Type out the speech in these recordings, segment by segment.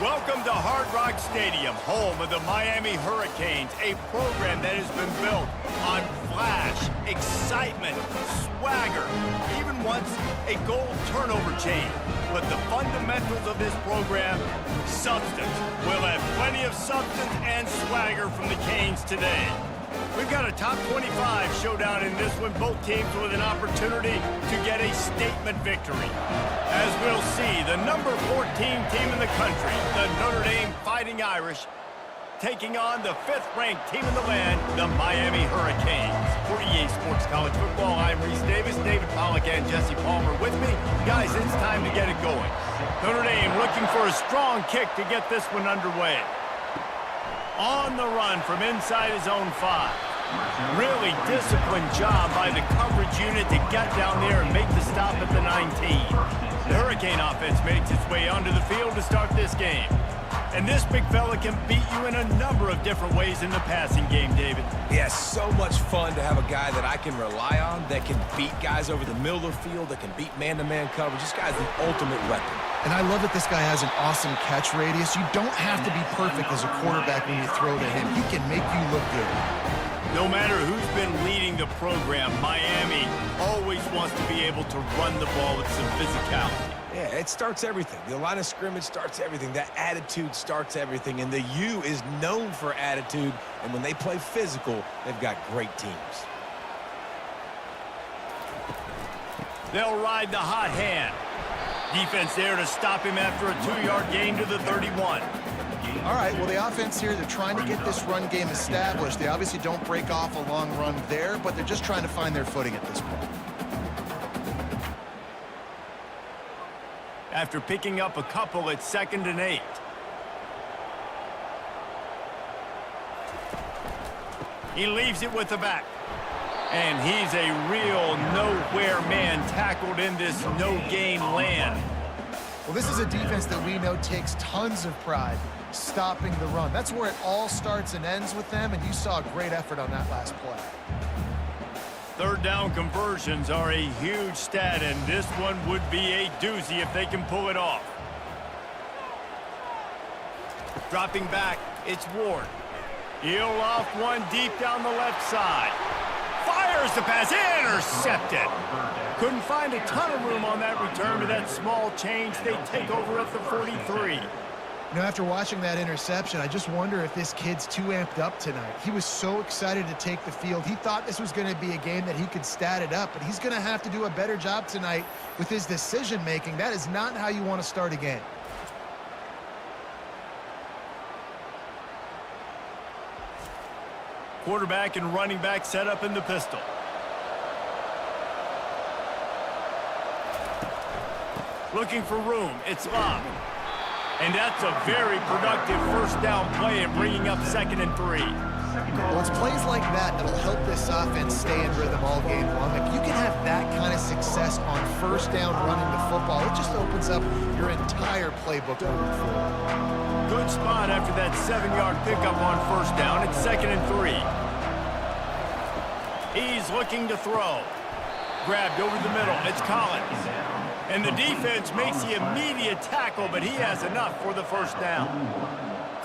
Welcome to Hard Rock Stadium, home of the Miami Hurricanes, a program that has been built on flash, excitement, swagger, even once a goal turnover chain. But the fundamentals of this program, substance. We'll have plenty of substance and swagger from the Canes today. We've got a top 25 showdown in this one, both teams with an opportunity to get a statement victory. As we'll see, the number 14 team in the country, the Notre Dame Fighting Irish, taking on the 5th-ranked team in the land, the Miami Hurricanes. For EA Sports College Football, I'm Reese Davis, David Pollack, and Jesse Palmer with me. Guys, it's time to get it going. Notre Dame looking for a strong kick to get this one underway. On the run from inside his own 5. Really disciplined job by the coverage unit to get down there and make the stop at the 19. The Hurricane offense makes its way onto the field to start this game. And this big fella can beat you in a number of different ways in the passing game, David. Yeah, so much fun to have a guy that I can rely on, that can beat guys over the middle of the field, that can beat man-to-man coverage. This guy's the ultimate weapon. And I love that this guy has an awesome catch radius. You don't have to be perfect as a quarterback when you throw to him. He can make you look good. No matter who's been leading the program, Miami always wants to be able to run the ball with some physicality. Yeah, it starts everything. The line of scrimmage starts everything. That attitude starts everything. And the U is known for attitude. And when they play physical, they've got great teams. They'll ride the hot hand. Defense there to stop him after a 2-yard gain to the 31. All right, well, the offense here, they're trying to get this run game established. They obviously don't break off a long run there, but they're just trying to find their footing at this point. After picking up a couple, it's 2nd and 8. He leaves it with the back. And he's a real nowhere man tackled in this no-gain land. Well, this is a defense that we know takes tons of pride stopping the run. That's where it all starts and ends with them, and you saw a great effort on that last play. 3rd down conversions are a huge stat, and this one would be a doozy if they can pull it off. Dropping back, it's Ward. He'll off one deep down the left side. Fires the pass, intercepted. Couldn't find a ton of room on that return to that small change. They take over at the 43. You know, after watching that interception, I just wonder if this kid's too amped up tonight. He was so excited to take the field. He thought this was going to be a game that he could stat it up, but he's going to have to do a better job tonight with his decision-making. That is not how you want to start a game. Quarterback and running back set up in the pistol. Looking for room. It's Lob. And that's a very productive 1st down play and bringing up 2nd and 3. Well, it's plays like that that'll help this offense stay in rhythm all game long. If you can have that kind of success on 1st down running the football, it just opens up your entire playbook moving forward. Good spot after that 7-yard pickup on 1st down. It's 2nd and 3. He's looking to throw. Grabbed over the middle. It's Collins. And the defense makes the immediate tackle, but he has enough for the 1st down.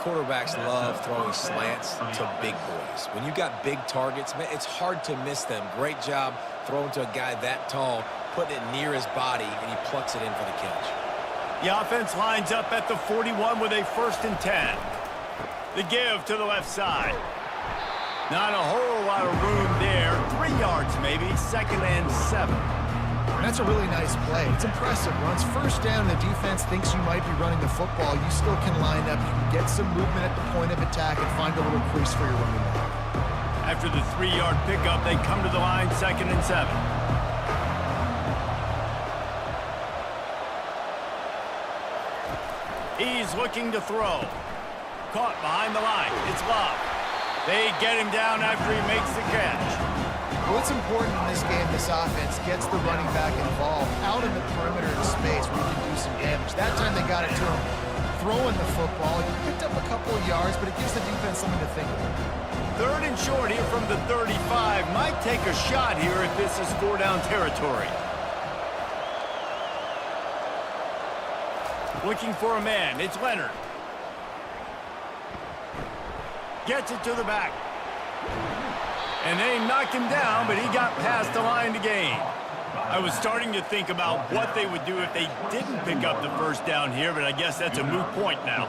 Quarterbacks love throwing slants to big boys. When you've got big targets, man, it's hard to miss them. Great job throwing to a guy that tall, putting it near his body, and he plucks it in for the catch. The offense lines up at the 41 with a 1st and 10. The give to the left side. Not a whole lot of room there. 3 yards maybe, 2nd and 7. That's a really nice play. It's impressive. Once 1st down, the defense thinks you might be running the football. You still can line up. You can get some movement at the point of attack and find a little crease for your running back. After the 3-yard pickup, they come to the line, 2nd and 7. He's looking to throw. Caught behind the line. It's Love. They get him down after he makes the catch. Well, it's important in this game, this offense gets the running back involved out in the perimeter of space where you can do some damage. That time they got it to him throwing the football. He picked up a couple of yards, but it gives the defense something to think about. 3rd and short here from the 35. Might take a shot here if this is 4-down territory. Looking for a man. It's Leonard. Gets it to the back. And they knocked him down, but he got past the line to gain. I was starting to think about what they would do if they didn't pick up the first down here, but I guess that's a moot point now.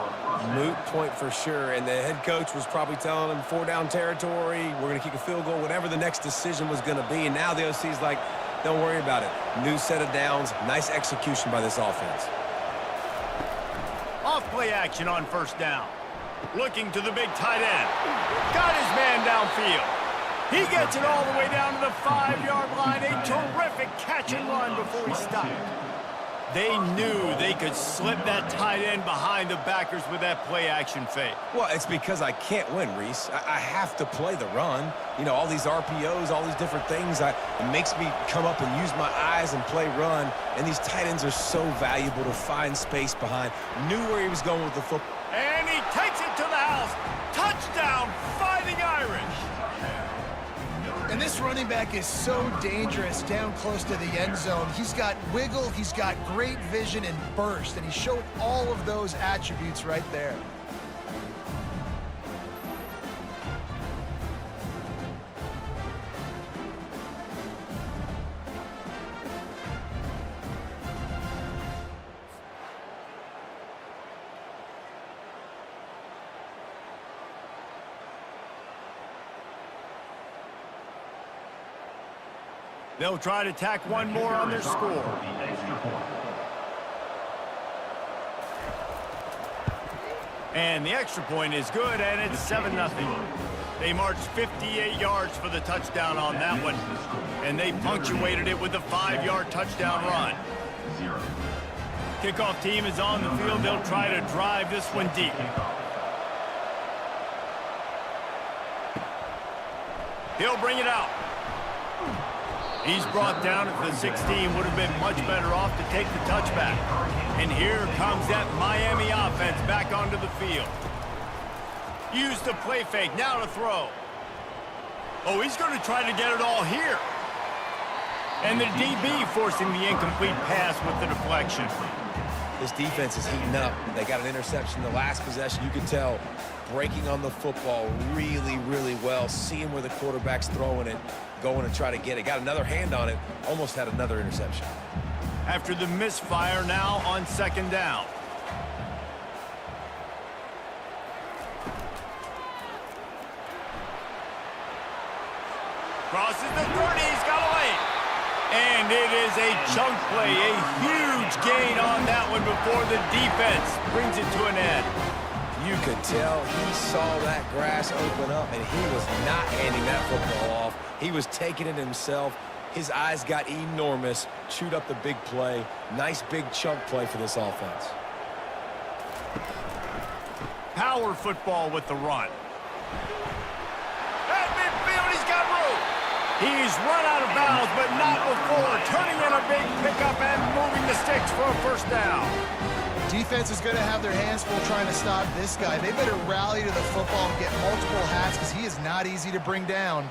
Moot point for sure, and the head coach was probably telling them 4-down territory, we're going to kick a field goal, whatever the next decision was going to be, and now the OC's like, don't worry about it. New set of downs, nice execution by this offense. Off play action on first down. Looking to the big tight end. Got his man downfield. He gets it all the way down to the 5-yard line. A terrific catch and run before he stopped. They knew they could slip that tight end behind the backers with that play action fake. Well, it's because I can't win, Reese. I have to play the run. You know, all these RPOs, all these different things, it makes me come up and use my eyes and play run. And these tight ends are so valuable to find space behind. Knew where he was going with the football. And he takes it to the house. Touchdown, Fighting Irish. And this running back is so dangerous down close to the end zone. He's got wiggle, he's got great vision and burst, and he showed all of those attributes right there. They'll try to tack one more on their score. And the extra point is good, and it's 7-0. They marched 58 yards for the touchdown on that one, and they punctuated it with a 5-yard touchdown run. Kickoff team is on the field. They'll try to drive this one deep. He'll bring it out. He's brought down at the 16. Would have been much better off to take the touchback. And here comes that Miami offense back onto the field. Use the play fake. Now to throw. Oh, he's going to try to get it all here. And the DB forcing the incomplete pass with the deflection. This defense is heating up. They got an interception the last possession. You could tell breaking on the football really, really well. Seeing where the quarterback's throwing it, going to try to get it. Got another hand on it. Almost had another interception. After the misfire, now on second down. Crosses the 30. He's got away. And it is a chunk play, a huge gain on that one before the defense brings it to an end. You could tell he saw that grass open up, and he was not handing that football off. He was taking it himself. His eyes got enormous, chewed up the big play. Nice big chunk play for this offense. Power football with the run. At midfield, he's got room. He's run out of bounds, but not before turning in a big pickup and moving the sticks for a first down. Defense is going to have their hands full trying to stop this guy. They better rally to the football and get multiple hats because he is not easy to bring down.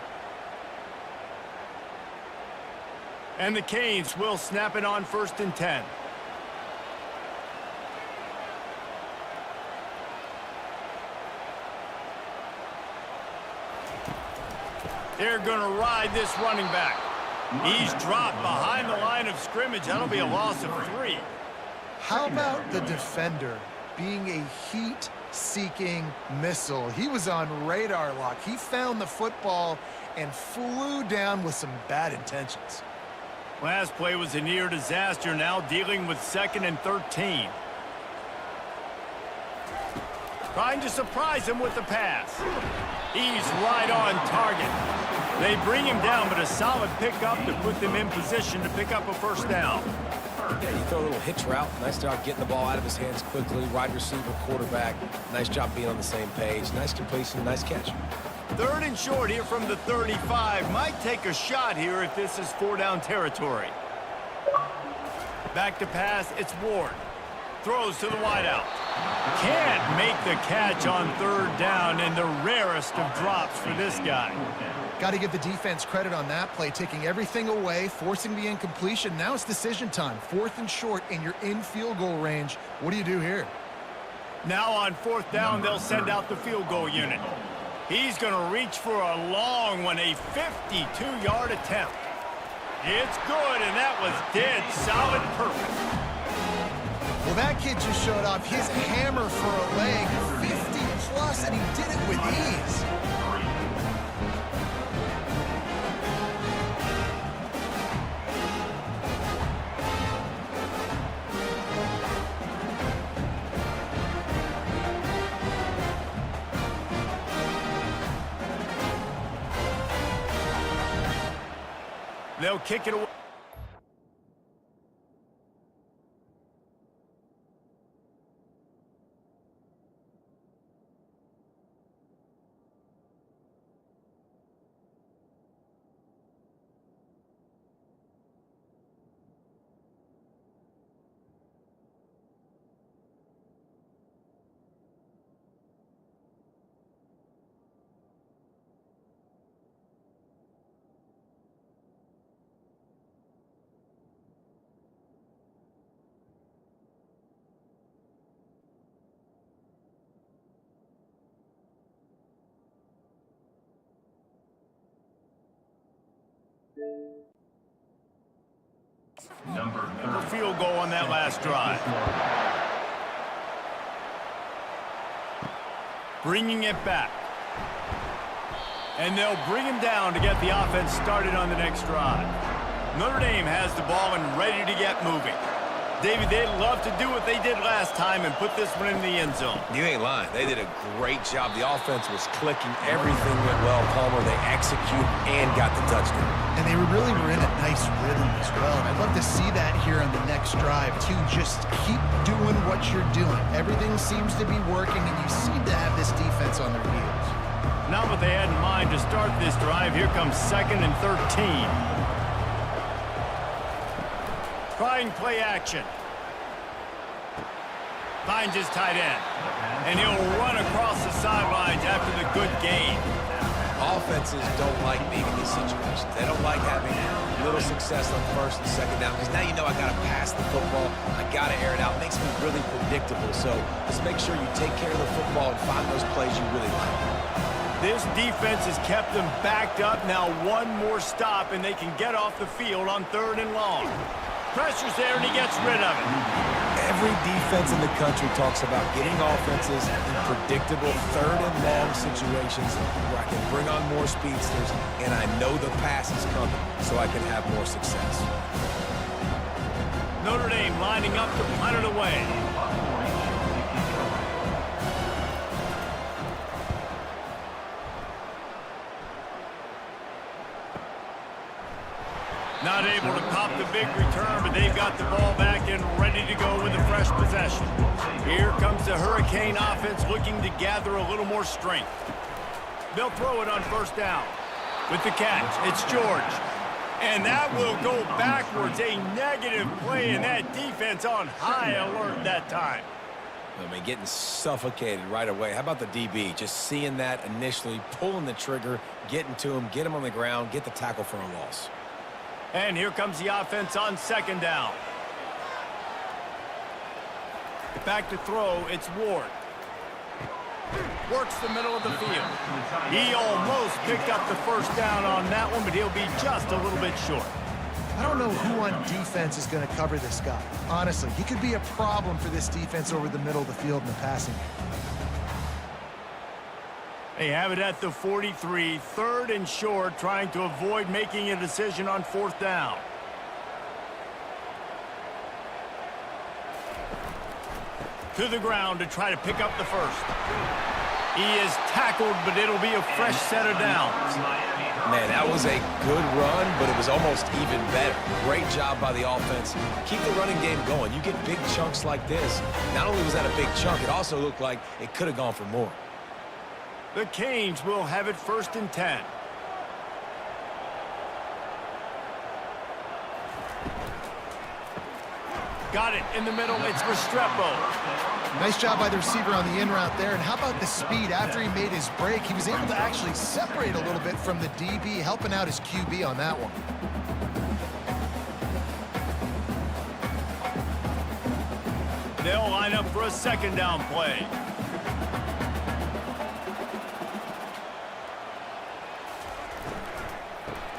And the Canes will snap it on 1st and 10. They're going to ride this running back. He's dropped behind the line of scrimmage. That'll be a loss of 3. How about the defender being a heat-seeking missile? He was on radar lock. He found the football and flew down with some bad intentions. Last play was a near disaster, now dealing with 2nd and 13. Trying to surprise him with the pass. He's right on target. They bring him down, but a solid pickup to put them in position to pick up a first down. Yeah, you throw a little hitch route. Nice job getting the ball out of his hands quickly. Wide receiver, quarterback. Nice job being on the same page. Nice completion, nice catch. 3rd and short here from the 35. Might take a shot here if this is 4-down territory. Back to pass, it's Ward. Throws to the wideout. Can't make the catch on 3rd down, and the rarest of drops for this guy. Got to give the defense credit on that play, taking everything away, forcing the incompletion. Now it's decision time. 4th and short, and you're in field goal range. What do you do here? Now on 4th down, they'll send out the field goal unit. He's going to reach for a long one, a 52-yard attempt. It's good, and that was dead solid perfect. Well, that kid just showed off his hammer for a leg, 50-plus, and he did it with ease. They'll kick it away. Number field goal on that last drive. Bringing it back. And they'll bring him down to get the offense started on the next drive. Notre Dame has the ball and ready to get moving. David, they'd love to do what they did last time and put this one in the end zone. You ain't lying. They did a great job. The offense was clicking. Everything went well, Palmer. They executed and got the touchdown. And they really were in a nice rhythm as well. And I'd love to see that here on the next drive, too. Just keep doing what you're doing. Everything seems to be working, and you seem to have this defense on their heels. Not what they had in mind to start this drive. Here comes 2nd and 13. Trying play action. Finds his tight end. And he'll run across the sidelines after the good gain. Offenses don't like being in these situations. They don't like having little success on 1st and 2nd down, because now you know I got to pass the football. I got to air it out. It makes me really predictable. So just make sure you take care of the football and find those plays you really like. This defense has kept them backed up. Now one more stop, and they can get off the field on 3rd and long. Pressure's there, and he gets rid of it. Every defense in the country talks about getting offenses in predictable 3rd and long situations where I can bring on more speedsters, and I know the pass is coming, so I can have more success. Notre Dame lining up to punt it away. Not able to pop the big return, but they've got the ball back and ready to go with a fresh possession. Here comes the Hurricane offense looking to gather a little more strength. They'll throw it on 1st down. With the catch, it's George. And that will go backwards. A negative play, and that defense on high alert that time. I mean, getting suffocated right away. How about the DB? Just seeing that initially, pulling the trigger, getting to him, get him on the ground, get the tackle for a loss. And here comes the offense on 2nd down. Back to throw, it's Ward. Works the middle of the field. He almost picked up the 1st down on that one, but he'll be just a little bit short. I don't know who on defense is going to cover this guy. Honestly, he could be a problem for this defense over the middle of the field in the passing game. They have it at the 43, 3rd and short, trying to avoid making a decision on 4th down. To the ground to try to pick up the 1st. He is tackled, but it'll be a fresh set of downs. Man, that was a good run, but it was almost even better. Great job by the offense. Keep the running game going. You get big chunks like this. Not only was that a big chunk, it also looked like it could have gone for more. The Canes will have it 1st and 10. Got it in the middle. It's Restrepo. Nice job by the receiver on the in route there. And how about the speed? After he made his break, he was able to actually separate a little bit from the DB, helping out his QB on that one. They'll line up for a 2nd down play.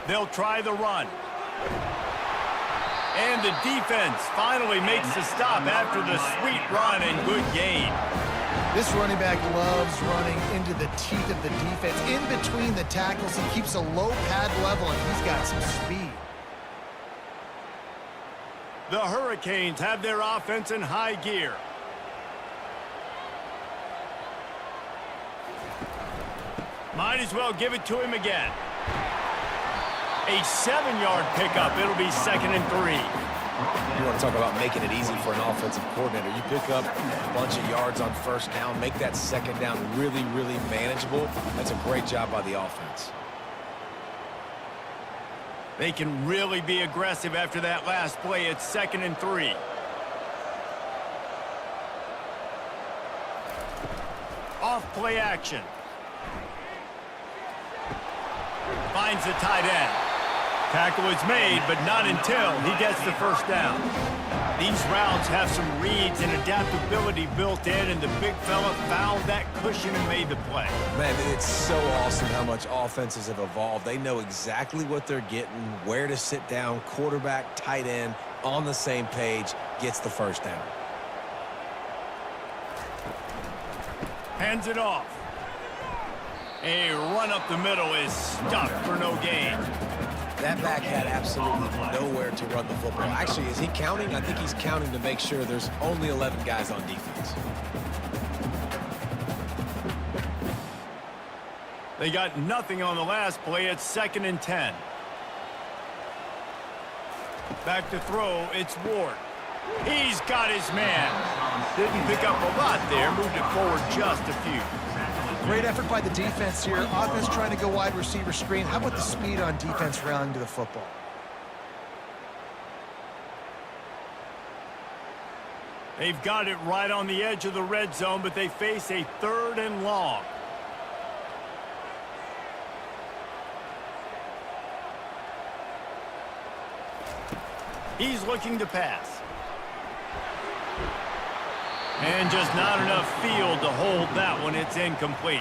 They'll try the run. And the defense finally makes the stop after the sweet run and good gain. This running back loves running into the teeth of the defense. In between the tackles, he keeps a low pad level, and he's got some speed. The Hurricanes have their offense in high gear. Might as well give it to him again. A 7-yard pickup. It'll be 2nd and 3. You want to talk about making it easy for an offensive coordinator. You pick up a bunch of yards on first down, make that second down really, really manageable. That's a great job by the offense. They can really be aggressive after that last play. It's 2nd and 3. Off play action. Finds the tight end. Tackle is made, but not until he gets the first down. These routes have some reads and adaptability built in, and the big fella found that cushion and made the play. Man, it's so awesome how much offenses have evolved. They know exactly what they're getting, where to sit down, quarterback, tight end, on the same page, gets the first down. Hands it off. A run up the middle is stuffed for no gain. That back had absolutely nowhere to run the football. Actually, is he counting? I think he's counting to make sure there's only 11 guys on defense. They got nothing on the last play. It's 2nd and 10. Back to throw. It's Ward. He's got his man. Didn't pick up a lot there. Moved it forward just a few. Great effort by the defense here. Offense trying to go wide receiver screen. How about the speed on defense rallying to the football? They've got it right on the edge of the red zone, but they face a 3rd and long. He's looking to pass. And just not enough field to hold that one. It's incomplete.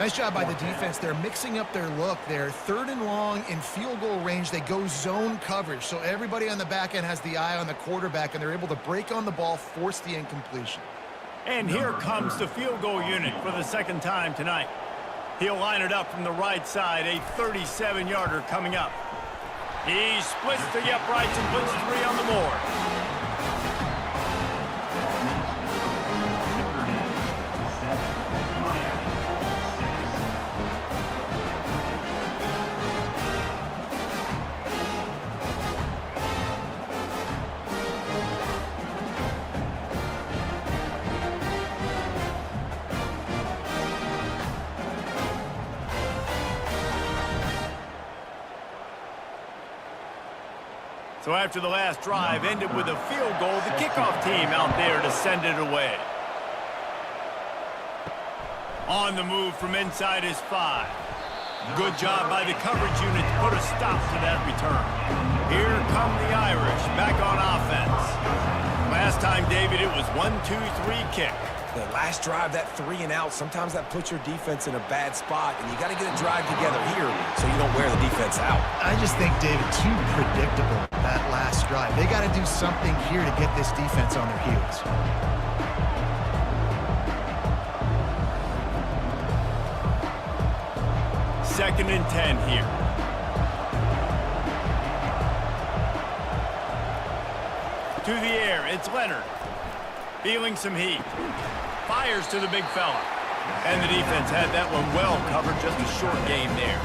Nice job by the defense. They're mixing up their look. They're 3rd and long in field goal range. They go zone coverage. So everybody on the back end has the eye on the quarterback, and they're able to break on the ball, force the incompletion. And here comes the field goal unit for the 2nd time tonight. He'll line it up from the right side. A 37-yarder coming up. He splits the uprights and puts 3 on the board. So after the last drive ended with a field goal, the kickoff team out there to send it away. On the move from inside his 5. Good job by the coverage unit to put a stop to that return. Here come the Irish back on offense. Last time, David, it was 1-2-3 kick. The last drive, that 3 and out, sometimes that puts your defense in a bad spot, and you got to get a drive together here so you don't wear the defense out. I just think, David, too predictable, that last drive. They got to do something here to get this defense on their heels. Second and 10 here. To the air, it's Leonard. Feeling some heat. Fires to the big fella. And the defense had that one well covered. Just a short game there.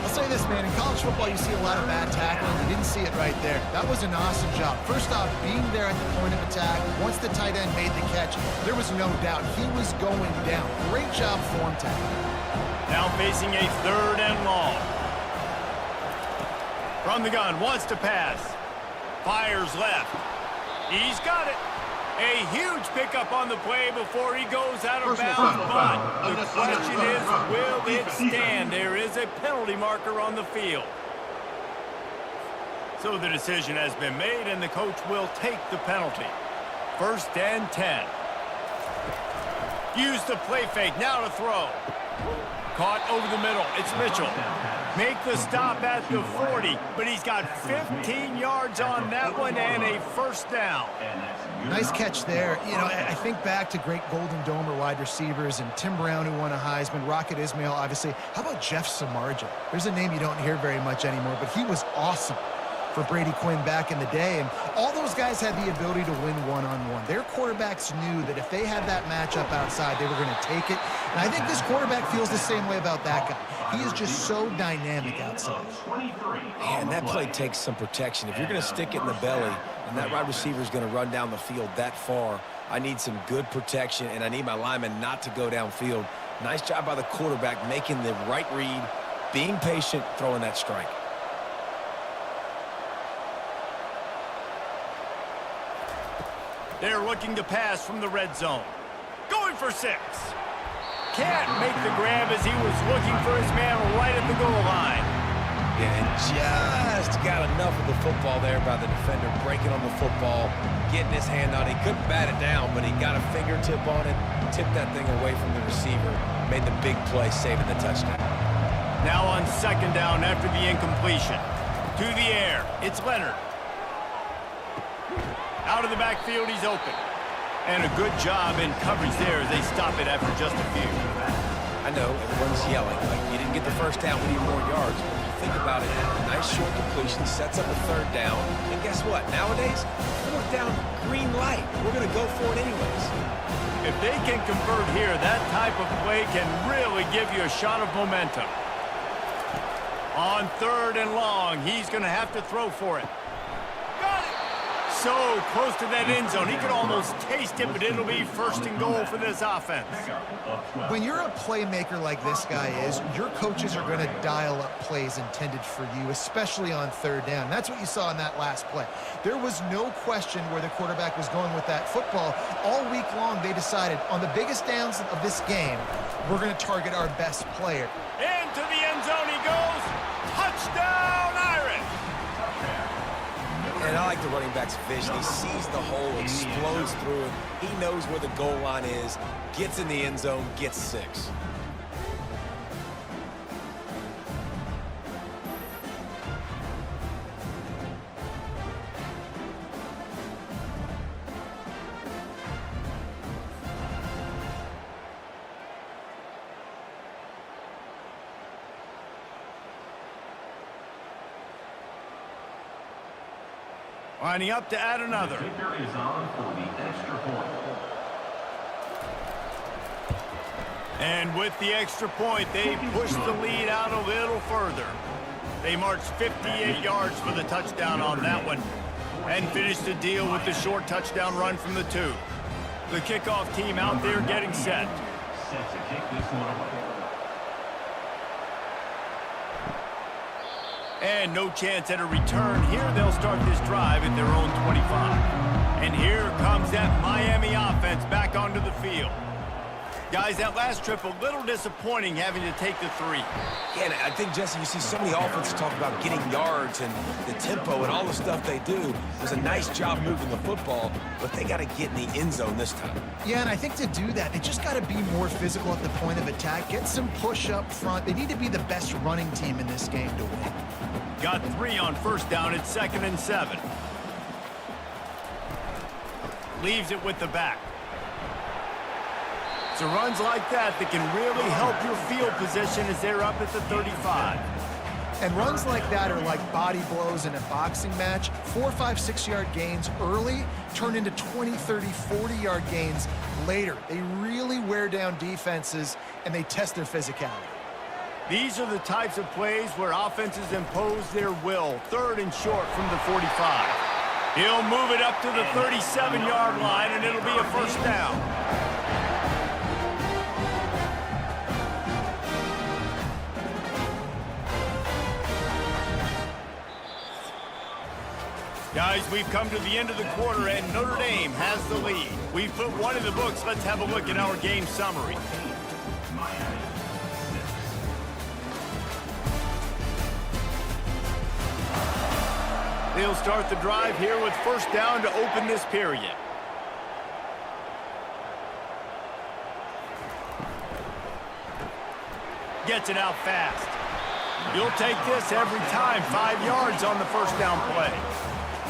I'll say this, man. In college football, you see a lot of bad tackling. You didn't see it right there. That was an awesome job. First off, being there at the point of attack. Once the tight end made the catch, there was no doubt he was going down. Great job form tackling. Now facing a 3rd and long. From the gun, wants to pass. Fires left. He's got it. A huge pickup on the play before he goes out of bounds, but the question is, will it stand? There is a penalty marker on the field. So the decision has been made, and the coach will take the penalty. 1st and 10. Use the play fake, now to throw. Caught over the middle, it's Mitchell. Make the stop at the 40, but he's got 15 yards on that one and a first down. Nice catch there. You know, I think back to great Golden Domer wide receivers and Tim Brown, who won a Heisman, Rocket Ismail, obviously. How about Jeff Samardzija? There's a name you don't hear very much anymore, but he was awesome for Brady Quinn back in the day. And all those guys had the ability to win one-on-one. Their quarterbacks knew that if they had that matchup outside, they were going to take it. And I think this quarterback feels the same way about that guy. He is just so dynamic outside. And that play takes some protection. If you're going to stick it in the belly and that wide receiver is going to run down the field that far, I need some good protection, and I need my lineman not to go downfield. Nice job by the quarterback making the right read, being patient, throwing that strike. They're looking to pass from the red zone. Going for 6. Can't make the grab as he was looking for his man right at the goal line. Yeah, and just got enough of the football there by the defender, breaking on the football, getting his hand on it. He couldn't bat it down, but he got a fingertip on it, tipped that thing away from the receiver, made the big play, saving the touchdown. Now on second down after the incompletion. To the air, it's Leonard. Out of the backfield, he's open. And a good job in coverage there as they stop it after just a few. I know, everyone's yelling, like, you didn't get the first down, we need more yards. But if you think about it, nice short completion, sets up a third down. And guess what? Nowadays, fourth down, green light. We're going to go for it anyways. If they can convert here, that type of play can really give you a shot of momentum. On third and long, he's going to have to throw for it. So close to that end zone. He could almost taste it, but it'll be first and goal for this offense. When you're a playmaker like this guy is, your coaches are going to dial up plays intended for you, especially on third down. That's what you saw in that last play. There was no question where the quarterback was going with that football. All week long, they decided on the biggest downs of this game, we're going to target our best player. Into the end zone he goes. Touchdown, Irish! And I like the running back's vision. He sees the hole, explodes through it. He knows where the goal line is, gets in the end zone, gets 6. Lining up to add another. And with the extra point, they push the lead out a little further. They marched 58 yards for the touchdown on that one and finished the deal with the short touchdown run from the 2. The kickoff team out there getting set. Set to kick this one away. And no chance at a return. Here they'll start this drive at their own 25. And here comes that Miami offense back onto the field. Guys, that last trip a little disappointing having to take the 3. Yeah, and I think, Jesse, you see so many offenses talk about getting yards and the tempo and all the stuff they do. It was a nice job moving the football, but they got to get in the end zone this time. Yeah, and I think to do that, they just got to be more physical at the point of attack, get some push up front. They need to be the best running team in this game to win. Got 3 on first down at 2nd and 7. Leaves it with the back. So runs like that can really help your field position as they're up at the 35. And runs like that are like body blows in a boxing match. 4, 5, 6-yard gains early turn into 20, 30, 40-yard gains later. They really wear down defenses, and they test their physicality. These are the types of plays where offenses impose their will. 3rd and short from the 45. He'll move it up to the 37-yard line, and it'll be a first down. Guys, we've come to the end of the quarter, and Notre Dame has the lead. We've put one in the books. Let's have a look at our game summary. They'll start the drive here with first down to open this period. Gets it out fast. You'll take this every time. 5 yards on the first down play.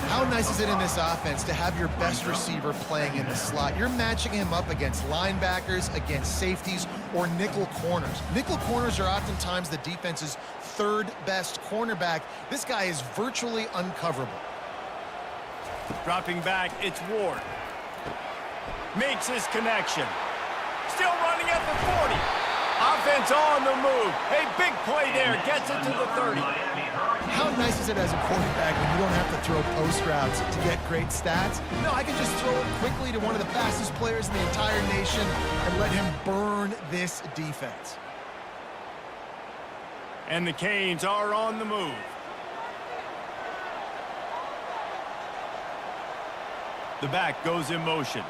How nice is it in this offense to have your best receiver playing in the slot? You're matching him up against linebackers, against safeties, or nickel corners. Nickel corners are oftentimes the defense's third best cornerback. This guy is virtually uncoverable. Dropping back, it's Ward. Makes his connection. Still running at the 40. Offense on the move. A big play there. Gets it to the 30. How nice is it as a quarterback when you don't have to throw post routes to get great stats? No, I can just throw it quickly to one of the fastest players in the entire nation and let him burn this defense. And the Canes are on the move. The back goes in motion.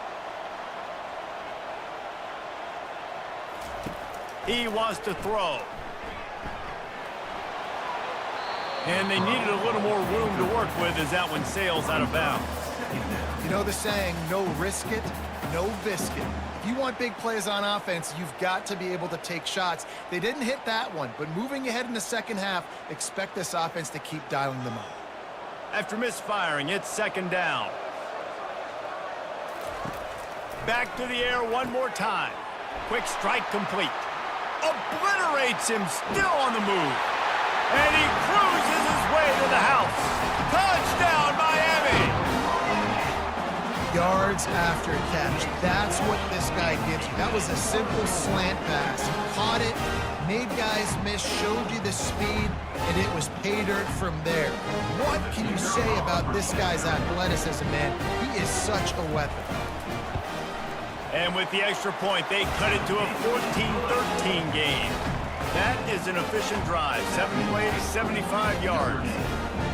He wants to throw. And they needed a little more room to work with as that one sails out of bounds. You know the saying, no risk it, no biscuit. If you want big plays on offense, you've got to be able to take shots. They didn't hit that one, but moving ahead in the second half, expect this offense to keep dialing them up. After misfiring, it's second down. Back to the air one more time. Quick strike complete. Obliterates him, still on the move. And he cruises his way to the house. Touchdown, Miami! Yards after catch. That's what this guy gives you. That was a simple slant pass. He caught it, made guys miss, showed you the speed, and it was pay dirt from there. What can you say about this guy's athleticism, man? He is such a weapon. And with the extra point, they cut it to a 14-13 game. That is an efficient drive. 7 plays, 75 yards.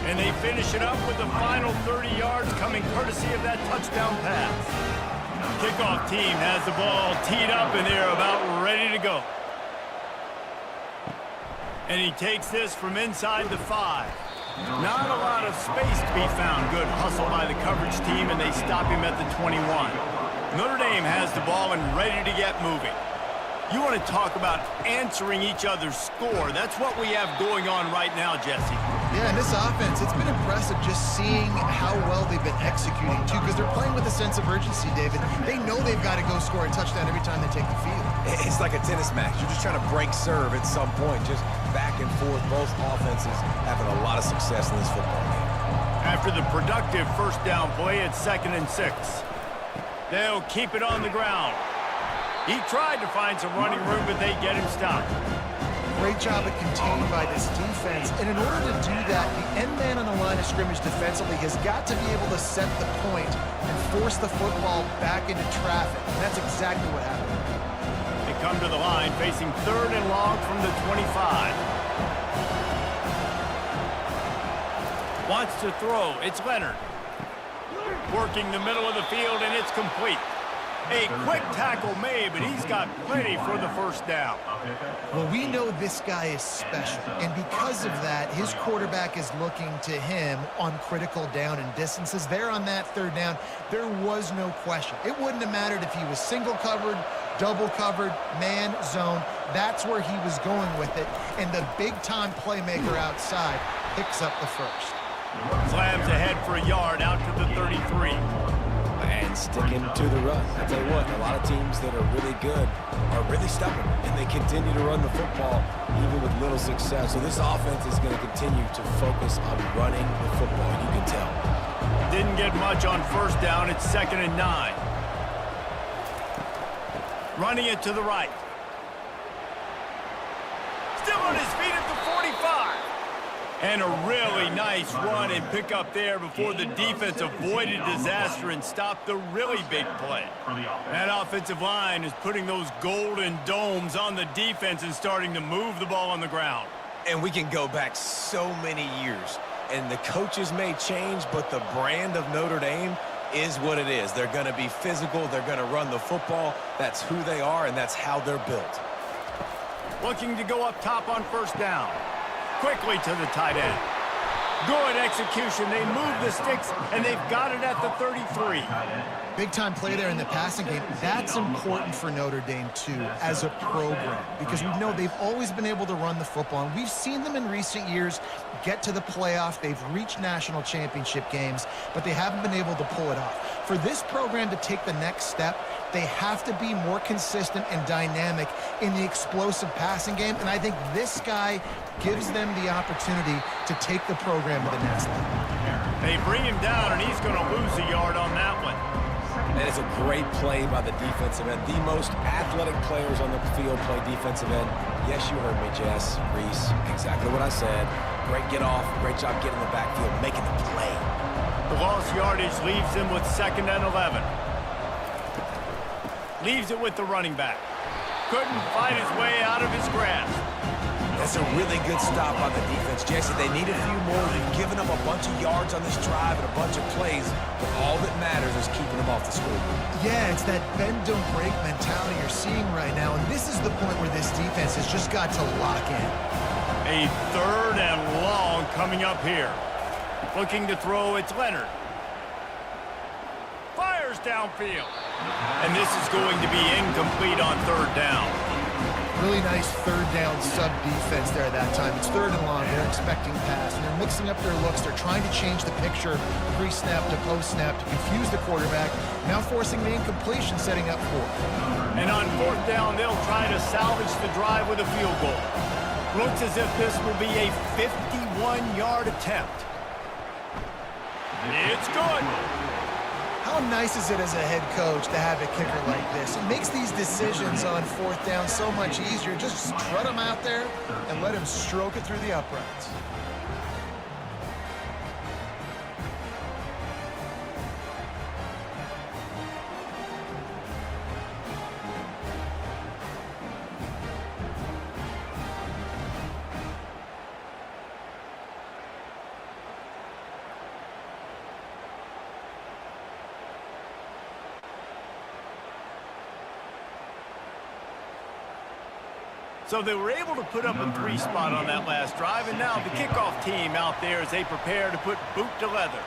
And they finish it up with the final 30 yards coming courtesy of that touchdown pass. Kickoff team has the ball teed up and they're about ready to go. And he takes this from inside the 5. Not a lot of space to be found. Good hustle by the coverage team, and they stop him at the 21. Notre Dame has the ball and ready to get moving. You want to talk about answering each other's score. That's what we have going on right now, Jesse. Yeah, and this offense, it's been impressive just seeing how well they've been executing, too, because they're playing with a sense of urgency, David. They know they've got to go score a touchdown every time they take the field. It's like a tennis match. You're just trying to break serve at some point, just back and forth. Both offenses having a lot of success in this football game. After the productive first down play, it's 2nd and 6. They'll keep it on the ground. He tried to find some running room, but they get him stopped. Great job at containing by this defense. And in order to do that, the end man on the line of scrimmage defensively has got to be able to set the point and force the football back into traffic. And that's exactly what happened. They come to the line facing 3rd and long from the 25. Wants to throw. It's Leonard. Working the middle of the field, and it's complete. A quick tackle made, but he's got plenty for the first down. Well, we know this guy is special, and because of that, his quarterback is looking to him on critical down and distances. There on that 3rd down, there was no question. It wouldn't have mattered if he was single covered, double covered, man, zone. That's where he was going with it, and the big-time playmaker outside picks up the first. Slams ahead for a yard out to the 33. And sticking to the run. I tell you what, a lot of teams that are really good are really stubborn, and they continue to run the football even with little success. So this offense is going to continue to focus on running the football, you can tell. Didn't get much on first down. It's 2nd and 9. Running it to the right. Still on his feet at the 45. And a really nice run and pick up there before the defense avoided disaster and stopped the really big play. That offensive line is putting those golden domes on the defense and starting to move the ball on the ground. And we can go back so many years, and the coaches may change, but the brand of Notre Dame is what it is. They're going to be physical. They're going to run the football. That's who they are, and that's how they're built. Looking to go up top on first down. Quickly to the tight end. Good execution. They move the sticks, and they've got it at the 33. Big-time play there in the passing game. That's important for Notre Dame, too, as a program, because we know they've always been able to run the football, and we've seen them in recent years get to the playoff. They've reached national championship games, but they haven't been able to pull it off. For this program to take the next step, they have to be more consistent and dynamic in the explosive passing game, and I think this guy gives them the opportunity to take the program to the next level. They bring him down, and he's going to lose a yard on that one. And it's a great play by the defensive end. The most athletic players on the field play defensive end. Yes, you heard me, Jess, Reese. Exactly what I said. Great get off. Great job getting the backfield, making the play. The lost yardage leaves him with 2nd and 11. Leaves it with the running back. Couldn't fight his way out of his grasp. That's a really good stop on the defense. Jesse, they need a few more. They've given up a bunch of yards on this drive and a bunch of plays, but all that matters is keeping them off the scoreboard. Yeah, it's that bend, don't break mentality you're seeing right now, and this is the point where this defense has just got to lock in. A 3rd and long coming up here. Looking to throw, it's Leonard. Fires downfield. And this is going to be incomplete on 3rd down. Really nice 3rd down sub-defense there that time. It's 3rd and long. They're expecting pass, and they're mixing up their looks. They're trying to change the picture pre-snap to post-snap to confuse the quarterback, now forcing the incompletion, setting up 4th. And on 4th down, they'll try to salvage the drive with a field goal. Looks as if this will be a 51-yard attempt. It's good. How nice is it as a head coach to have a kicker like this? It makes these decisions on 4th down so much easier. Just strut him out there and let him stroke it through the uprights. So they were able to put up a 3 spot on that last drive, and now the kickoff team out there as they prepare to put boot to leather.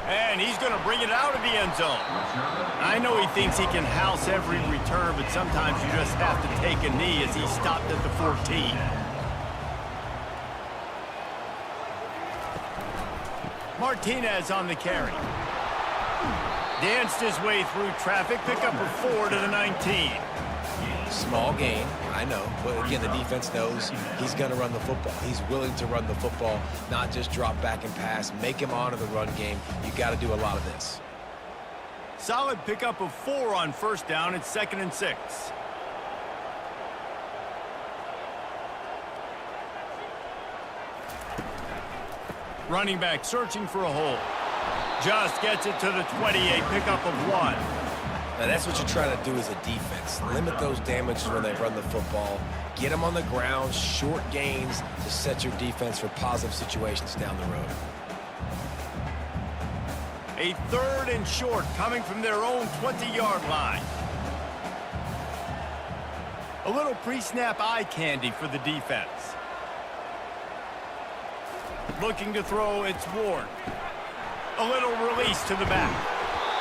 And he's going to bring it out of the end zone. I know he thinks he can house every return, but sometimes you just have to take a knee as he stopped at the 14. Martinez on the carry. Danced his way through traffic, pick up a 4 to the 19. Small gain, I know, but again, the defense knows he's going to run the football. He's willing to run the football, not just drop back and pass, make him honor the run game. You got to do a lot of this. Solid pickup of 4 on 1st down. It's 2nd and 6. Running back searching for a hole. Just gets it to the 28, pickup of 1. Now, that's what you try to do as a defense. Limit those damages when they run the football. Get them on the ground, short gains to set your defense for positive situations down the road. A 3rd and short coming from their own 20-yard line. A little pre-snap eye candy for the defense. Looking to throw, it's Ward. A little release to the back.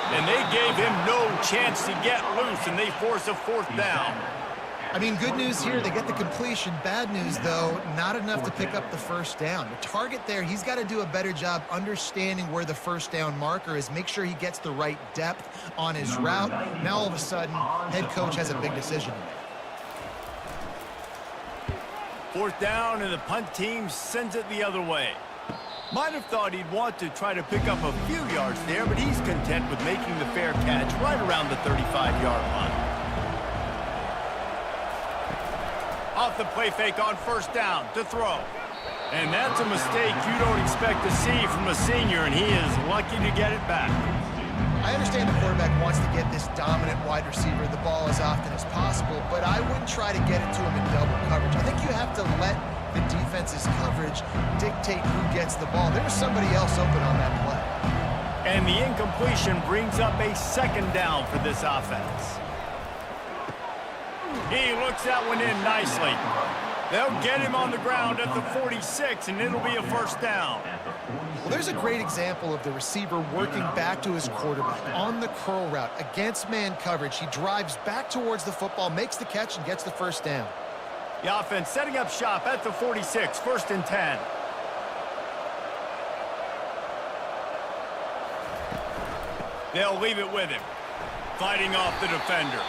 And they gave him no chance to get loose, and they force a 4th down. I mean, good news here, they get the completion. Bad news, though, not enough to pick up the 1st down. The target there, he's got to do a better job understanding where the 1st down marker is, make sure he gets the right depth on his route. Now, all of a sudden, head coach has a big decision to make. 4th down, and the punt team sends it the other way. Might have thought he'd want to try to pick up a few yards there, but he's content with making the fair catch right around the 35-yard line. Off the play fake on 1st down to throw. And that's a mistake you don't expect to see from a senior, and he is lucky to get it back. I understand the quarterback wants to get this dominant wide receiver the ball as often as possible, but I wouldn't try to get it to him in double coverage. I think you have to let the defense's coverage dictate who gets the ball. There was somebody else open on that play. And the incompletion brings up a 2nd down for this offense. He looks that one in nicely. They'll get him on the ground at the 46, and it'll be a first down. Well, there's a great example of the receiver working back to his quarterback on the curl route against man coverage. He drives back towards the football, makes the catch, and gets the first down. The offense setting up shop at the 46, 1st and 10. They'll leave it with him, fighting off the defender.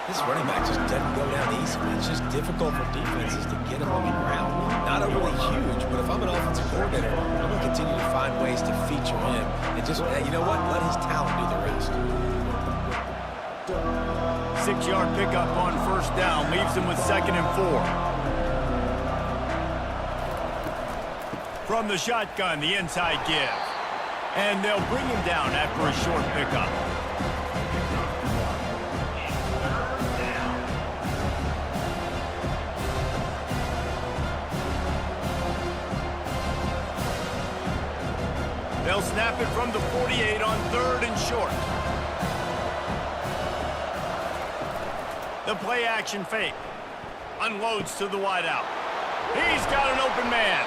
This running back just doesn't go down easy. It's just difficult for defenses to get him on the ground. Not overly huge, but if I'm an offensive coordinator, I'm going to continue to find ways to feature him. And just, you know what? Let his talent do the rest. 6-yard pickup on first down. Leaves him with 2nd and 4. From the shotgun, the inside give. And they'll bring him down after a short pickup. They'll snap it from the 48 on 3rd and short. The play action fake. Unloads to the wideout. He's got an open man.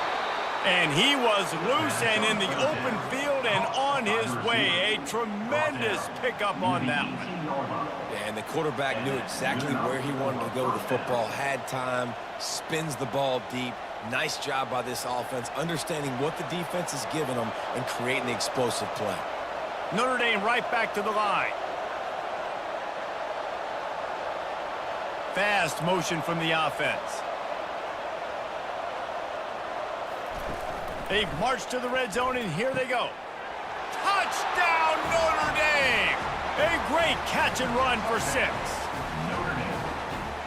And he was loose and in the open field and on his way. A tremendous pickup on that one. Yeah, and the quarterback knew exactly where he wanted to go with the football, had time, spins the ball deep. Nice job by this offense, understanding what the defense is giving them and creating the explosive play. Notre Dame right back to the line. Fast motion from the offense. They've marched to the red zone, and here they go. Touchdown, Notre Dame! A great catch and run for 6.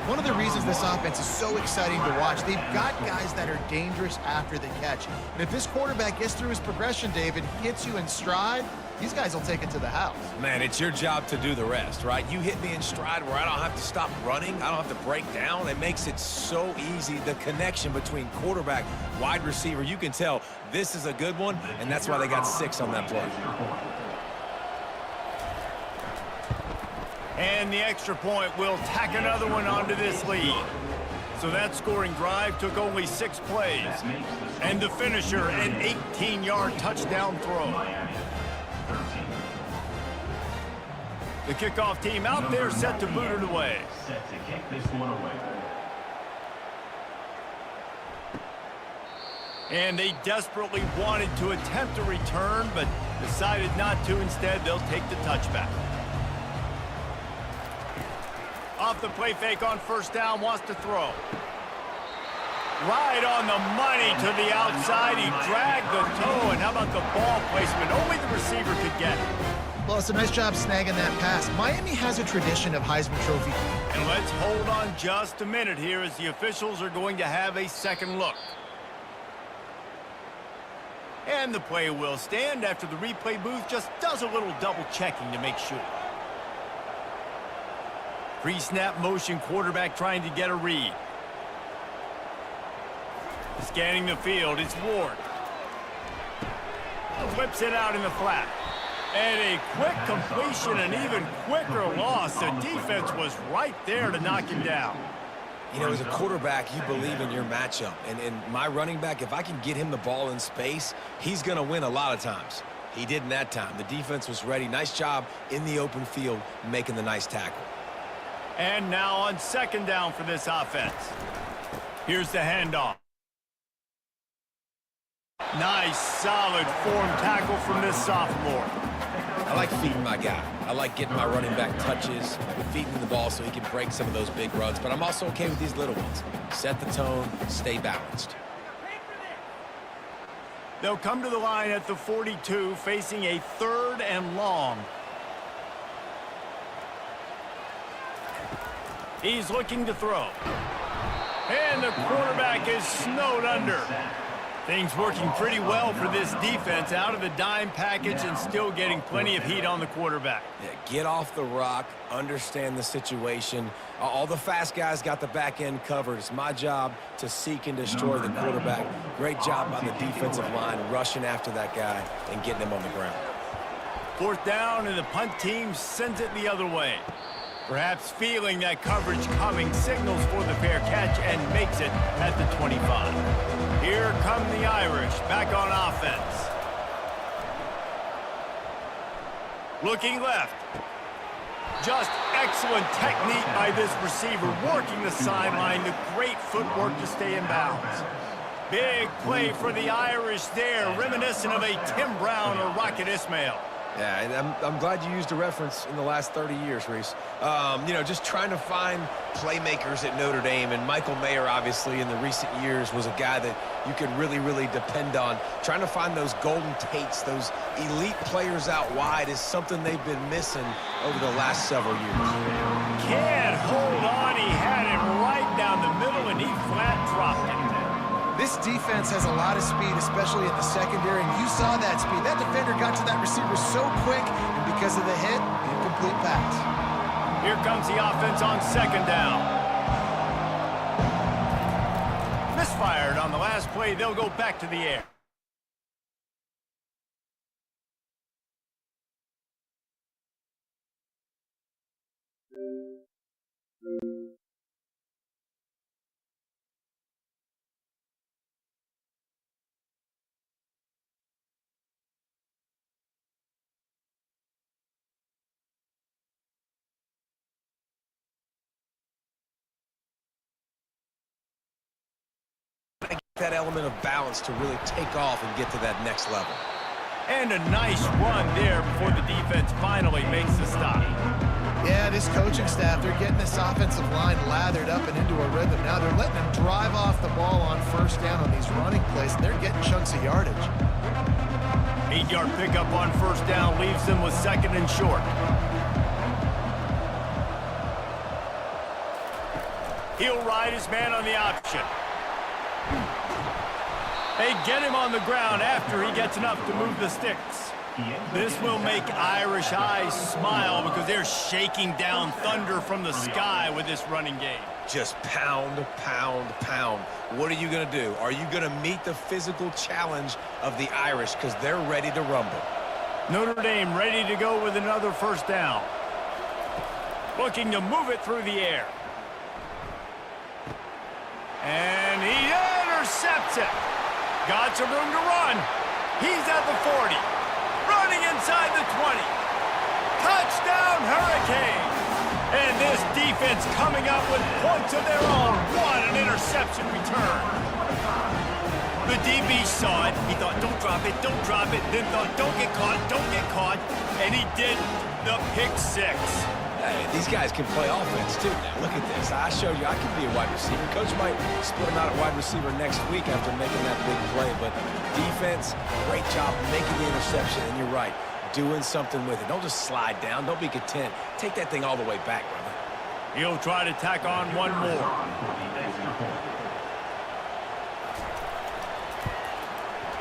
One of the reasons this offense is so exciting to watch, they've got guys that are dangerous after the catch. And if this quarterback gets through his progression, David, hits you in stride, these guys will take it to the house. Man, it's your job to do the rest, right? You hit me in stride where I don't have to stop running. I don't have to break down. It makes it so easy. The connection between quarterback, wide receiver, you can tell this is a good one, and that's why they got 6 on that play. And the extra point will tack another one onto this lead. So that scoring drive took only 6 plays. And the finisher, an 18-yard touchdown throw. The kickoff team out there set to boot it away. Set to kick this one away. And they desperately wanted to attempt a return, but decided not to. Instead, they'll take the touchback. Off the play fake on first down, wants to throw. Right on the money to the outside. He dragged the toe, and how about the ball placement? Only the receiver could get it. Well, it's a nice job snagging that pass. Miami has a tradition of Heisman Trophy. And let's hold on just a minute here as the officials are going to have a second look. And the play will stand after the replay booth just does a little double checking to make sure. Pre-snap motion, quarterback trying to get a read. Scanning the field, it's Ward. Flips it out in the flat. And a quick completion, an even quicker loss. The defense was right there to knock him down. You know, as a quarterback, you believe in your matchup. And my running back, if I can get him the ball in space, he's going to win a lot of times. He didn't that time. The defense was ready. Nice job in the open field making the nice tackle. And now on second down for this offense. Here's the handoff. Nice, solid form tackle from this sophomore. I like feeding my guy. I like getting my running back touches, feeding him the ball so he can break some of those big runs. But I'm also okay with these little ones. Set the tone, stay balanced. They'll come to the line at the 42, facing a 3rd and long. He's looking to throw. And the quarterback is snowed under. Things working pretty well for this defense, out of the dime package and still getting plenty of heat on the quarterback. Yeah, get off the rock, understand the situation. All the fast guys got the back end covered. It's my job to seek and destroy the quarterback. Great job by the defensive line, rushing after that guy and getting him on the ground. 4th down, and the punt team sends it the other way. Perhaps feeling that coverage coming, signals for the fair catch and makes it at the 25. Here come the Irish back on offense. Looking left. Just excellent technique by this receiver, working the sideline, the great footwork to stay in bounds. Big play for the Irish there, reminiscent of a Tim Brown or Rocket Ismail. Yeah, and I'm glad you used a reference in the last 30 years, Reese. You know, just trying to find playmakers at Notre Dame, and Michael Mayer, obviously, in the recent years, was a guy that you could really, really depend on. Trying to find those golden Tates, those elite players out wide is something they've been missing over the last several years. Can't hold on. He had it right down the middle, and he flat dropped it. This defense has a lot of speed, especially in the secondary, and you saw that speed. That defender got to that receiver so quick, and because of the hit, incomplete pass. Here comes the offense on second down. Misfired on the last play. They'll go back to the air. That element of balance to really take off and get to that next level. And a nice run there before the defense finally makes the stop. Yeah, this coaching staff, they're getting this offensive line lathered up and into a rhythm. Now they're letting them drive off the ball on first down on these running plays, and they're getting chunks of yardage. 8-yard pickup on first down leaves them with second and short. He'll ride his man on the option. They get him on the ground after he gets enough to move the sticks. This will make Irish eyes smile because they're shaking down thunder from the sky with this running game. Just pound, pound, pound. What are you going to do? Are you going to meet the physical challenge of the Irish because they're ready to rumble? Notre Dame ready to go with another first down. Looking to move it through the air. And he intercepts it. Got some room to run. He's at the 40. Running inside the 20. Touchdown, Hurricanes. And this defense coming up with points of their own. What an interception return. The DB saw it. He thought, don't drop it, don't drop it. Then thought, don't get caught, don't get caught. And he did the pick six. Hey, these guys can play offense, too. Now, look at this. I showed you I can be a wide receiver. Coach might split him out at wide receiver next week after making that big play. But defense, great job making the interception. And you're right, doing something with it. Don't just slide down. Don't be content. Take that thing all the way back, brother. He'll try to tack on one more.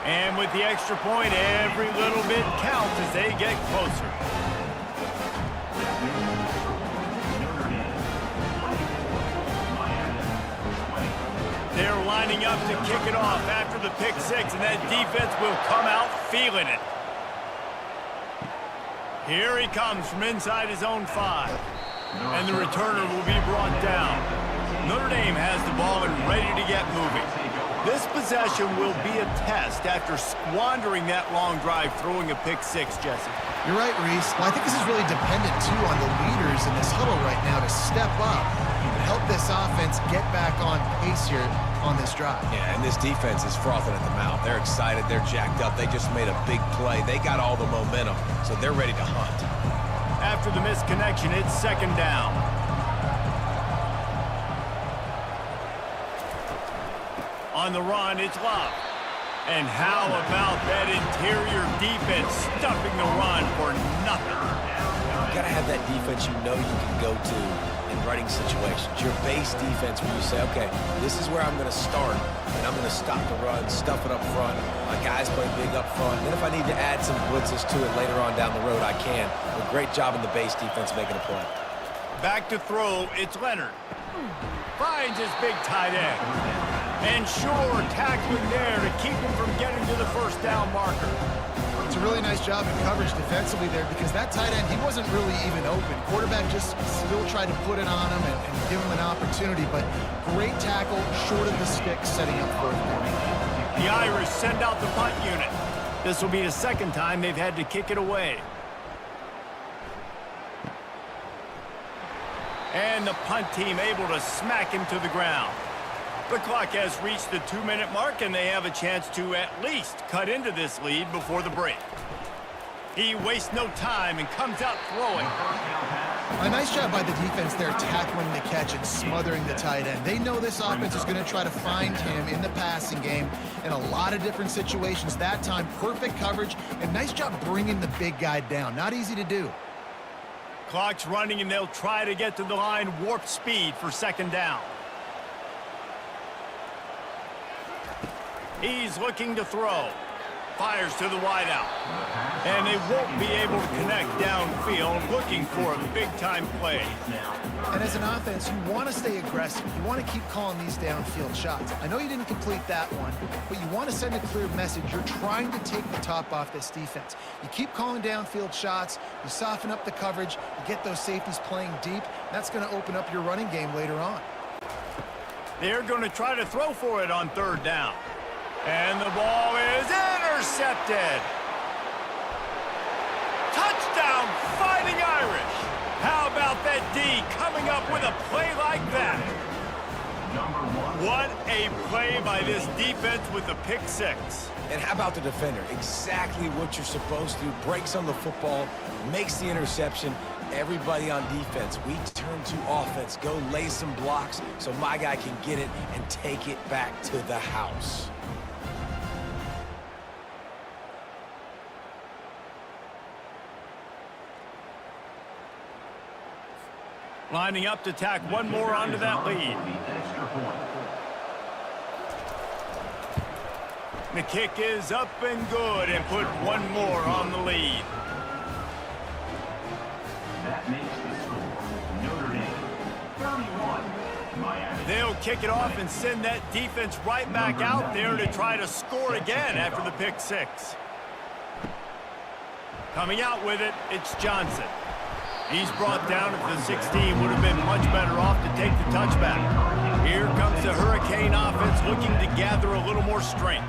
And with the extra point, every little bit counts as they get closer. They're lining up to kick it off after the pick six, and that defense will come out feeling it. Here he comes from inside his own 5. And the returner will be brought down. Notre Dame has the ball and ready to get moving. This possession will be a test after squandering that long drive throwing a pick six, Jesse. You're right, Reese. Well, I think this is really dependent, too, on the leaders in this huddle right now to step up and help this offense get back on pace here on this drive. Yeah, and this defense is frothing at the mouth. They're excited. They're jacked up. They just made a big play. They got all the momentum, so they're ready to hunt. After the missed connection, it's second down. On the run, it's Love. And how about that interior defense stuffing the run for nothing? You got to have that defense you know you can go to in running situations. Your base defense where you say, okay, this is where I'm going to start, and I'm going to stop the run, stuff it up front. My guys play big up front. Then if I need to add some blitzes to it later on down the road, I can. A great job in the base defense making a play. Back to throw, it's Leonard. Finds his big tight end. And sure, tackling there to keep him from getting to the first down marker. It's a really nice job in coverage defensively there because that tight end, he wasn't really even open. Quarterback just still tried to put it on him and give him an opportunity, but great tackle, short of the stick, setting up fourth down. The Irish send out the punt unit. This will be the second time they've had to kick it away. And the punt team able to smack him to the ground. The clock has reached the 2-minute mark, and they have a chance to at least cut into this lead before the break. He wastes no time and comes out throwing. A nice job by the defense there, tackling the catch and smothering the tight end. They know this offense is going to try to find him in the passing game in a lot of different situations. That time, perfect coverage, and nice job bringing the big guy down. Not easy to do. Clock's running, and they'll try to get to the line warp speed for second down. He's looking to throw. Fires to the wideout. And they won't be able to connect downfield, looking for a big-time play. And as an offense, you want to stay aggressive. You want to keep calling these downfield shots. I know you didn't complete that one, but you want to send a clear message. You're trying to take the top off this defense. You keep calling downfield shots. You soften up the coverage. You get those safeties playing deep. That's going to open up your running game later on. They're going to try to throw for it on third down. And the ball is intercepted. Touchdown, Fighting Irish. How about that D coming up with a play like that? What a play by this defense with the pick six. And how about the defender? Exactly what you're supposed to do. Breaks on the football, makes the interception. Everybody on defense, we turn to offense. Go lay some blocks so my guy can get it and take it back to the house. Lining up to tack one more onto that lead. The kick is up and good and put one more on the lead. That makes the score Notre Dame 31, Miami. They'll kick it off and send that defense right back out there to try to score again after the pick six. Coming out with it, it's Johnson. He's brought down at the 16, would have been much better off to take the touchback. Here comes the Hurricane offense looking to gather a little more strength.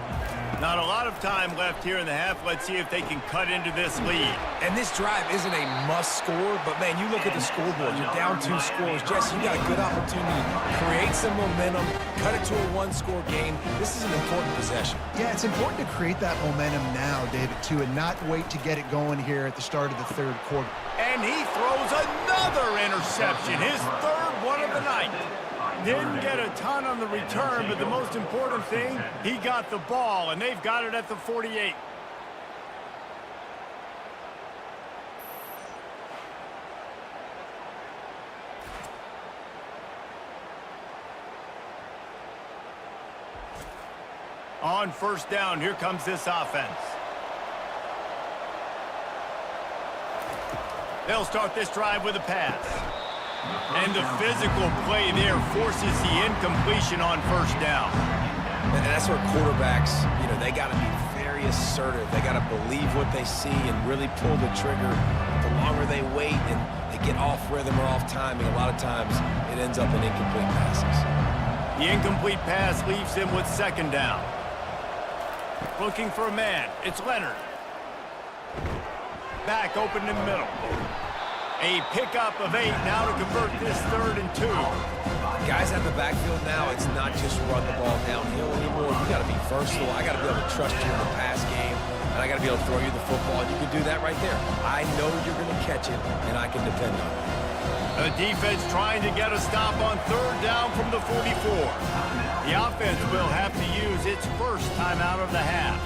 Not a lot of time left here in the half. Let's see if they can cut into this lead. And this drive isn't a must score, but man, you look at the scoreboard, you're down 2 scores. Jesse, you got a good opportunity to create some momentum, cut it to a 1-score game. This is an important possession. Yeah, it's important to create that momentum now, David, too, and not wait to get it going here at the start of the third quarter. And he throws another interception, his third one of the night. Didn't get a ton on the return, but the most important thing, he got the ball, and they've got it at the 48. On first down, here comes this offense. They'll start this drive with a pass. And the physical play there forces the incompletion on first down. And that's where quarterbacks, they got to be very assertive. They got to believe what they see and really pull the trigger. The longer they wait and they get off rhythm or off timing, a lot of times it ends up in incomplete passes. The incomplete pass leaves them with second down. Looking for a man. It's Leonard. Back open in the middle. A pickup of 8 now to convert this 3rd and 2. Guys at the backfield now, it's not just run the ball downhill anymore. You got to be versatile. I got to be able to trust you in the pass game, and I got to be able to throw you the football, and you can do that right there. I know you're going to catch it, and I can depend on it. The defense trying to get a stop on 3rd down from the 44. The offense will have to use its first timeout of the half.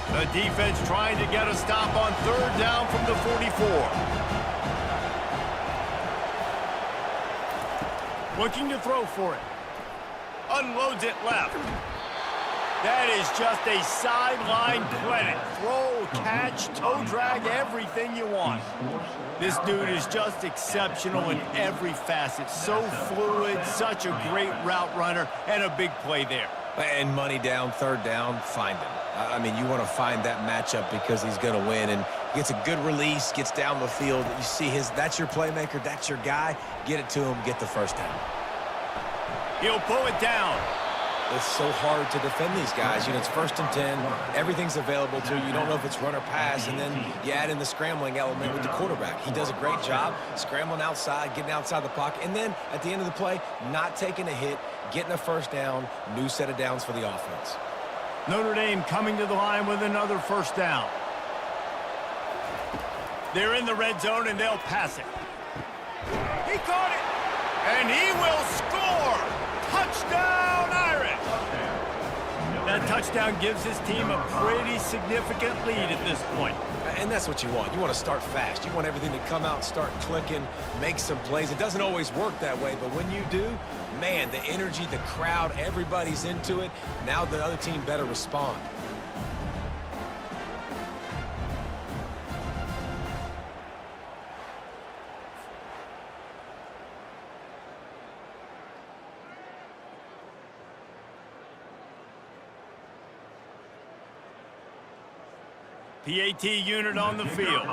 The defense trying to get a stop on 3rd down from the 44. Looking to throw for it. Unloads it left. That is just a sideline clinic. Throw, catch, toe drag, everything you want. This dude is just exceptional in every facet. So fluid, such a great route runner, and a big play there. And money down, third down, find him. I mean, you want to find that matchup because he's going to win, and gets a good release, gets down the field. You see that's your playmaker, that's your guy. Get it to him, get the first down. He'll pull it down. It's so hard to defend these guys. You know, it's 1st and 10. Everything's available to you. You don't know if it's run or pass, and then you add in the scrambling element with the quarterback. He does a great job scrambling outside, getting outside the pocket, and then at the end of the play, not taking a hit, getting a first down, new set of downs for the offense. Notre Dame coming to the line with another first down. They're in the red zone, and they'll pass it. He caught it, and he will score. Touchdown, Irish. That touchdown gives his team a pretty significant lead at this point. And that's what you want. You want to start fast. You want everything to come out, start clicking, make some plays. It doesn't always work that way, but when you do, man, the energy, the crowd, everybody's into it. Now the other team better respond. PAT unit on the field.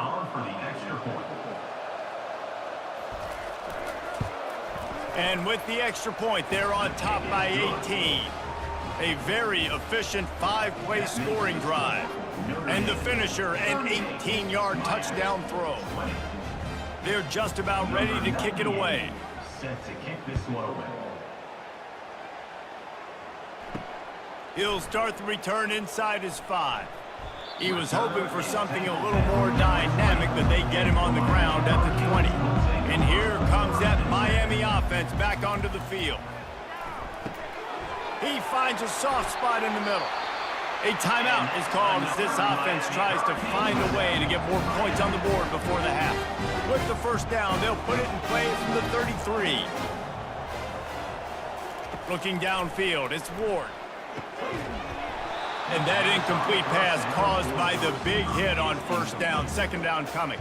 And with the extra point, they're on top by 18. A very efficient 5-play scoring drive. And the finisher, an 18-yard touchdown throw. They're just about ready to kick it away. Set to kick this one away. He'll start the return inside his 5. He was hoping for something a little more dynamic, but they get him on the ground at the 20. And here comes that Miami offense back onto the field. He finds a soft spot in the middle. A timeout is called as this offense tries to find a way to get more points on the board before the half. With the first down, they'll put it in play from the 33. Looking downfield, it's Ward. And that incomplete pass caused by the big hit on first down. Second down coming.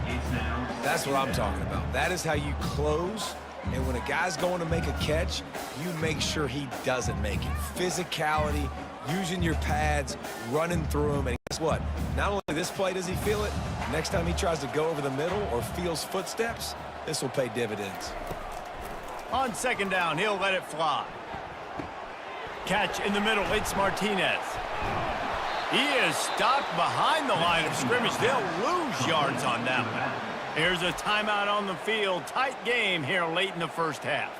That's what I'm talking about. That is how you close. And when a guy's going to make a catch, you make sure he doesn't make it. Physicality, using your pads, running through them. And guess what? Not only this play does he feel it, next time he tries to go over the middle or feels footsteps, this will pay dividends. On second down, he'll let it fly. Catch in the middle, it's Martinez. He is stopped behind the line of scrimmage. They'll lose yards on that one. Here's a timeout on the field. Tight game here late in the first half.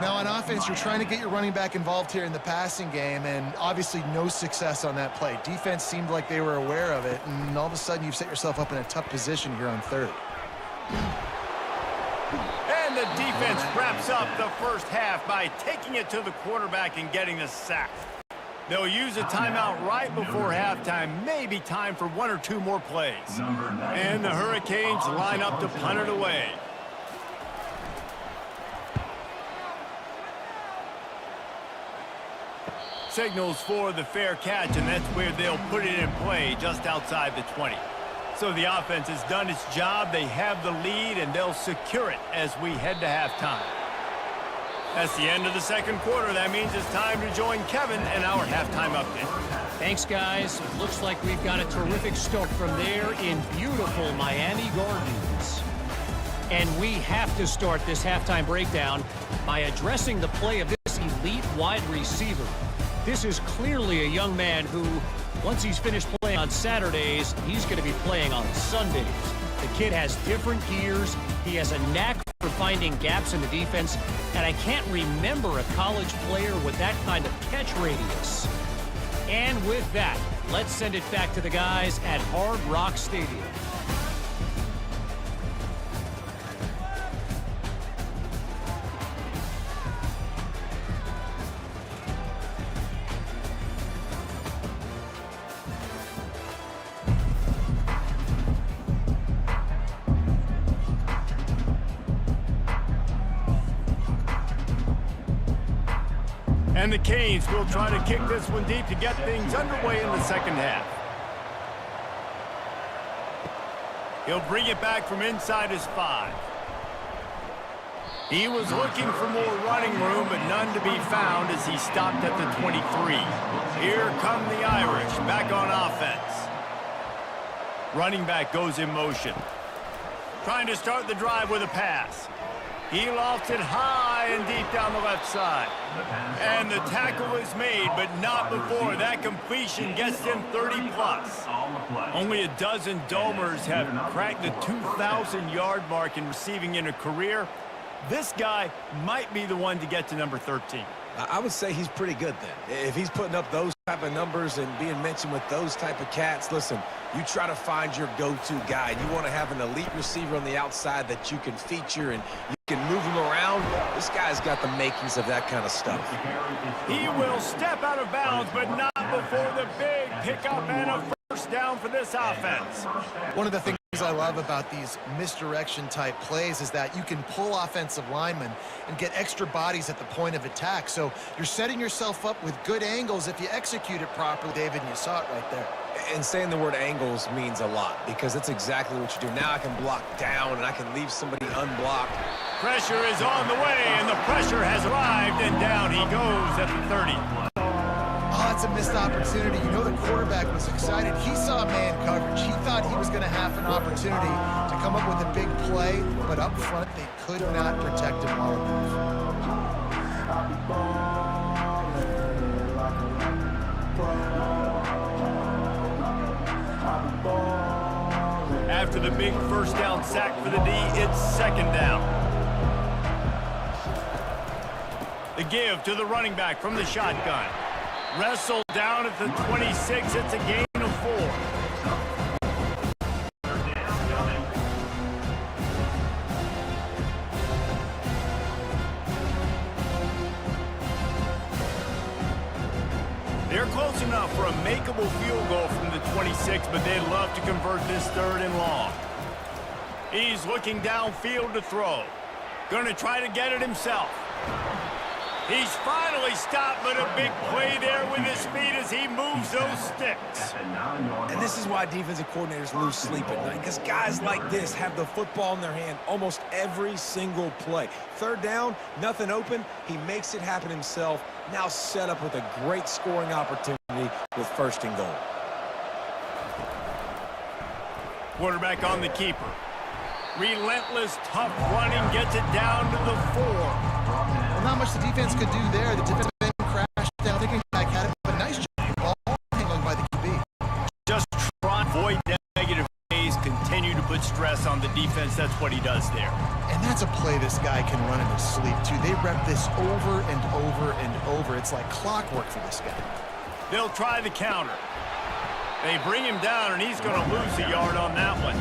Now on offense, you're trying to get your running back involved here in the passing game, and obviously no success on that play. Defense seemed like they were aware of it, and all of a sudden you've set yourself up in a tough position here on third. And the defense wraps up the first half by taking it to the quarterback and getting the sack. They'll use a timeout right before halftime. Maybe time for 1 or 2 more plays. And the Hurricanes line up to punt it away. Signals for the fair catch, and that's where they'll put it in play just outside the 20. So the offense has done its job. They have the lead, and they'll secure it as we head to halftime. That's the end of the second quarter. That means it's time to join Kevin and our halftime update. Thanks, guys. It looks like we've got a terrific start from there in beautiful Miami Gardens. And we have to start this halftime breakdown by addressing the play of this elite wide receiver. This is clearly a young man who, once he's finished playing on Saturdays, he's going to be playing on Sundays. The kid has different gears. He has a knack for finding gaps in the defense, and I can't remember a college player with that kind of catch radius. And with that, let's send it back to the guys at Hard Rock Stadium. And the Canes will try to kick this one deep to get things underway in the second half. He'll bring it back from inside his 5. He was looking for more running room, but none to be found as he stopped at the 23. Here come the Irish, back on offense. Running back goes in motion. Trying to start the drive with a pass. He lofted high and deep down the left side. And the tackle is made, but not before that completion gets them 30-plus. Only a dozen Domers have cracked the 2,000-yard mark in receiving in a career. This guy might be the one to get to number 13. I would say he's pretty good then. If he's putting up those type of numbers and being mentioned with those type of cats, listen, you try to find your go-to guy. You want to have an elite receiver on the outside that you can feature and you can move him around. This guy's got the makings of that kind of stuff. He will step out of bounds, but not before the big pickup and a first down for this offense. One of the things I love about these misdirection type plays is that you can pull offensive linemen and get extra bodies at the point of attack. So you're setting yourself up with good angles if you execute it properly, David, and you saw it right there. And saying the word angles means a lot because that's exactly what you do. Now I can block down and I can leave somebody unblocked. Pressure is on the way, and the pressure has arrived, and down he goes at the 30. Oh, that's a missed opportunity. You know the quarterback was excited. He saw man coverage. He thought he was going to have an opportunity to come up with a big play, but up front they could not protect him well enough. After the big first down sack for the D, it's second down. The give to the running back from the shotgun. Wrestled down at the 26. It's a gain of 4. They're close enough for a makeable field goal from the 26, but they'd love to convert this third and long. He's looking downfield to throw. Going to try to get it himself. He's finally stopped, but a big play there with his speed as he moves those sticks. And this is why defensive coordinators lose sleep at night, because guys like this have the football in their hand almost every single play. Third down, nothing open. He makes it happen himself. Now set up with a great scoring opportunity with first and goal. Quarterback on the keeper. Relentless, tough running, gets it down to the 4. Well, not much the defense could do there. The defensive end crashed down, thinking back had it, but nice job. Ball handling by the QB. Just try to avoid negative plays, continue to put stress on the defense. That's what he does there. And that's a play this guy can run in his sleep, too. They rep this over and over and over. It's like clockwork for this guy. They'll try the counter. They bring him down, and he's going to lose a yard on that one.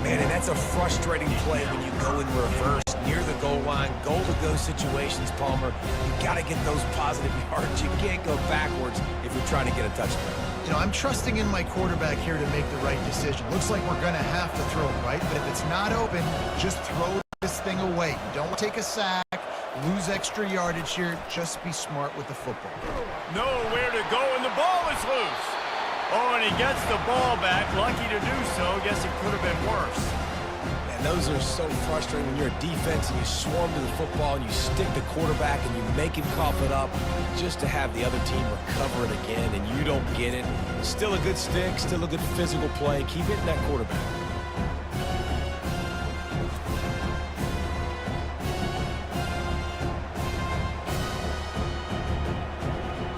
Man, and that's a frustrating play when you go in reverse near the goal line, goal-to-go situations, Palmer. You got to get those positive yards. You can't go backwards if you're trying to get a touchdown. You know, I'm trusting in my quarterback here to make the right decision. Looks like we're going to have to throw it, right? But if it's not open, just throw this thing away. Don't take a sack, lose extra yardage here. Just be smart with the football. Nowhere to go, and the ball is loose. Oh, and he gets the ball back. Lucky to do so. Guess it could have been worse. Man, those are so frustrating when you're a defense and you swarm to the football and you stick the quarterback and you make him cough it up just to have the other team recover it again and you don't get it. Still a good stick, still a good physical play. Keep hitting that quarterback.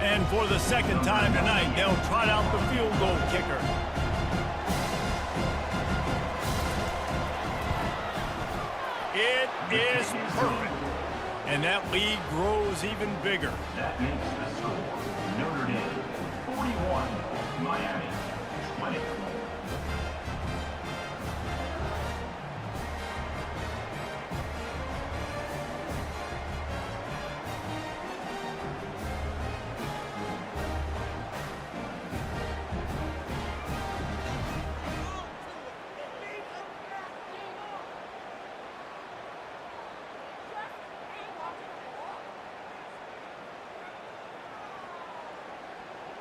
And for the second time tonight, they'll trot out the field goal kicker. It is perfect. And that lead grows even bigger. That makes the score Notre Dame 41, Miami 20.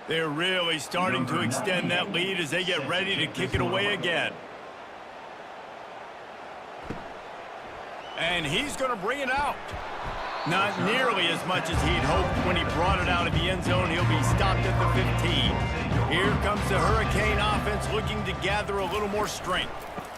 They're really starting to extend that lead as they get ready to kick it away again. And he's going to bring it out. Not nearly as much as he'd hoped when he brought it out of the end zone. He'll be stopped at the 15. Here comes the Hurricane offense looking to gather a little more strength.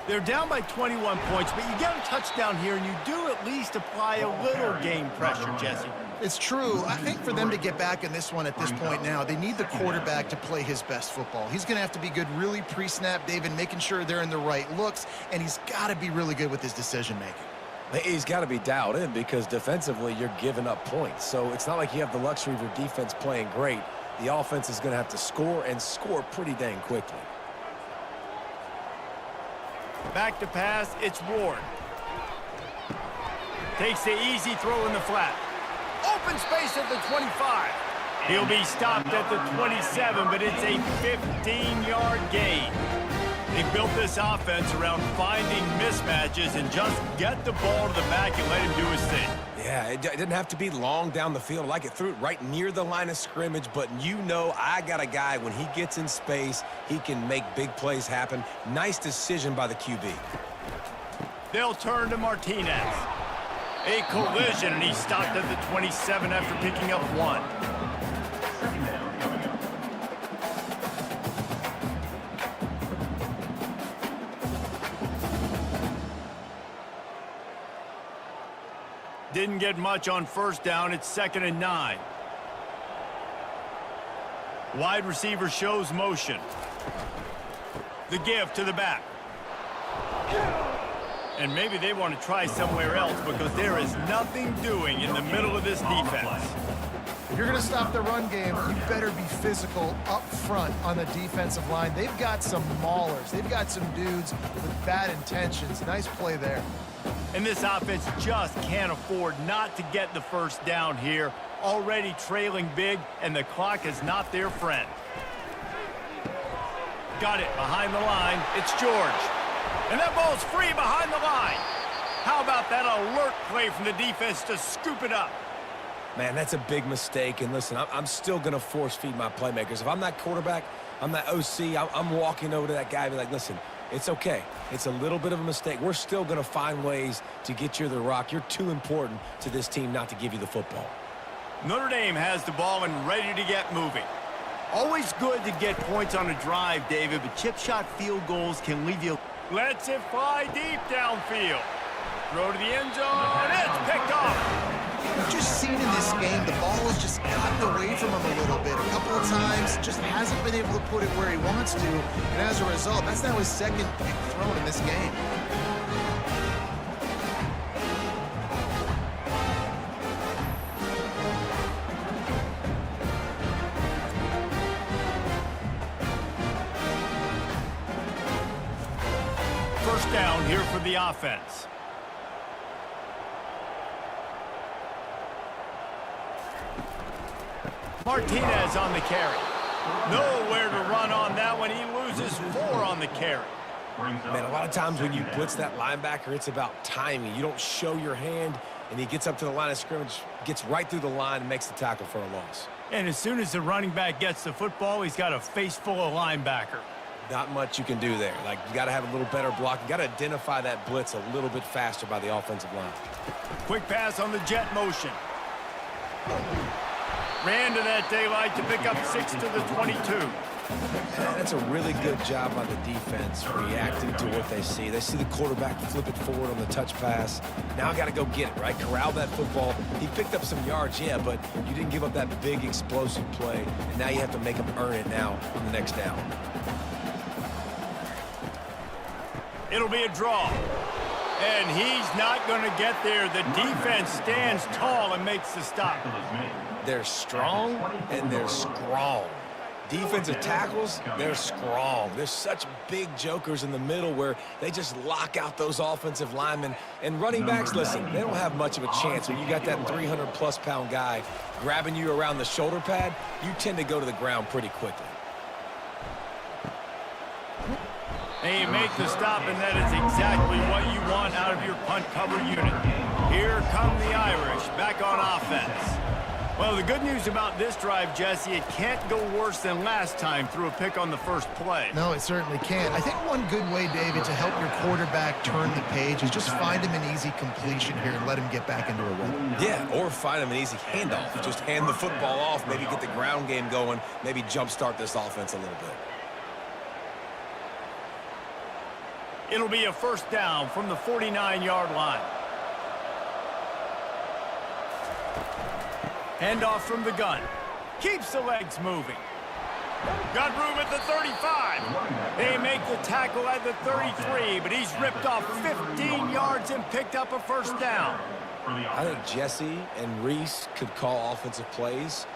They're down by 21 points, but you get a touchdown here, and you do at least apply a little game pressure, Jesse. It's true. I think for them to get back in this one at this point now, they need the quarterback to play his best football. He's going to have to be good really pre-snap, David, making sure they're in the right looks, and he's got to be really good with his decision-making. He's got to be dialed in because defensively you're giving up points. So it's not like you have the luxury of your defense playing great. The offense is going to have to score and score pretty dang quickly. Back to pass, it's Ward. Takes the easy throw in the flat. Open space at the 25. He'll be stopped at the 27, but it's a 15-yard gain. They built this offense around finding mismatches and just get the ball to the back and let him do his thing. Yeah, it didn't have to be long down the field. Like it threw it right near the line of scrimmage, but you know I got a guy, when he gets in space, he can make big plays happen. Nice decision by the QB. They'll turn to Martinez. A collision, and he's stopped at the 27 after picking up one. Second down coming up. Didn't get much on first down. It's 2nd and 9. Wide receiver shows motion. The give to the back. And maybe they want to try somewhere else because there is nothing doing in the middle of this defense. If you're going to stop the run game, you better be physical up front on the defensive line. They've got some maulers. They've got some dudes with bad intentions. Nice play there. And this offense just can't afford not to get the first down here. Already trailing big, and the clock is not their friend. Got it behind the line. It's George. And that ball's free behind the line. How about that alert play from the defense to scoop it up? Man, that's a big mistake. And listen, I'm still going to force feed my playmakers. If I'm that quarterback, I'm that OC, I'm walking over to that guy and be like, listen, it's okay. It's a little bit of a mistake. We're still going to find ways to get you the rock. You're too important to this team not to give you the football. Notre Dame has the ball and ready to get moving. Always good to get points on a drive, David, but chip shot field goals can leave you. Lets it fly deep downfield. Throw to the end zone. It's picked off. You've just seen in this game, the ball has just gotten away from him a little bit. A couple of times, just hasn't been able to put it where he wants to. And as a result, that's now his second pick thrown in this game. First down here for the offense. Martinez on the carry. Nowhere to run on that one. He loses 4 on the carry. Man, a lot of times when you blitz that linebacker, it's about timing. You don't show your hand, and he gets up to the line of scrimmage, gets right through the line, and makes the tackle for a loss. And as soon as the running back gets the football, he's got a face full of linebacker. Not much you can do there. Like, you got to have a little better block. You got to identify that blitz a little bit faster by the offensive line. Quick pass on the jet motion. Ran to that daylight to pick up 6 to the 22. That's a really good job by the defense, reacting to what they see. They see the quarterback flip it forward on the touch pass. Now I got to go get it, right? Corral that football. He picked up some yards, yeah, but you didn't give up that big explosive play. And now you have to make him earn it now on the next down. It'll be a draw. And he's not going to get there. The defense stands tall and makes the stop. They're strong and they're strong. Defensive tackles, they're strong. There's such big jokers in the middle where they just lock out those offensive linemen. And running backs, listen, they don't have much of a chance. When you got that 300-plus pound guy grabbing you around the shoulder pad, you tend to go to the ground pretty quickly. They make the stop, and that is exactly what you want out of your punt cover unit. Here come the Irish back on offense. Well, the good news about this drive, Jesse, it can't go worse than last time through a pick on the first play. No, it certainly can't. I think one good way, David, to help your quarterback turn the page is just find him an easy completion here and let him get back into a rhythm. Yeah, or find him an easy handoff. Just hand the football off, maybe get the ground game going, maybe jumpstart this offense a little bit. It'll be a first down from the 49-yard line. Handoff from the gun. Keeps the legs moving. Got room at the 35. They make the tackle at the 33, but he's ripped off 15 yards and picked up a first down. I think Jesse and Reese could call offensive plays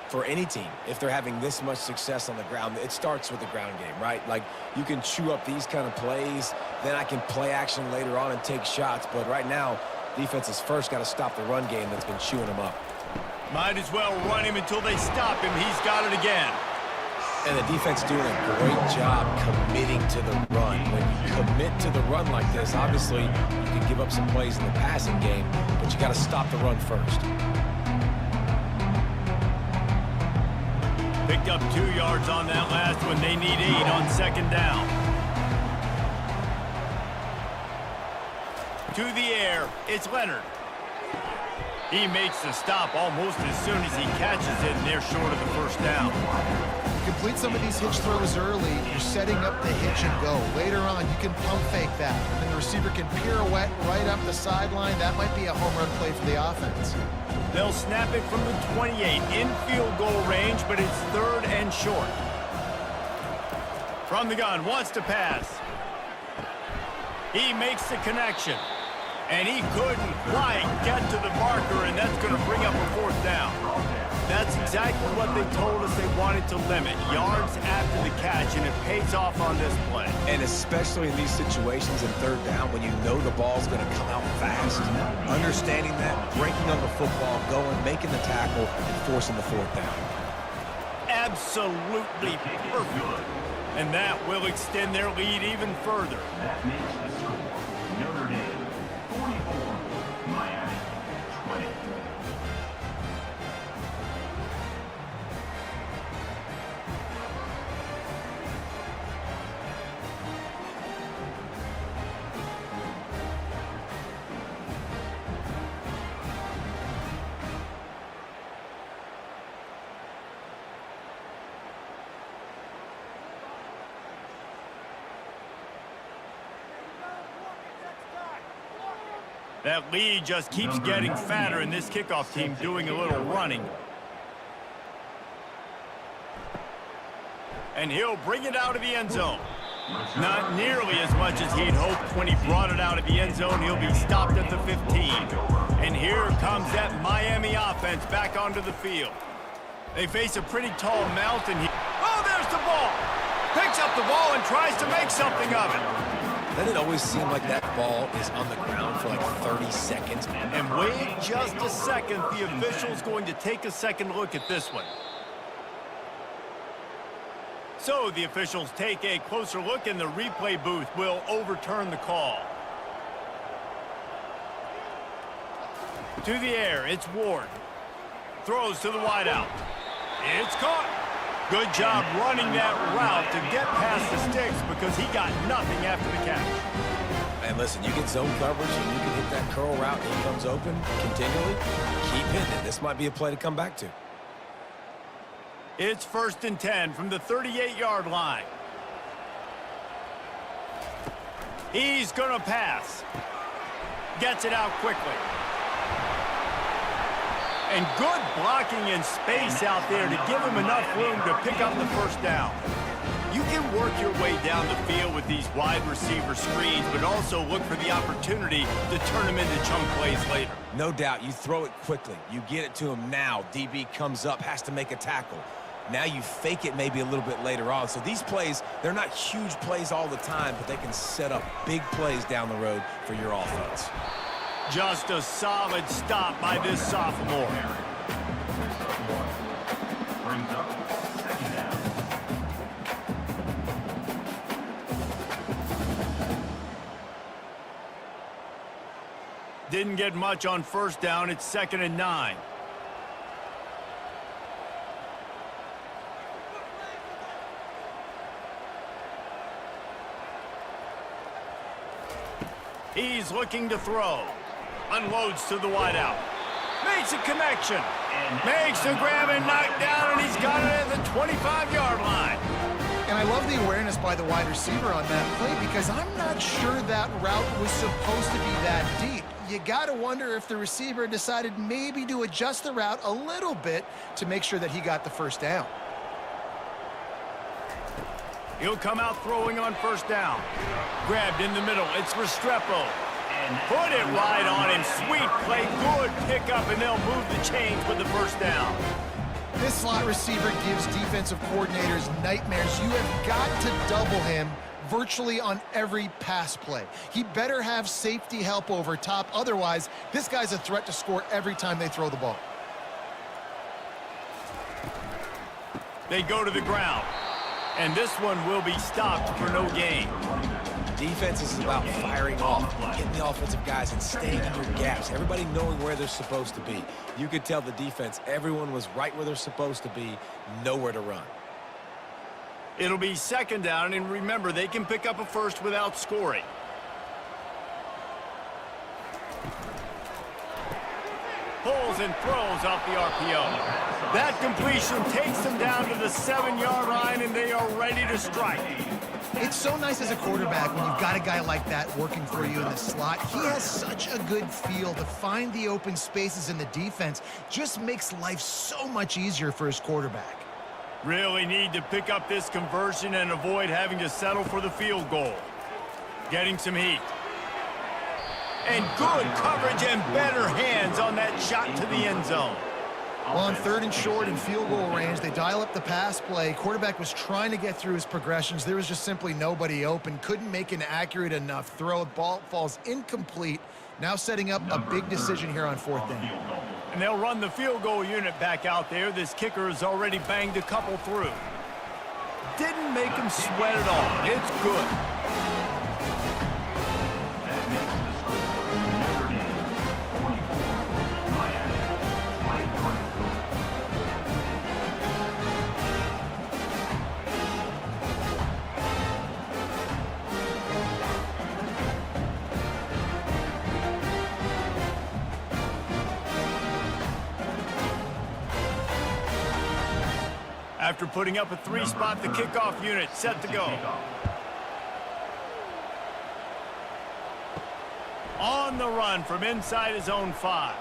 for any team if they're having this much success on the ground. It starts with the ground game, right? Like, you can chew up these kind of plays, then I can play action later on and take shots, but right now, defense has first got to stop the run game that's been chewing them up. Might as well run him until they stop him. He's got it again. And the defense doing a great job committing to the run. When you commit to the run like this, obviously, you can give up some plays in the passing game, but you got to stop the run first. Picked up 2 yards on that last one. They need 8 on second down. To the air, it's Leonard. He makes the stop almost as soon as he catches it, and they're short of the first down. Complete some of these hitch throws early. You're setting up the hitch and go. Later on, you can pump fake that. And the receiver can pirouette right up the sideline. That might be a home run play for the offense. They'll snap it from the 28 in field goal range, but it's third and short. From the gun, wants to pass. He makes the connection. And he couldn't quite get to the marker, and that's going to bring up a fourth down. That's exactly what they told us they wanted to limit, yards after the catch, and it pays off on this play. And especially in these situations in third down when you know the ball's going to come out fast. Understanding that, breaking on the football, going, making the tackle, and forcing the fourth down. Absolutely perfect. And that will extend their lead even further. That makes the score Notre Dame 44, Miami 20. That lead just keeps getting fatter, and this kickoff team doing a little running. And he'll bring it out of the end zone. Not nearly as much as he'd hoped when he brought it out of the end zone. He'll be stopped at the 15. And here comes that Miami offense back onto the field. They face a pretty tall mountain here. Oh, there's the ball. Picks up the ball and tries to make something of it. Doesn't it always seem like that ball is on the ground for like 30 seconds? And wait just a second. The official's going to take a second look at this one. So the officials take a closer look, and the replay booth will overturn the call. To the air, it's Ward. Throws to the wideout. It's caught. Good job running that route to get past the sticks because he got nothing after the catch. And listen, you get zone coverage and you can hit that curl route and he comes open continually. Keep hitting it. This might be a play to come back to. It's 1st and 10 from the 38-yard line. He's going to pass. Gets it out quickly. And good blocking in space out there to give him enough room to pick up the first down. You can work your way down the field with these wide receiver screens, but also look for the opportunity to turn them into chunk plays later. No doubt, you throw it quickly. You get it to him now. DB comes up, has to make a tackle. Now you fake it maybe a little bit later on. So these plays, they're not huge plays all the time, but they can set up big plays down the road for your offense. Just a solid stop by this sophomore. Brings up second down. Didn't get much on first down. It's 2nd and 9. He's looking to throw. Unloads to the wideout. Makes a connection. Makes the grab and knock down, and he's got it at the 25-yard line. And I love the awareness by the wide receiver on that play because I'm not sure that route was supposed to be that deep. You got to wonder if the receiver decided maybe to adjust the route a little bit to make sure that he got the first down. He'll come out throwing on first down. Grabbed in the middle. It's Restrepo. Put it right on him. Sweet play. Good pickup, and they'll move the chains with the first down. This slot receiver gives defensive coordinators nightmares. You have got to double him virtually on every pass play. He better have safety help over top. Otherwise, this guy's a threat to score every time they throw the ball. They go to the ground. And this one will be stopped for no gain. Defense is about firing off, hitting the offensive guys and staying in your gaps. Everybody knowing where they're supposed to be. You could tell the defense, everyone was right where they're supposed to be, nowhere to run. It'll be second down, and remember, they can pick up a first without scoring. Pulls and throws off the RPO. That completion takes them down to the 7-yard line, and they are ready to strike. It's so nice as a quarterback when you've got a guy like that working for you in the slot. He has such a good feel to find the open spaces in the defense. Just makes life so much easier for his quarterback. Really need to pick up this conversion and avoid having to settle for the field goal. Getting some heat. And good coverage and better hands on that shot to the end zone. Well, on 3rd and short and field goal range, they dial up the pass play. Quarterback was trying to get through his progressions. There was just simply nobody open. Couldn't make an accurate enough throw. Ball falls incomplete. Now setting up a big decision here on 4th down. And they'll run the field goal unit back out there. This kicker has already banged a couple through. Didn't make him sweat at all. It's good. After putting up a 3-spot, the kickoff unit set to go. On the run from inside his own 5.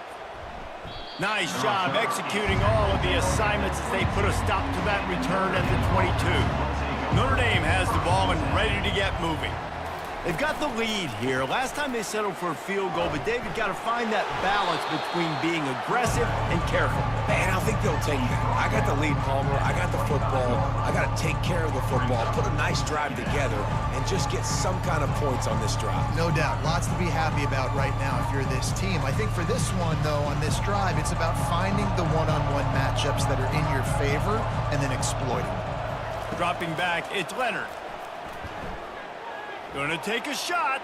Nice job executing all of the assignments as they put a stop to that return at the 22. Notre Dame has the ball and ready to get moving. They've got the lead here. Last time they settled for a field goal, but David got to find that balance between being aggressive and careful. And I think they'll take that. I got the lead, Palmer. I got the football. I got to take care of the football, put a nice drive together, and just get some kind of points on this drive. No doubt. Lots to be happy about right now if you're this team. I think for this one, though, on this drive, it's about finding the one-on-one matchups that are in your favor and then exploiting them. Dropping back, it's Leonard. Gonna take a shot.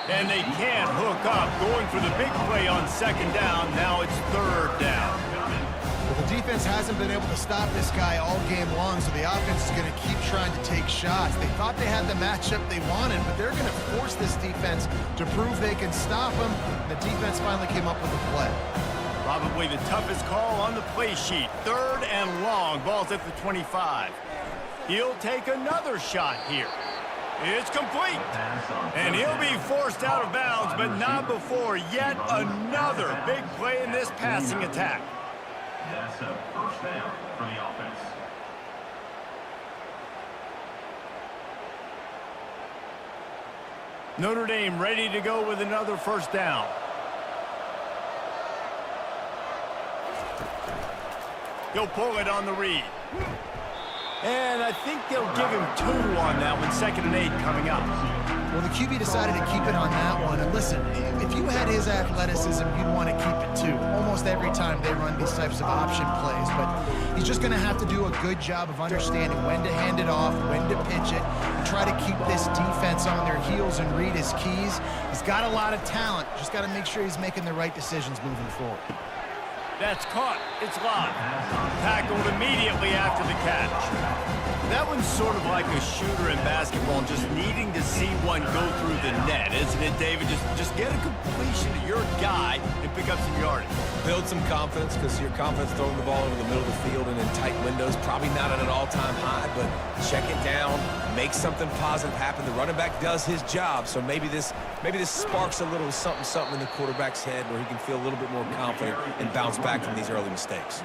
And they can't hook up. Going for the big play on 2nd down. Now it's 3rd down. Well, the defense hasn't been able to stop this guy all game long, so the offense is going to keep trying to take shots. They thought they had the matchup they wanted, but they're going to force this defense to prove they can stop them. The defense finally came up with a play. Probably the toughest call on the play sheet. 3rd and long. Ball's at the 25. He'll take another shot here. It's complete. And he'll be forced out of bounds, but not before yet another big play in this passing attack. That's a first down for the offense. Notre Dame ready to go with another first down. He'll pull it on the read. And I think they'll give him 2 on that one. 2nd and 8 coming up. Well, the QB decided to keep it on that one. And listen, if you had his athleticism, you'd want to keep it too. Almost every time they run these types of option plays. But he's just going to have to do a good job of understanding when to hand it off, when to pitch it, and try to keep this defense on their heels and read his keys. He's got a lot of talent. Just got to make sure he's making the right decisions moving forward. That's caught. It's locked. Tackled immediately after the catch. That one's sort of like a shooter in basketball, just needing to see one go through the net, isn't it, David? Just get a completion to your guy and pick up some yardage. Build some confidence, because your confidence throwing the ball over the middle of the field and in tight windows, probably not at an all-time high, but check it down, make something positive happen. The running back does his job, so maybe this sparks a little something in the quarterback's head where he can feel a little bit more confident and bounce back from these early mistakes.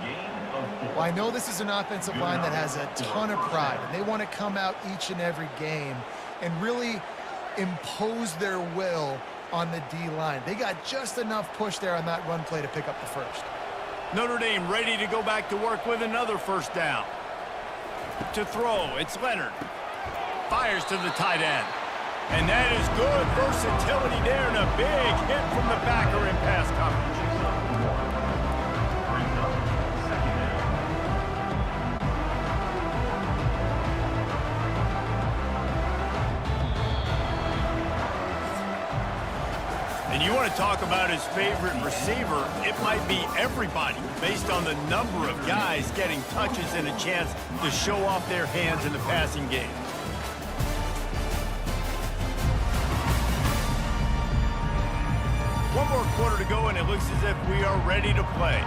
Well, I know this is an offensive line that has a ton of pride, and they want to come out each and every game and really impose their will on the D-line. They got just enough push there on that run play to pick up the first. Notre Dame ready to go back to work with another first down. To throw, it's Leonard. Fires to the tight end. And that is good versatility there, and a big hit from the backer in pass coverage. And you want to talk about his favorite receiver, it might be everybody based on the number of guys getting touches and a chance to show off their hands in the passing game. One more quarter to go, and it looks as if we are ready to play.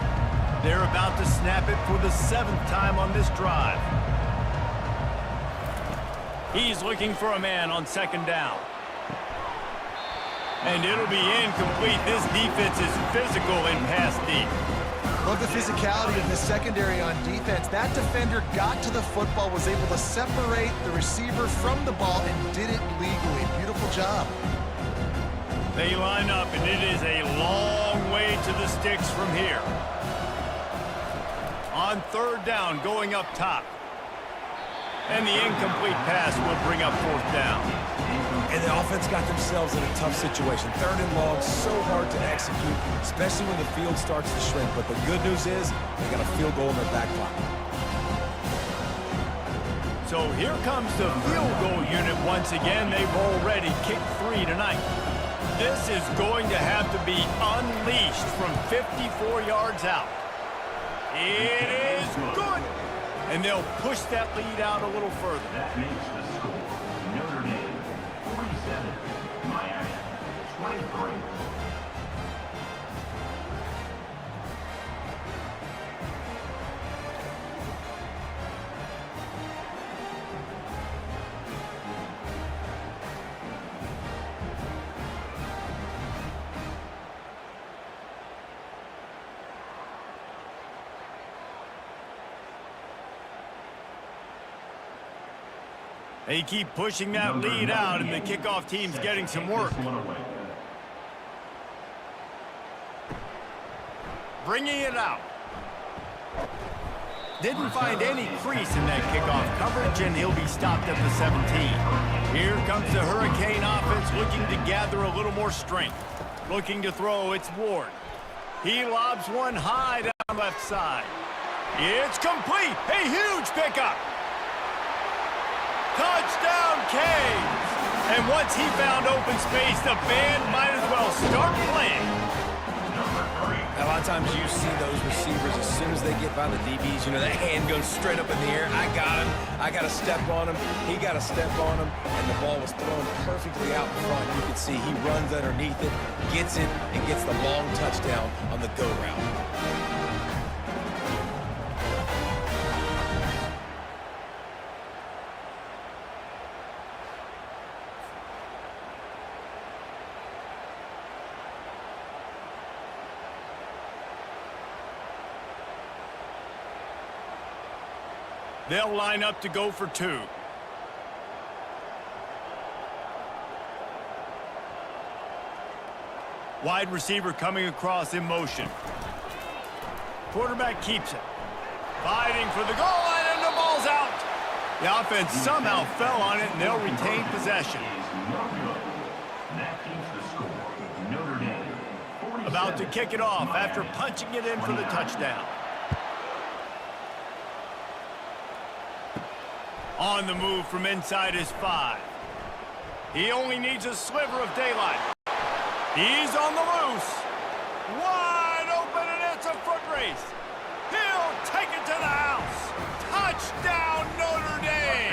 They're about to snap it for the 7th time on this drive. He's looking for a man on 2nd down. And it'll be incomplete. This defense is physical in pass deep. Love the physicality of the secondary on defense. That defender got to the football, was able to separate the receiver from the ball, and did it legally. Beautiful job. They line up, and it is a long way to the sticks from here. On 3rd down, going up top. And the incomplete pass will bring up 4th down. And the offense got themselves in a tough situation. 3rd and long, so hard to execute, especially when the field starts to shrink. But the good news is they got a field goal in their back pocket. So here comes the field goal unit once again. They've already kicked 3 tonight. This is going to have to be unleashed from 54 yards out. It is good. And they'll push that lead out a little further. That makes the score. Notre Dame 47, Miami 23. They keep pushing that lead out, and the kickoff team's getting some work. Bringing it out. Didn't find any crease in that kickoff coverage, and he'll be stopped at the 17. Here comes the Hurricane offense looking to gather a little more strength. Looking to throw, it's Ward. He lobs one high down left side. It's complete. A huge pickup. Touchdown, Canes! And once he found open space, the band might as well start playing. A lot of times you see those receivers, as soon as they get by the DBs, you know, that hand goes straight up in the air. I got him. I got to step on him. He got to step on him. And the ball was thrown perfectly out in front. You can see he runs underneath it, gets it, and gets the long touchdown on the go route. They'll line up to go for 2. Wide receiver coming across in motion. Quarterback keeps it. Fighting for the goal line, and the ball's out. The offense somehow fell on it, and they'll retain possession. About to kick it off after punching it in for the touchdown. On the move from inside his 5. He only needs a sliver of daylight. He's on the loose. Wide open, and it's a foot race. He'll take it to the house. Touchdown, Notre Dame.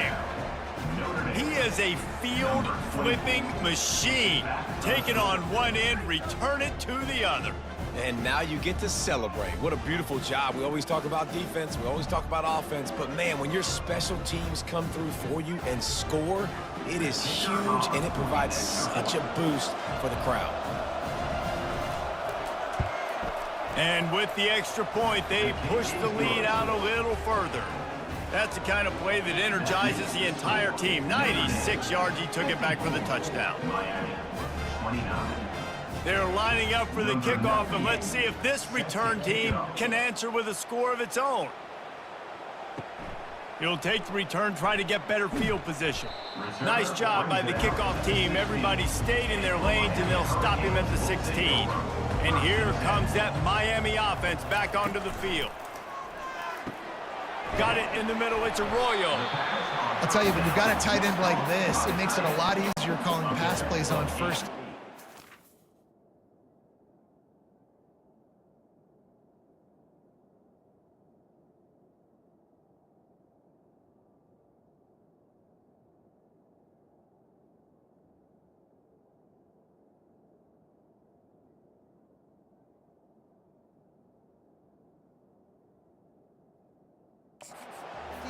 is a field-flipping machine. Take it on one end, return it to the other. And now you get to celebrate. What a beautiful job. We always talk about defense. We always talk about offense. But, man, when your special teams come through for you and score, it is huge, and it provides such a boost for the crowd. And with the extra point, they push the lead out a little further. That's the kind of play that energizes the entire team. 96 yards, he took it back for the touchdown. Miami, 29. They're lining up for the kickoff, and let's see if this return team can answer with a score of its own. He'll take the return, try to get better field position. Nice job by the kickoff team. Everybody stayed in their lanes, and they'll stop him at the 16. And here comes that Miami offense back onto the field. Got it in the middle. It's Arroyo. I'll tell you, when you've got a tight end like this, it makes it a lot easier calling pass plays on first.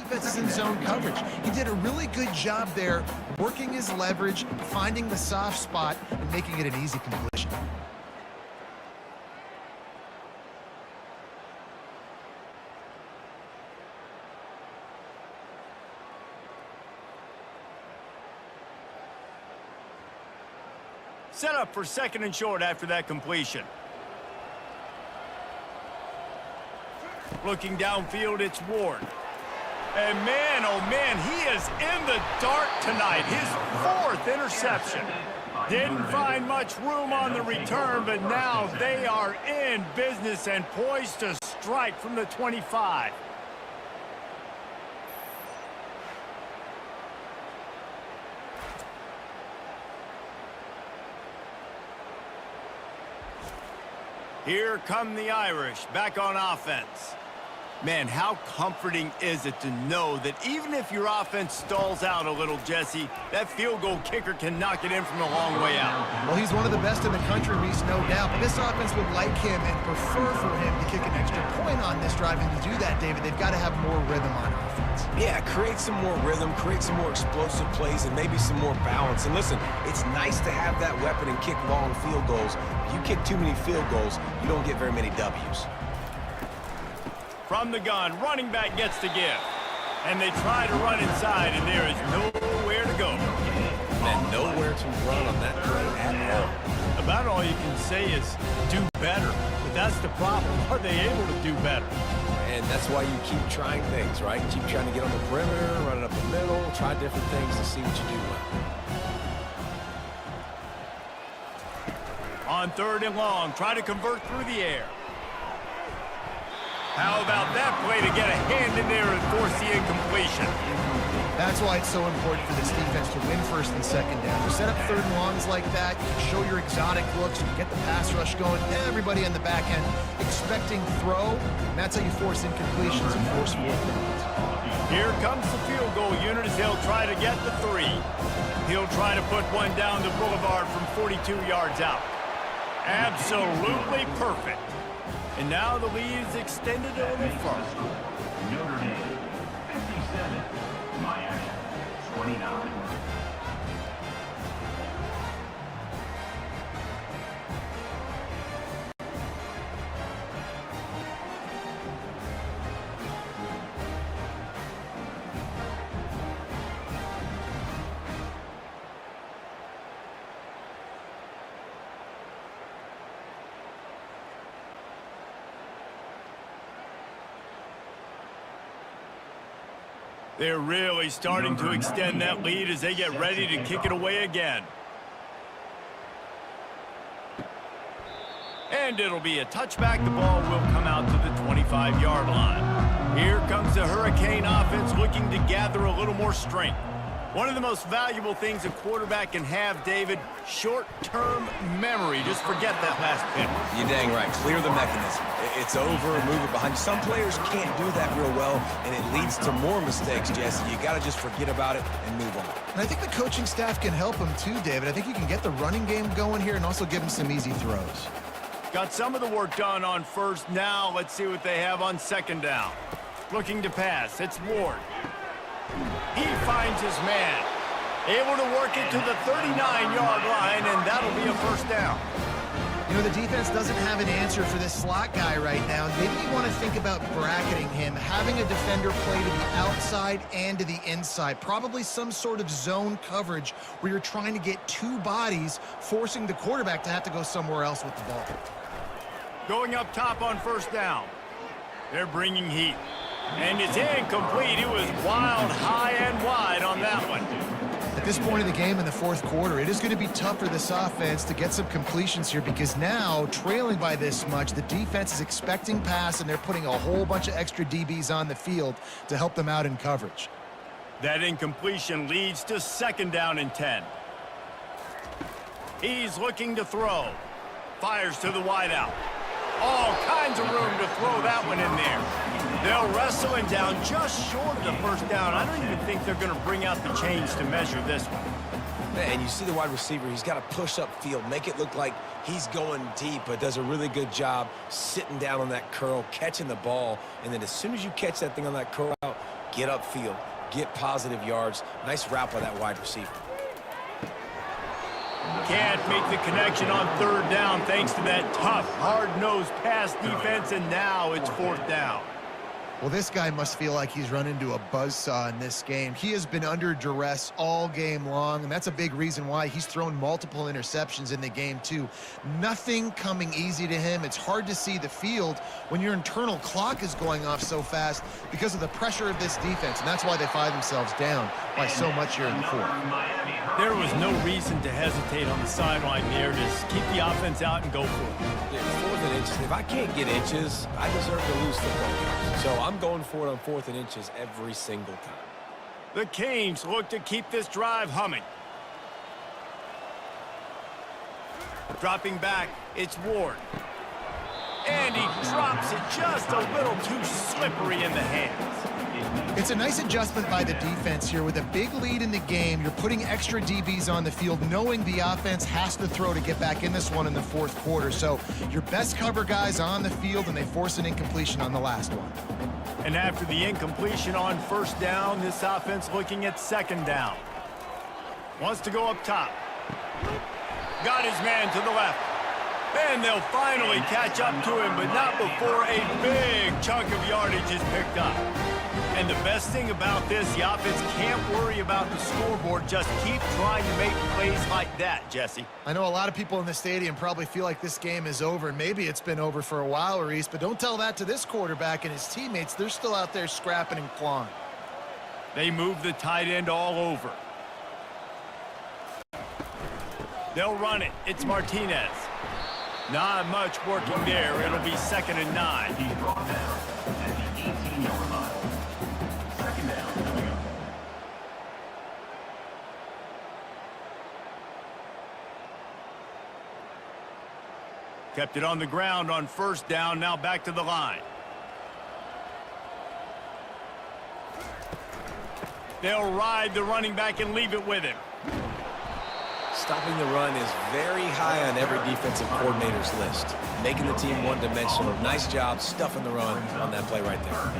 Defense is in zone coverage. He did a really good job there, working his leverage, finding the soft spot, and making it an easy completion. Set up for second and short after that completion. Looking downfield, it's Ward. And man, oh man, he is in the dark tonight. His 4th interception. Didn't find much room on the return, but now they are in business and poised to strike from the 25. Here come the Irish, back on offense. Man, how comforting is it to know that even if your offense stalls out a little, Jesse, that field goal kicker can knock it in from a long way out. Well, he's one of the best in the country, Reese, no doubt. But this offense would like him and prefer for him to kick an extra point on this drive. And to do that, David, they've got to have more rhythm on offense. Yeah, create some more rhythm, create some more explosive plays, and maybe some more balance. And listen, it's nice to have that weapon and kick long field goals. If you kick too many field goals, you don't get very many W's. From the gun, running back gets the give. And they try to run inside, and there is nowhere to go. And nowhere to run on that play at all. About all you can say is do better. But that's the problem. Are they able to do better? And that's why you keep trying things, right? Keep trying to get on the perimeter, run it up the middle, try different things to see what you do well. On 3rd and long, try to convert through the air. How about that play to get a hand in there and force the incompletion? That's why it's so important for this defense to win 1st and 2nd down. You set up 3rd and longs like that, you can show your exotic looks, you can get the pass rush going, everybody on the back end expecting throw, and that's how you force incompletions and force 4th downs. Here comes the field goal unit as he'll try to get the 3. He'll try to put one down the boulevard from 42 yards out. Absolutely perfect. And now the lead is extended a little further. Notre Dame, 57. Miami, 29. They're really starting to extend that lead as they get ready to kick it away again. And it'll be a touchback. The ball will come out to the 25-yard line. Here comes the Hurricane offense looking to gather a little more strength. One of the most valuable things a quarterback can have, David, short-term memory. Just forget that last pick. You're dang right. Clear the mechanism. It's over, move it behind you. Some players can't do that real well, and it leads to more mistakes, Jesse. You got to just forget about it and move on. And I think the coaching staff can help him too, David. I think you can get the running game going here and also give him some easy throws. Got some of the work done on first. Now let's see what they have on second down. Looking to pass. It's Ward. He finds his man. Able to work it to the 39-yard line, and that'll be a first down. You know, the defense doesn't have an answer for this slot guy right now. Maybe you want to think about bracketing him, having a defender play to the outside and to the inside. Probably some sort of zone coverage where you're trying to get two bodies, forcing the quarterback to have to go somewhere else with the ball. Going up top on first down. They're bringing heat. And it's incomplete. It was wild, high and wide on that one. At this point in the game in the fourth quarter, it is going to be tough for this offense to get some completions here because now, trailing by this much, the defense is expecting pass, and they're putting a whole bunch of extra DBs on the field to help them out in coverage. That incompletion leads to second down and 10. He's looking to throw. Fires to the wideout. All kinds of room to throw that one in there. They'll wrestle him down just short of the first down. I don't even think they're going to bring out the chains to measure this one. And you see the wide receiver, he's got to push up field, make it look like he's going deep, but does a really good job sitting down on that curl, catching the ball, and then as soon as you catch that thing on that curl out, get upfield, get positive yards. Nice route by that wide receiver. Can't make the connection on third down thanks to that tough, hard-nosed pass defense, and now it's fourth down. Well, this guy must feel like he's run into a buzzsaw in this game. He has been under duress all game long, and that's a big reason why he's thrown multiple interceptions in the game, too. Nothing coming easy to him. It's hard to see the field when your internal clock is going off so fast because of the pressure of this defense, and that's why they find themselves down by so much here in the fourth. There was no reason to hesitate on the sideline there. Just keep the offense out and go for it. Yeah, 4th and inches. If I can't get inches, I deserve to lose football games. So I'm going for it on 4th and inches every single time. The Canes look to keep this drive humming. Dropping back, it's Ward. And he drops it just a little too slippery in the hands. It's a nice adjustment by the defense here. With a big lead in the game, you're putting extra DBs on the field, knowing the offense has to throw to get back in this one in the fourth quarter. So your best cover guys on the field, and they force an incompletion on the last one. And after the incompletion on first down, this offense looking at second down. Wants to go up top. Got his man to the left. And they'll finally catch up to him, but not before a big chunk of yardage is picked up. And the best thing about this, the offense can't worry about the scoreboard. Just keep trying to make plays like that, Jesse. I know a lot of people in the stadium probably feel like this game is over, and maybe it's been over for a while, Reese, but don't tell that to this quarterback and his teammates. They're still out there scrapping and clawing. They move the tight end all over. They'll run it. It's Martinez. Not much working there. It'll be 2nd and 9. He's brought down at the 18-yard line. Second down coming up. Kept it on the ground on first down. Now back to the line. They'll ride the running back and leave it with him. Stopping the run is very high on every defensive coordinator's list. Making the team one-dimensional. Nice job stuffing the run on that play right there.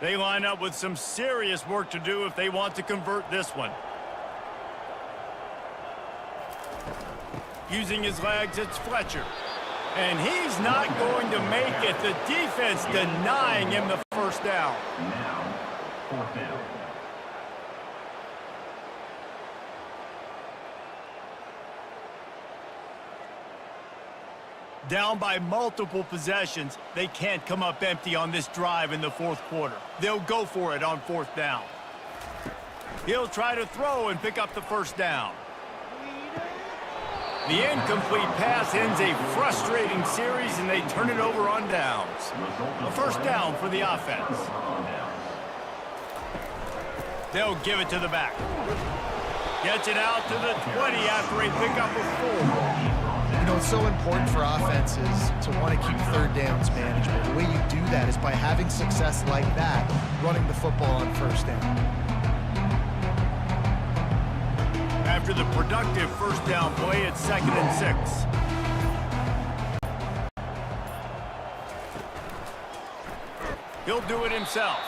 They line up with some serious work to do if they want to convert this one. Using his legs, it's Fletcher. And he's not going to make it. The defense denying him the first down. Now, fourth down. Down by multiple possessions, they can't come up empty on this drive in the fourth quarter. They'll go for it on fourth down. He'll try to throw and pick up the first down. The incomplete pass ends a frustrating series, and they turn it over on downs. A first down for the offense. They'll give it to the back. Gets it out to the 20 after a pickup of 4. You know, it's so important for offenses to want to keep third downs manageable. The way you do that is by having success like that, running the football on first down. After the productive first down play, it's 2nd and 6. He'll do it himself.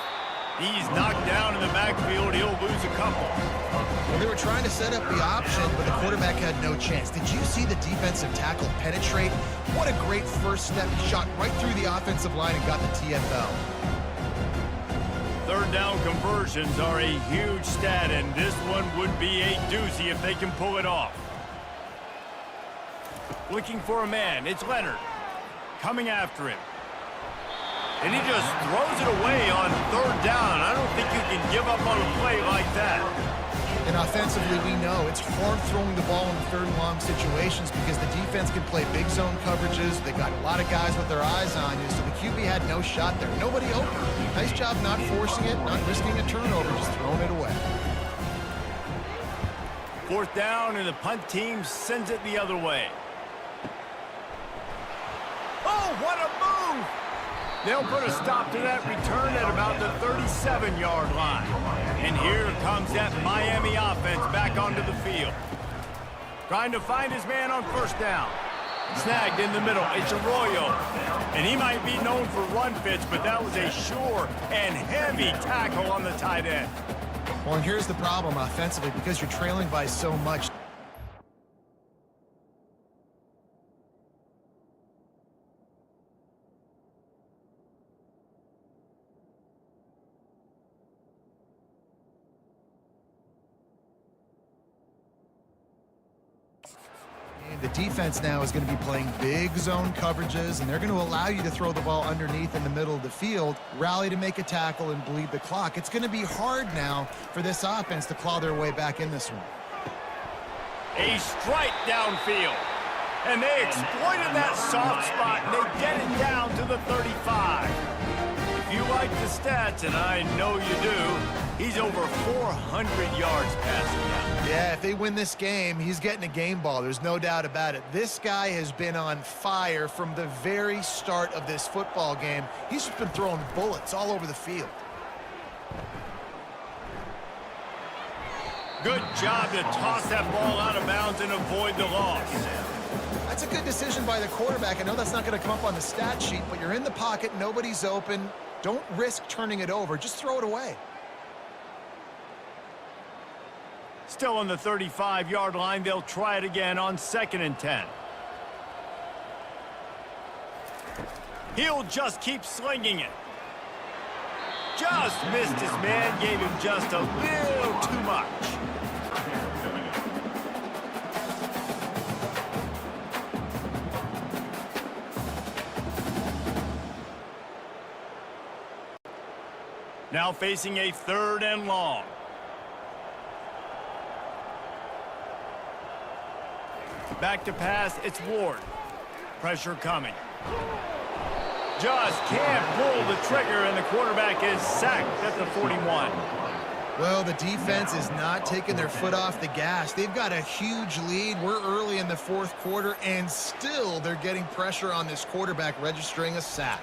He's knocked down in the backfield. He'll lose a couple. Well, they were trying to set up the option, but the quarterback had no chance. Did you see the defensive tackle penetrate? What a great first step. He shot right through the offensive line and got the TFL. Third down conversions are a huge stat, and this one would be a doozy if they can pull it off. Looking for a man. It's Leonard. Coming after him. And he just throws it away on third down. I don't think you can give up on a play like that. And offensively, we know it's hard throwing the ball in third and long situations because the defense can play big zone coverages. They got a lot of guys with their eyes on you, so the QB had no shot there. Nobody open. Nice job not forcing it, not risking a turnover, just throwing it away. Fourth down, and the punt team sends it the other way. Oh, what a move! They'll put a stop to that return at about the 37-yard line. And here comes that Miami offense back onto the field. Trying to find his man on first down. Snagged in the middle. It's Arroyo. And he might be known for run fits, but that was a sure and heavy tackle on the tight end. Well, and here's the problem offensively, because you're trailing by so much. The defense now is going to be playing big zone coverages, and they're going to allow you to throw the ball underneath in the middle of the field, rally to make a tackle, and bleed the clock. It's going to be hard now for this offense to claw their way back in this one. A strike downfield. And they exploited that soft spot, and they get it down to the 35. If you like the stats, and I know you do, he's over 400 yards passing now. Yeah, if they win this game, he's getting a game ball. There's no doubt about it. This guy has been on fire from the very start of this football game. He's just been throwing bullets all over the field. Good job to toss that ball out of bounds and avoid the loss. That's a good decision by the quarterback. I know that's not going to come up on the stat sheet, but you're in the pocket, nobody's open. Don't risk turning it over. Just throw it away. Still on the 35-yard line, they'll try it again on 2nd and 10. He'll just keep slinging it. Just missed his man, gave him just a little too much. Now facing a 3rd and long. Back to pass, it's Ward. Pressure coming. Just can't pull the trigger, and the quarterback is sacked at the 41. Well, the defense is not taking their foot off the gas. They've got a huge lead. We're early in the 4th quarter, and still they're getting pressure on this quarterback, registering a sack.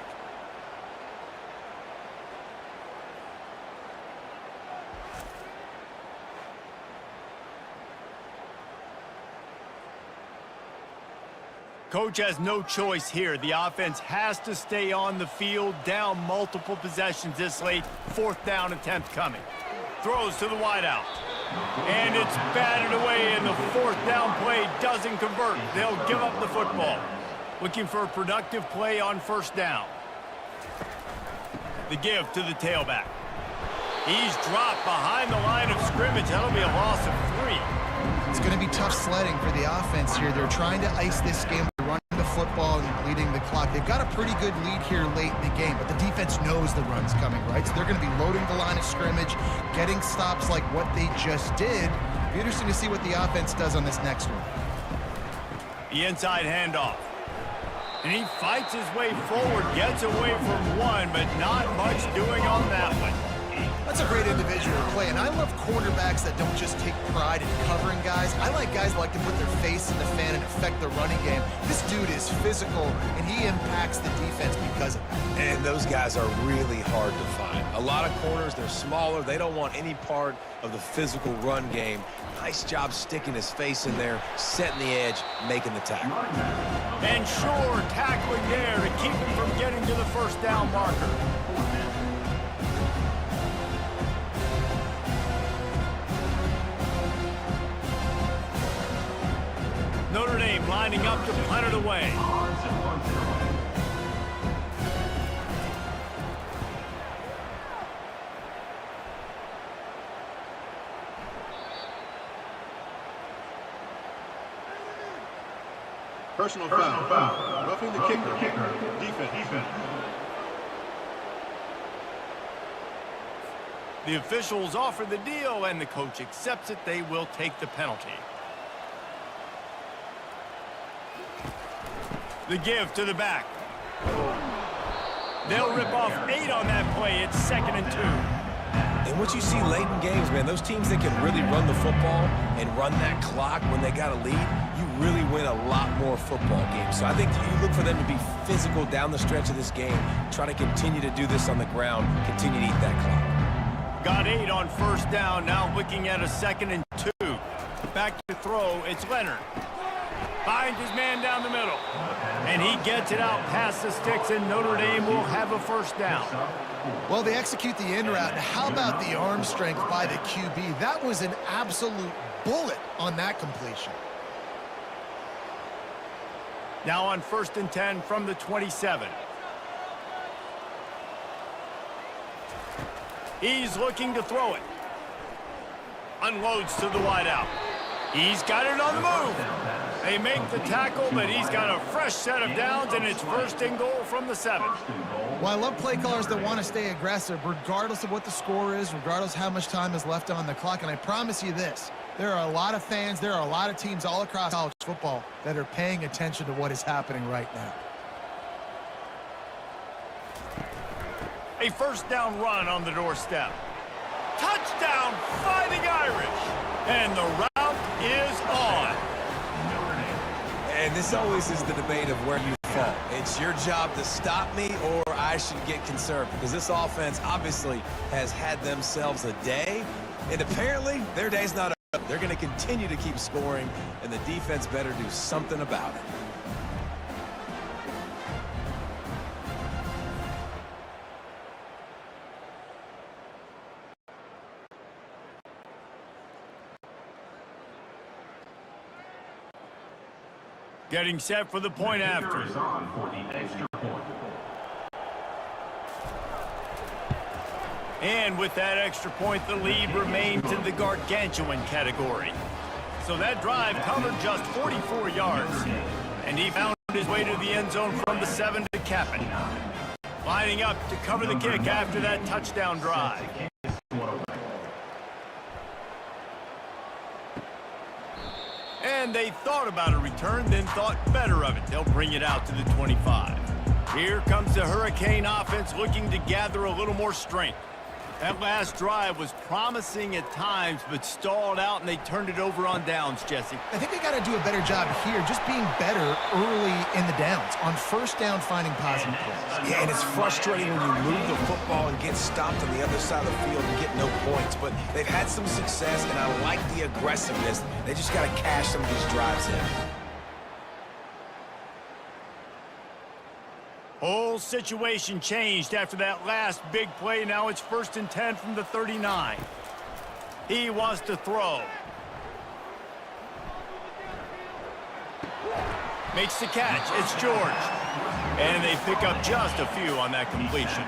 Coach has no choice here. The offense has to stay on the field, down multiple possessions this late. 4th down attempt coming. Throws to the wideout. And it's batted away, and the 4th down play doesn't convert. They'll give up the football. Looking for a productive play on 1st down. The give to the tailback. He's dropped behind the line of scrimmage. That'll be a loss of 3. It's going to be tough sledding for the offense here. They're trying to ice this game, running the football and bleeding the clock. They've got a pretty good lead here late in the game, but the defense knows the run's coming, right? So they're going to be loading the line of scrimmage, getting stops like what they just did. It'll be interesting to see what the offense does on this next one. The inside handoff. And he fights his way forward, gets away from one, but not much doing on that one. That's a great individual play, and I love quarterbacks that don't just take pride in covering guys. I like guys that like to put their face in the fan and affect the running game. This dude is physical, and he impacts the defense because of that. And those guys are really hard to find. A lot of corners, they're smaller. They don't want any part of the physical run game. Nice job sticking his face in there, setting the edge, making the tackle. And sure, tackling there to keep him from getting to the first down marker. Notre Dame lining up to punt it away. Personal foul. Roughing the kicker. Defense. The officials offer the deal, and the coach accepts it. They will take the penalty. The give to the back. They'll rip off 8 on that play. It's 2nd and 2. And what you see late in games, man, those teams that can really run the football and run that clock when they got a lead, you really win a lot more football games. So I think you look for them to be physical down the stretch of this game, try to continue to do this on the ground, continue to eat that clock. Got 8 on first down, now looking at a 2nd and 2. Back to throw, it's Leonard. Finds his man down the middle. And he gets it out past the sticks, and Notre Dame will have a first down. Well, they execute the in route. Now, how about the arm strength by the QB? That was an absolute bullet on that completion. Now on 1st and 10 from the 27. He's looking to throw it. Unloads to the wideout. He's got it on the move. They make the tackle, but he's got a fresh set of downs, and it's 1st and goal from the 7. Well, I love play callers that want to stay aggressive, regardless of what the score is, regardless of how much time is left on the clock. And I promise you this, there are a lot of fans, there are a lot of teams all across college football that are paying attention to what is happening right now. A first down run on the doorstep. Touchdown, Fighting Irish. And the route is on. And this always is the debate of where you fall. It's your job to stop me, or I should get conservative. Because this offense obviously has had themselves a day, and apparently their day's not up. They're going to continue to keep scoring, and the defense better do something about it. Getting set for the point after. And with that extra point, the lead remains in the gargantuan category. So that drive covered just 44 yards. And he found his way to the end zone from the 7 to cap it. Lining up to cover the kick after that touchdown drive. And they thought about a return, then thought better of it. They'll bring it out to the 25. Here comes the Hurricane offense looking to gather a little more strength. That last drive was promising at times, but stalled out, and they turned it over on downs, Jesse. I think they got to do a better job here, just being better early in the downs, on first down finding positive plays. Yeah, and it's frustrating when you move the football and get stopped on the other side of the field and get no points. But they've had some success, and I like the aggressiveness. They just got to cash some of these drives in. Whole situation changed after that last big play. Now it's 1st and 10 from the 39. He wants to throw. Makes the catch. It's George. And they pick up just a few on that completion.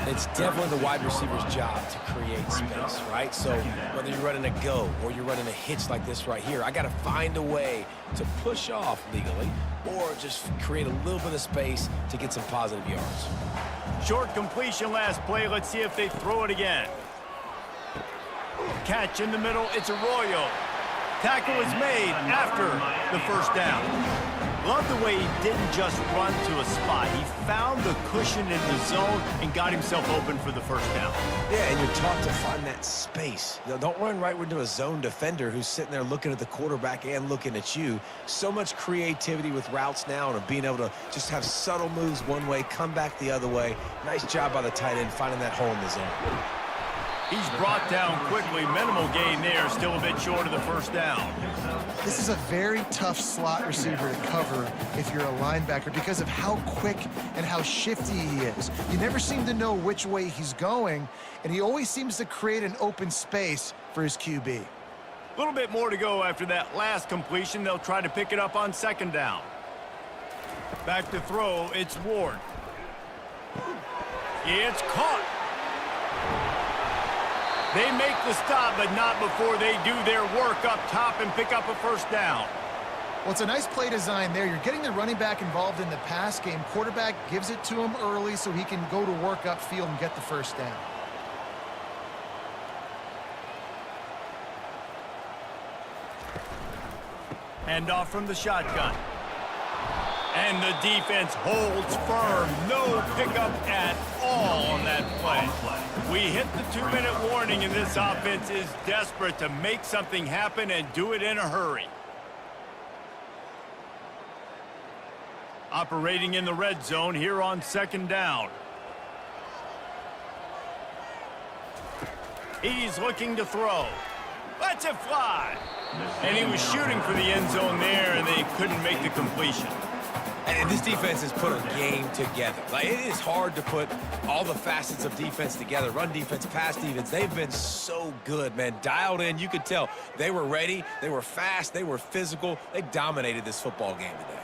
It's definitely the wide receiver's job to create space, right? So whether you're running a go or you're running a hitch like this right here, I got to find a way to push off legally or just create a little bit of space to get some positive yards. Short completion last play. Let's see if they throw it again. Catch in the middle. It's Arroyo. Tackle is made after the first down. Love the way he didn't just run to a spot. He found the cushion in the zone and got himself open for the first down. Yeah, and you're taught to find that space. You know, don't run right into a zone defender who's sitting there looking at the quarterback and looking at you. So much creativity with routes now and being able to just have subtle moves one way, come back the other way. Nice job by the tight end finding that hole in the zone. He's brought down quickly. Minimal gain there, still a bit short of the first down. This is a very tough slot receiver to cover if you're a linebacker because of how quick and how shifty he is. You never seem to know which way he's going, and he always seems to create an open space for his QB. A little bit more to go after that last completion. They'll try to pick it up on second down. Back to throw, it's Ward. It's caught. They make the stop, but not before they do their work up top and pick up a first down. Well, it's a nice play design there. You're getting the running back involved in the pass game. Quarterback gives it to him early so he can go to work upfield and get the first down. Handoff from the shotgun. And the defense holds firm. No pickup at all on that play. We hit the 2-minute warning, and this offense is desperate to make something happen and do it in a hurry. Operating in the red zone here on second down. He's looking to throw. Lets it fly. And he was shooting for the end zone there, and they couldn't make the completion. And this defense has put a game together. Like, it is hard to put all the facets of defense together. Run defense, pass defense. They've been so good, man. Dialed in. You could tell they were ready. They were fast. They were physical. They dominated this football game today.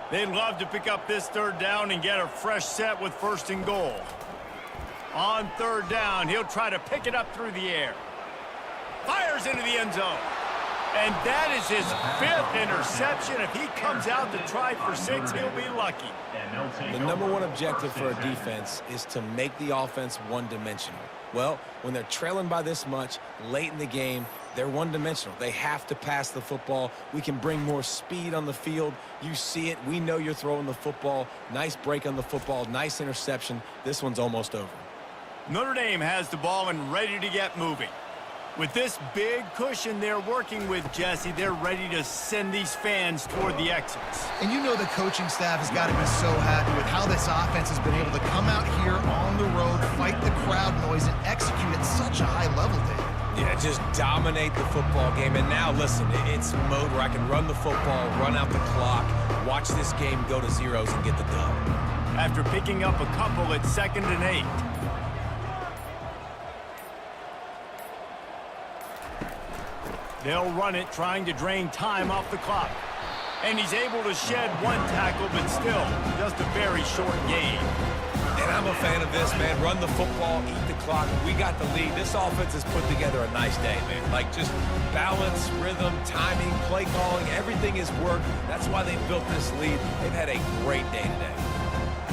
They'd love to pick up this third down and get a fresh set with first and goal. On third down, he'll try to pick it up through the air. Fires into the end zone. And that is his 5th interception. If he comes out to try for 6, he'll be lucky. The number one objective for a defense is to make the offense one-dimensional. Well, when they're trailing by this much late in the game, they're one-dimensional. They have to pass the football. We can bring more speed on the field. You see it. We know you're throwing the football. Nice break on the football. Nice interception. This one's almost over. Notre Dame has the ball and ready to get moving. With this big cushion they're working with, Jesse, they're ready to send these fans toward the exits. And you know the coaching staff has got to be so happy with how this offense has been able to come out here on the road, fight the crowd noise, and execute at such a high level, Dave. Yeah, just dominate the football game. And now, listen, it's mode where I can run the football, run out the clock, watch this game go to zeros and get the dub. After picking up a couple, it's 2nd and 8. They'll run it, trying to drain time off the clock. And he's able to shed one tackle, but still, just a very short gain. And I'm a fan of this, man. Run the football, eat the clock. We got the lead. This offense has put together a nice day, man. Like, just balance, rhythm, timing, play calling, everything has worked. That's why they built this lead. They've had a great day today.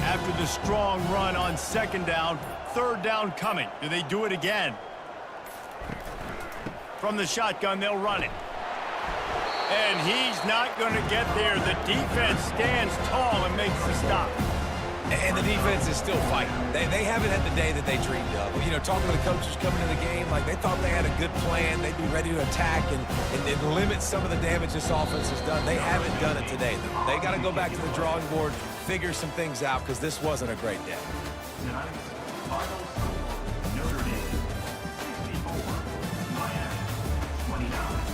After the strong run on second down, third down coming. Do they do it again? From the shotgun, they'll run it. And he's not going to get there. The defense stands tall and makes the stop. And the defense is still fighting. They haven't had the day that they dreamed of. You know, talking to the coaches coming to the game, like, they thought they had a good plan. They'd be ready to attack and limit some of the damage this offense has done. They haven't done it today. They got to go back to the drawing board, figure some things out, because this wasn't a great day. Tonight's final score, Notre Dame 64, Miami 29.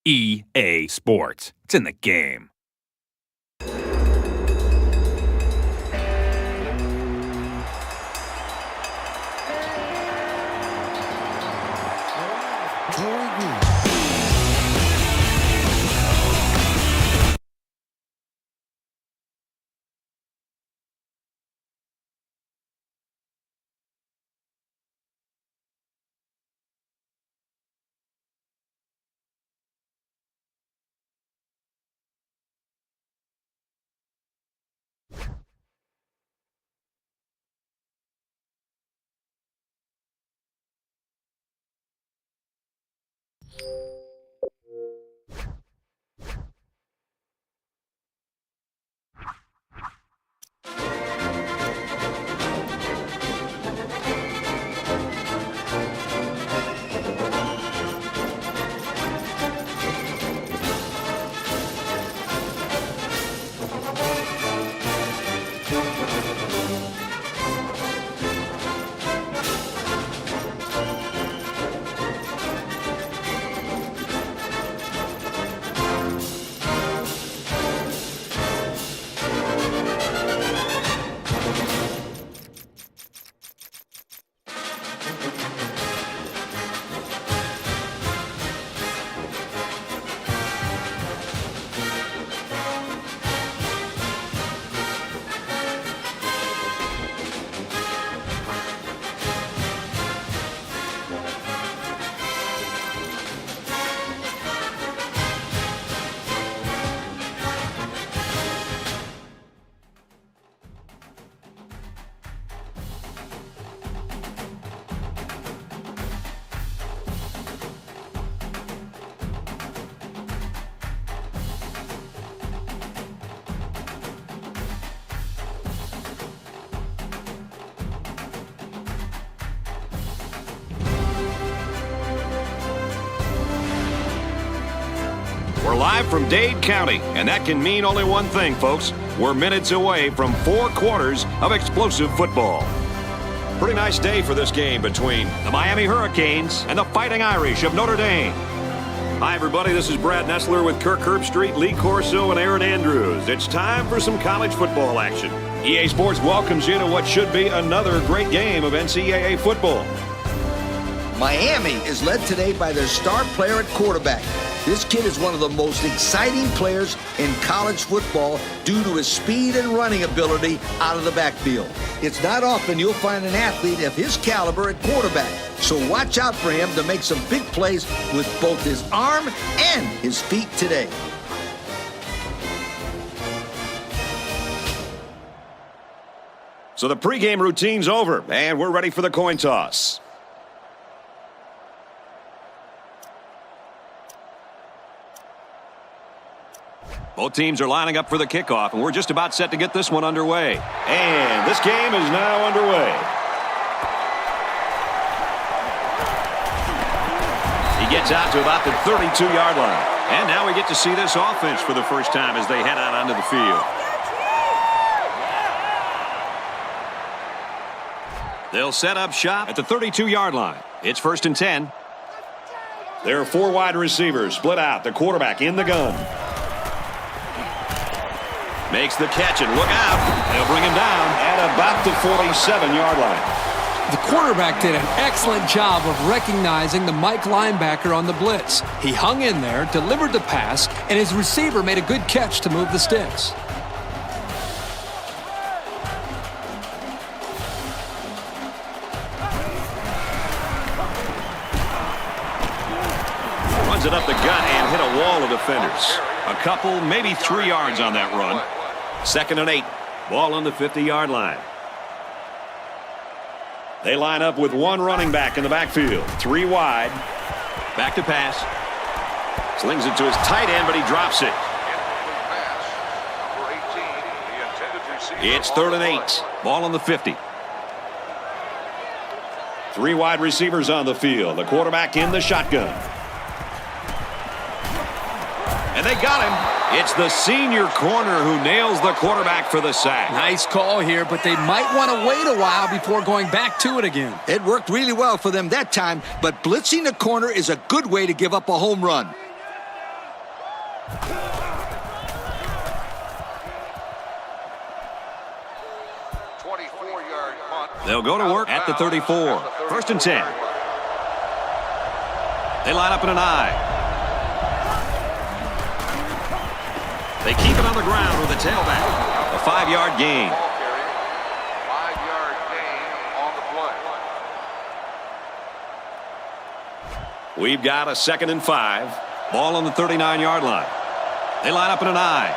EA Sports. It's in the game. We're live from Dade County, and that can mean only one thing, folks. We're minutes away from 4 quarters of explosive football. Pretty nice day for this game between the Miami Hurricanes and the Fighting Irish of Notre Dame. Hi, everybody. This is Brad Nessler with Kirk Herbstreit, Lee Corso, and Aaron Andrews. It's time for some college football action. EA Sports welcomes you to what should be another great game of NCAA football. Miami is led today by their star player at quarterback. This kid is one of the most exciting players in college football due to his speed and running ability out of the backfield. It's not often you'll find an athlete of his caliber at quarterback, so watch out for him to make some big plays with both his arm and his feet today. So the pregame routine's over, and we're ready for the coin toss. Both teams are lining up for the kickoff, and we're just about set to get this one underway. And this game is now underway. gets out to about the 32-yard line. And now we get to see this offense for the first time as they head out onto the field. They'll set up shop at the 32-yard line. It's 1st and 10. There are 4 wide receivers split out. The quarterback in the gun. Makes the catch and look out. They'll bring him down at about the 47-yard line. The quarterback did an excellent job of recognizing the Mike linebacker on the blitz. He hung in there, delivered the pass, and his receiver made a good catch to move the sticks. Runs it up the gut and hit a wall of defenders. A couple, maybe 3 yards on that run. 2nd and 8. Ball on the 50-yard line. They line up with 1 running back in the backfield. 3 wide. Back to pass. Slings it to his tight end, but he drops it. It's 3rd and 8. Ball on the 50. 3 wide receivers on the field. The quarterback in the shotgun. And they got him. It's the senior corner who nails the quarterback for the sack. Nice call here, but they might want to wait a while before going back to it again. It worked really well for them that time, but blitzing the corner is a good way to give up a home run. They'll go to work at the 34. 1st and 10. They line up in an I. They keep it on the ground with a tailback. A 5-yard gain. 5-yard gain on the play. We've got a 2nd and 5. Ball on the 39-yard line. They line up in an I.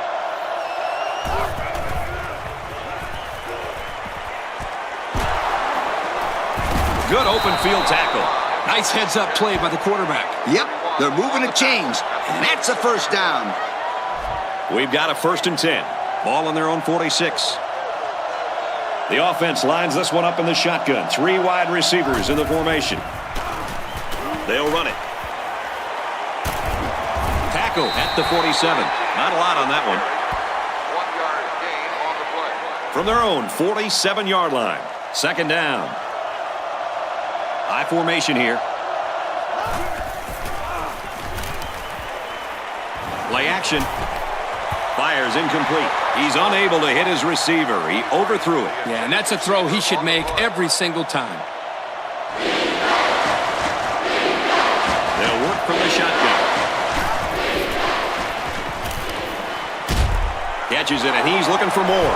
Good open field tackle. Nice heads-up play by the quarterback. Yep, they're moving the chains, and that's a first down. We've got a 1st and 10. Ball on their own 46. The offense lines this one up in the shotgun. 3 wide receivers in the formation. They'll run it. Tackle at the 47. Not a lot on that one. 1-yard gain on the play. From their own 47-yard line. 2nd down. I formation here. Play action. Fires incomplete. He's unable to hit his receiver. He overthrew it. Yeah, and that's a throw he should make every single time. They'll work from the shotgun. Catches it, and he's looking for more.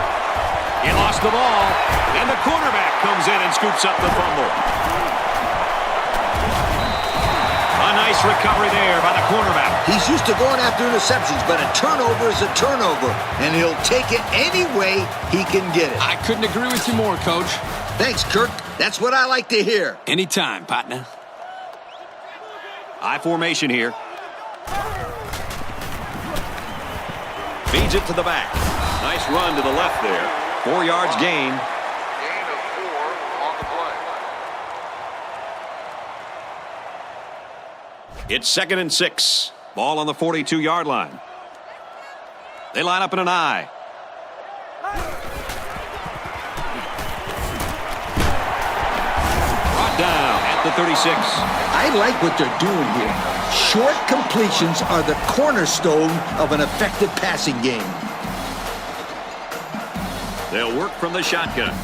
He lost the ball, and the quarterback comes in and scoops up the fumble. A nice recovery there by the cornerback. He's used to going after interceptions, but a turnover is a turnover, and he'll take it any way he can get it. I couldn't agree with you more, Coach. Thanks, Kirk. That's what I like to hear. Anytime, partner. I formation here. Feeds it to the back. Nice run to the left there. 4 yards gain. Gain of 4 on the play. It's 2nd and 6. Ball on the 42-yard line. They line up in an I. Brought down at the 36. I like what they're doing here. Short completions are the cornerstone of an effective passing game. They'll work from the shotgun.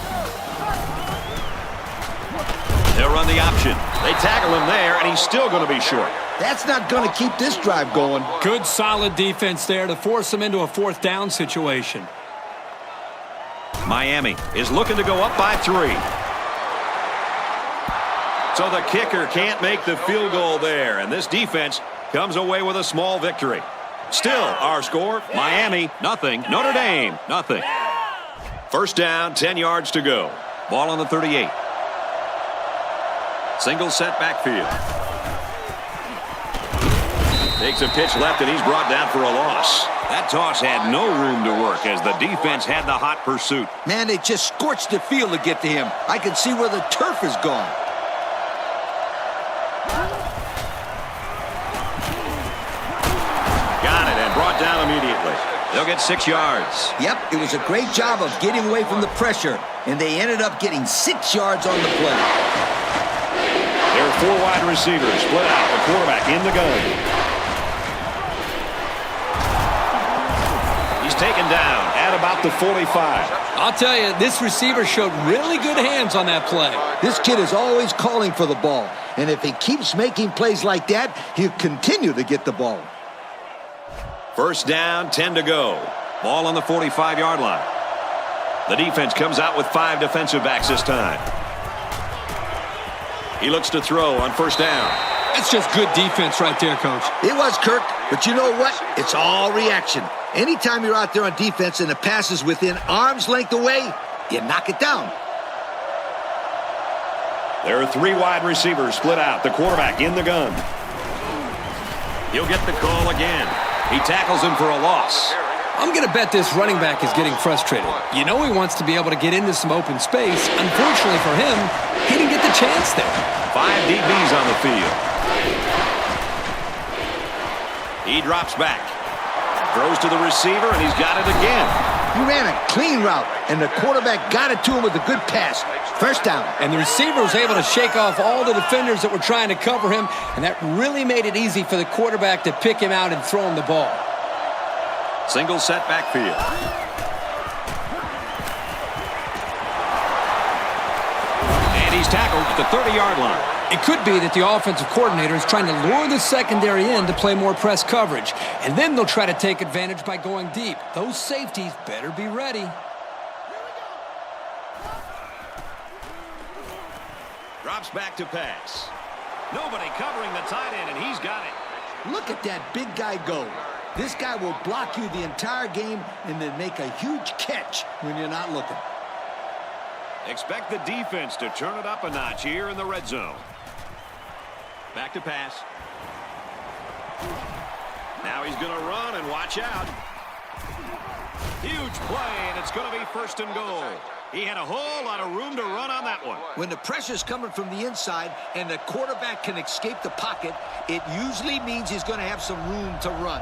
They'll run the option. They tackle him there, and he's still going to be short. That's not going to keep this drive going. Good, solid defense there to force him into a 4th down situation. Miami is looking to go up by 3. So the kicker can't make the field goal there, and this defense comes away with a small victory. Still, our score, Miami, nothing. Notre Dame, nothing. 1st down, 10 yards to go. Ball on the 38. Single set backfield. Takes a pitch left, and he's brought down for a loss. That toss had no room to work as the defense had the hot pursuit. Man, they just scorched the field to get to him. I can see where the turf is gone. They'll get 6 yards. Yep, it was a great job of getting away from the pressure, and they ended up getting 6 yards on the play. There are 4 wide receivers split out. The quarterback in the gun. He's taken down at about the 45. I'll tell you, this receiver showed really good hands on that play. This kid is always calling for the ball, and if he keeps making plays like that, he'll continue to get the ball. First down, 10 to go. Ball on the 45-yard line. The defense comes out with 5 defensive backs this time. He looks to throw on first down. That's just good defense right there, Coach. It was, Kirk, but you know what? It's all reaction. Anytime you're out there on defense and the pass is within arm's length away, you knock it down. There are 3 wide receivers split out. The quarterback in the gun. He'll get the call again. He tackles him for a loss. I'm going to bet this running back is getting frustrated. You know he wants to be able to get into some open space. Unfortunately for him, he didn't get the chance there. 5 DBs on the field. He drops back. Throws to the receiver, and he's got it again. He ran a clean route, and the quarterback got it to him with a good pass. First down. And the receiver was able to shake off all the defenders that were trying to cover him, and that really made it easy for the quarterback to pick him out and throw him the ball. Single set backfield. And he's tackled at the 30-yard line. It could be that the offensive coordinator is trying to lure the secondary in to play more press coverage, and then they'll try to take advantage by going deep. Those safeties better be ready. Drops back to pass. Nobody covering the tight end, and he's got it. Look at that big guy go. This guy will block you the entire game and then make a huge catch when you're not looking. Expect the defense to turn it up a notch here in the red zone. Back to pass. Now he's going to run and watch out. Huge play, and it's going to be first and goal. He had a whole lot of room to run on that one. When the pressure's coming from the inside and the quarterback can escape the pocket, it usually means he's going to have some room to run.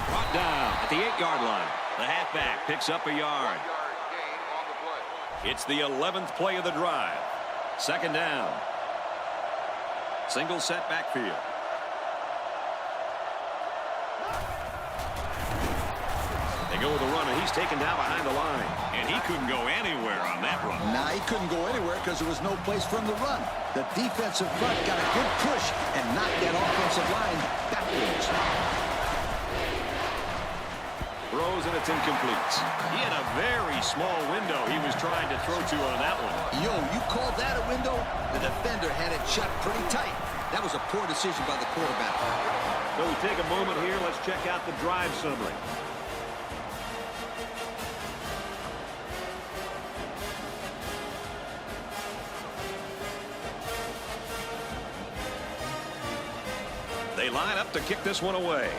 Brought down at the 8-yard line. The halfback picks up a yard. It's the 11th play of the drive. Second down. Single set backfield. They go with a run, and he's taken down behind the line. And he couldn't go anywhere on that run. Nah, he couldn't go anywhere because there was no place for him to run. The defensive front got a good push and knocked that offensive line backwards. Throws, and it's incomplete. He had a very small window he was trying to throw to on that one. Yo, you call that a window? The defender had it shut pretty tight. That was a poor decision by the quarterback. So we take a moment here. Let's check out the drive summary. They line up to kick this one away.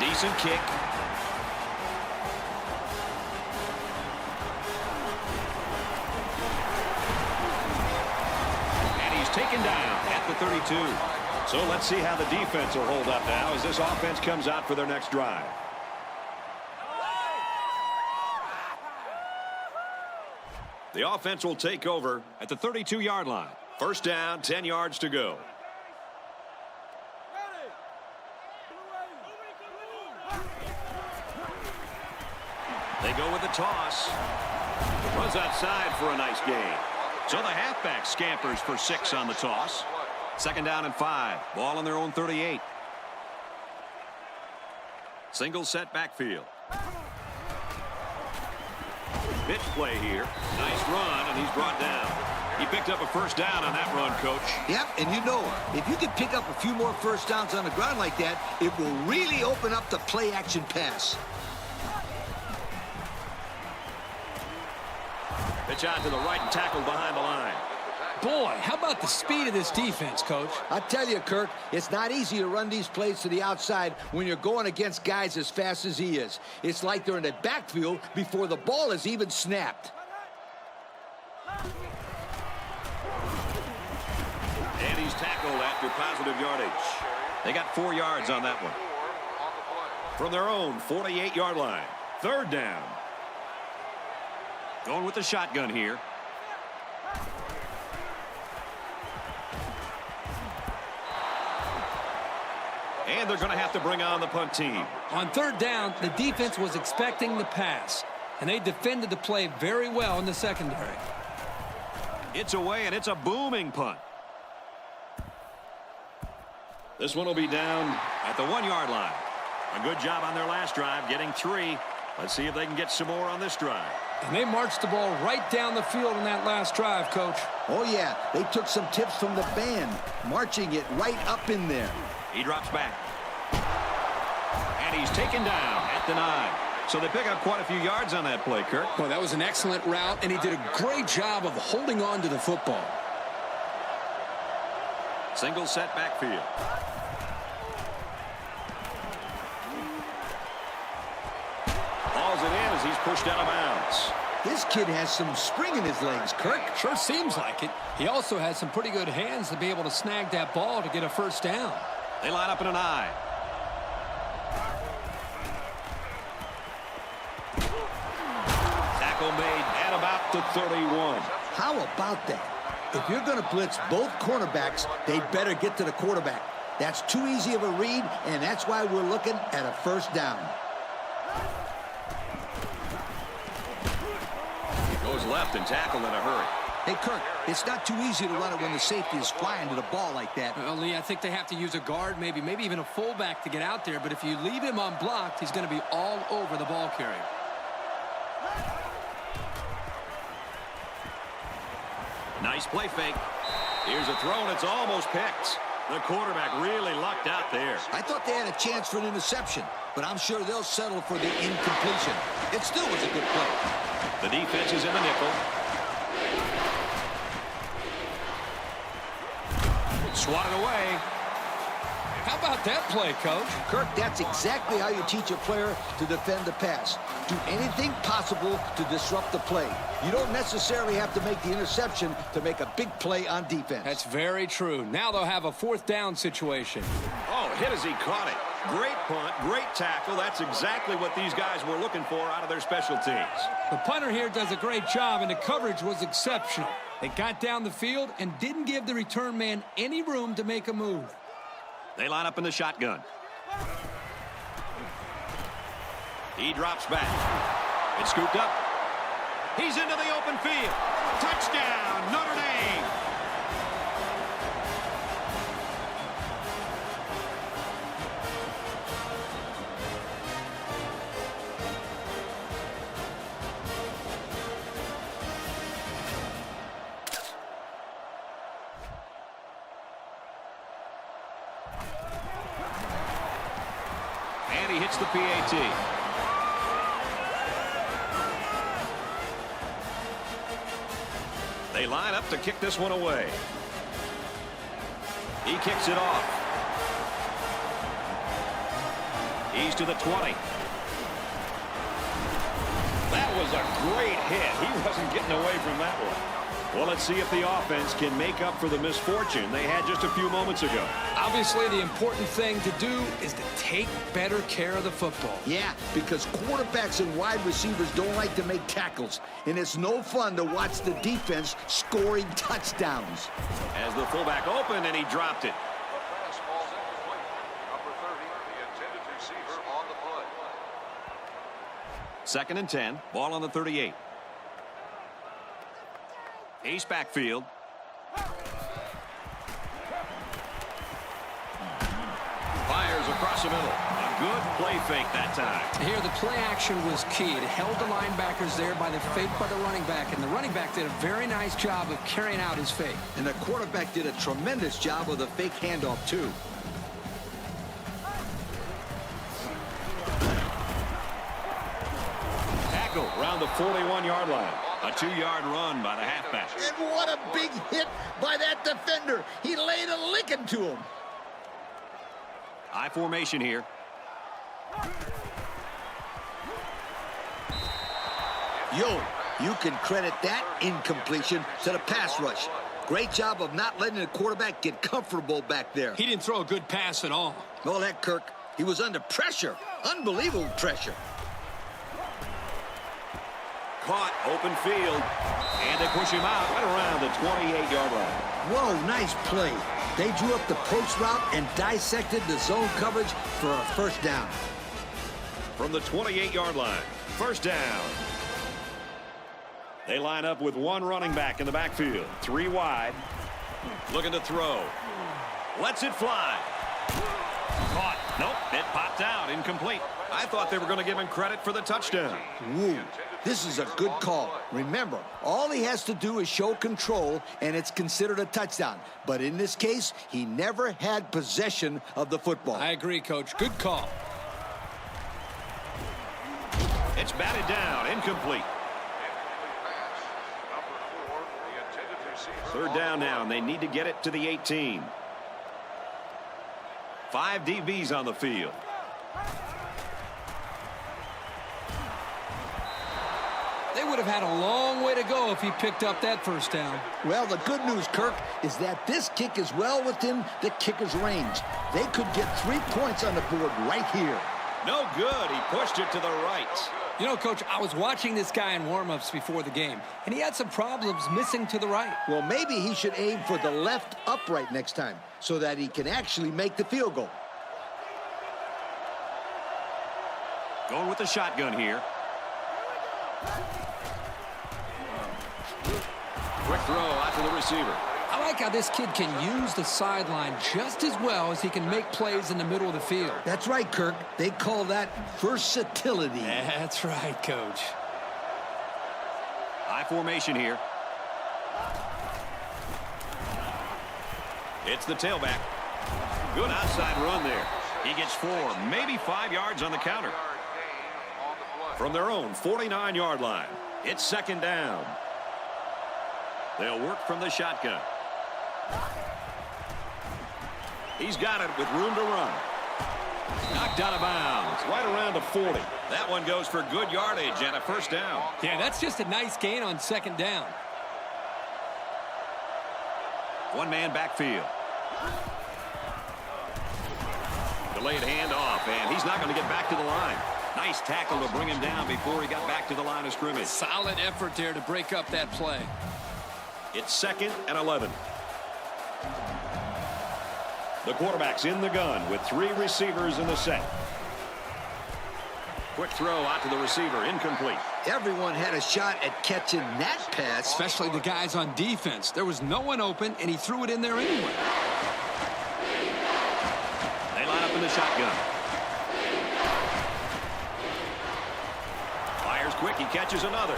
Decent kick. And he's taken down at the 32. So let's see how the defense will hold up now as this offense comes out for their next drive. The offense will take over at the 32-yard line. First down, 10 yards to go. They go with the toss. Runs outside for a nice gain. So the halfback scampers for 6 on the toss. Second down and 5. Ball on their own 38. Single set backfield. Pitch play here. Nice run, and he's brought down. He picked up a first down on that run, Coach. Yep, and you know, if you can pick up a few more first downs on the ground like that, it will really open up the play-action pass. Pitch out to the right and tackled behind the line. Boy, how about the speed of this defense, Coach? I tell you, Kirk, it's not easy to run these plays to the outside when you're going against guys as fast as he is. It's like they're in the backfield before the ball is even snapped. And he's tackled after positive yardage. They got 4 yards on that one. From their own 48-yard line. 3rd down. Going with the shotgun here. And they're going to have to bring on the punt team. On 3rd down, the defense was expecting the pass, and they defended the play very well in the secondary. It's away, and it's a booming punt. This one will be down at the 1-yard line. A good job on their last drive, getting 3. Let's see if they can get some more on this drive. And they marched the ball right down the field in that last drive, Coach. Oh, yeah. They took some tips from the band, marching it right up in there. He drops back. And he's taken down at the 9. So they pick up quite a few yards on that play, Kirk. Well, that was an excellent route, and he did a great job of holding on to the football. Single set backfield. Hauls it in as he's pushed out of bounds. This kid has some spring in his legs, Kirk. Sure seems like it. He also has some pretty good hands to be able to snag that ball to get a 1st down. They line up in an I. Tackle made at about the 31. How about that? If you're going to blitz both cornerbacks, they better get to the quarterback. That's too easy of a read, and that's why we're looking at a 1st down. Goes left and tackled in a hurry. Hey, Kirk, it's not too easy to run it when the safety is flying to the ball like that. Well, Lee, I think they have to use a guard, maybe even a fullback to get out there. But if you leave him unblocked, he's going to be all over the ball carrier. Nice play fake. Here's a throw, and it's almost picked. The quarterback really lucked out there. I thought they had a chance for an interception, but I'm sure they'll settle for the incompletion. It still was a good play. The defense is in the nickel. Swatted away. How about that play, Coach? Kirk, that's exactly how you teach a player to defend the pass. Do anything possible to disrupt the play. You don't necessarily have to make the interception to make a big play on defense. That's very true. Now they'll have a 4th down situation. Oh, hit as he caught it. Great punt, great tackle. That's exactly what these guys were looking for out of their special teams. The punter here does a great job, and the coverage was exceptional. They got down the field and didn't give the return man any room to make a move. They line up in the shotgun. He drops back. It's scooped up. He's into the open field. Touchdown, Notre Dame. And he hits the PAT. They line up to kick this one away. He kicks it off. He's to the 20. That was a great hit. He wasn't getting away from that one. Well, let's see if the offense can make up for the misfortune they had just a few moments ago. Obviously, the important thing to do is to take better care of the football. Yeah, because quarterbacks and wide receivers don't like to make tackles, and it's no fun to watch the defense scoring touchdowns. As the fullback opened, and he dropped it. Second and 10, ball on the 38. Ace backfield. Fires across the middle. A good play fake that time. Here, the play action was key. It held the linebackers there by the fake by the running back, and the running back did a very nice job of carrying out his fake. And the quarterback did a tremendous job of the fake handoff, too. Tackle around the 41-yard line. A 2-yard run by the halfback. And what a big hit by that defender. He laid a licking to him. I formation here. Yo, you can credit that incompletion to the pass rush. Great job of not letting the quarterback get comfortable back there. He didn't throw a good pass at all. Well, that Kirk, he was under pressure. Unbelievable pressure. Caught, open field, and they push him out right around the 28-yard line. Whoa, nice play. They drew up the post route and dissected the zone coverage for a first down. From the 28-yard line, first down. They line up with one running back in the backfield. 3 wide. Looking to throw. Lets it fly. Caught. Nope, it popped out. Incomplete. I thought they were going to give him credit for the touchdown. Woo. This is a good call. Remember, all he has to do is show control, and it's considered a touchdown. But in this case, he never had possession of the football. I agree, Coach. Good call. It's batted down. Incomplete. Third down now, and they need to get it to the 18. 5 DBs on the field. They would have had a long way to go if he picked up that first down. Well, the good news, Kirk, is that this kick is well within the kicker's range. They could get 3 points on the board right here. No good. He pushed it to the right. You know, Coach, I was watching this guy in warm-ups before the game, and he had some problems missing to the right. Well, maybe he should aim for the left upright next time so that he can actually make the field goal. Going with the shotgun here. Quick throw out to the receiver. I like how this kid can use the sideline just as well as he can make plays in the middle of the field. That's right, Kirk. They call that versatility. That's right, Coach. High formation here. It's the tailback. Good outside run there. He gets 4, maybe 5 yards on the counter. From their own 49-yard line, it's second down. They'll work from the shotgun. He's got it with room to run. Knocked out of bounds, right around the 40. That one goes for good yardage and a first down. Yeah, that's just a nice gain on second down. One-man backfield. Delayed handoff, and he's not going to get back to the line. Nice tackle to bring him down before he got back to the line of scrimmage. Solid effort there to break up that play. It's second and 11. The quarterback's in the gun with 3 receivers in the set. Quick throw out to the receiver, incomplete. Everyone had a shot at catching that pass. Especially the guys on defense. There was no one open, and he threw it in there anyway. They line up in the shotgun. Fires quick, he catches another.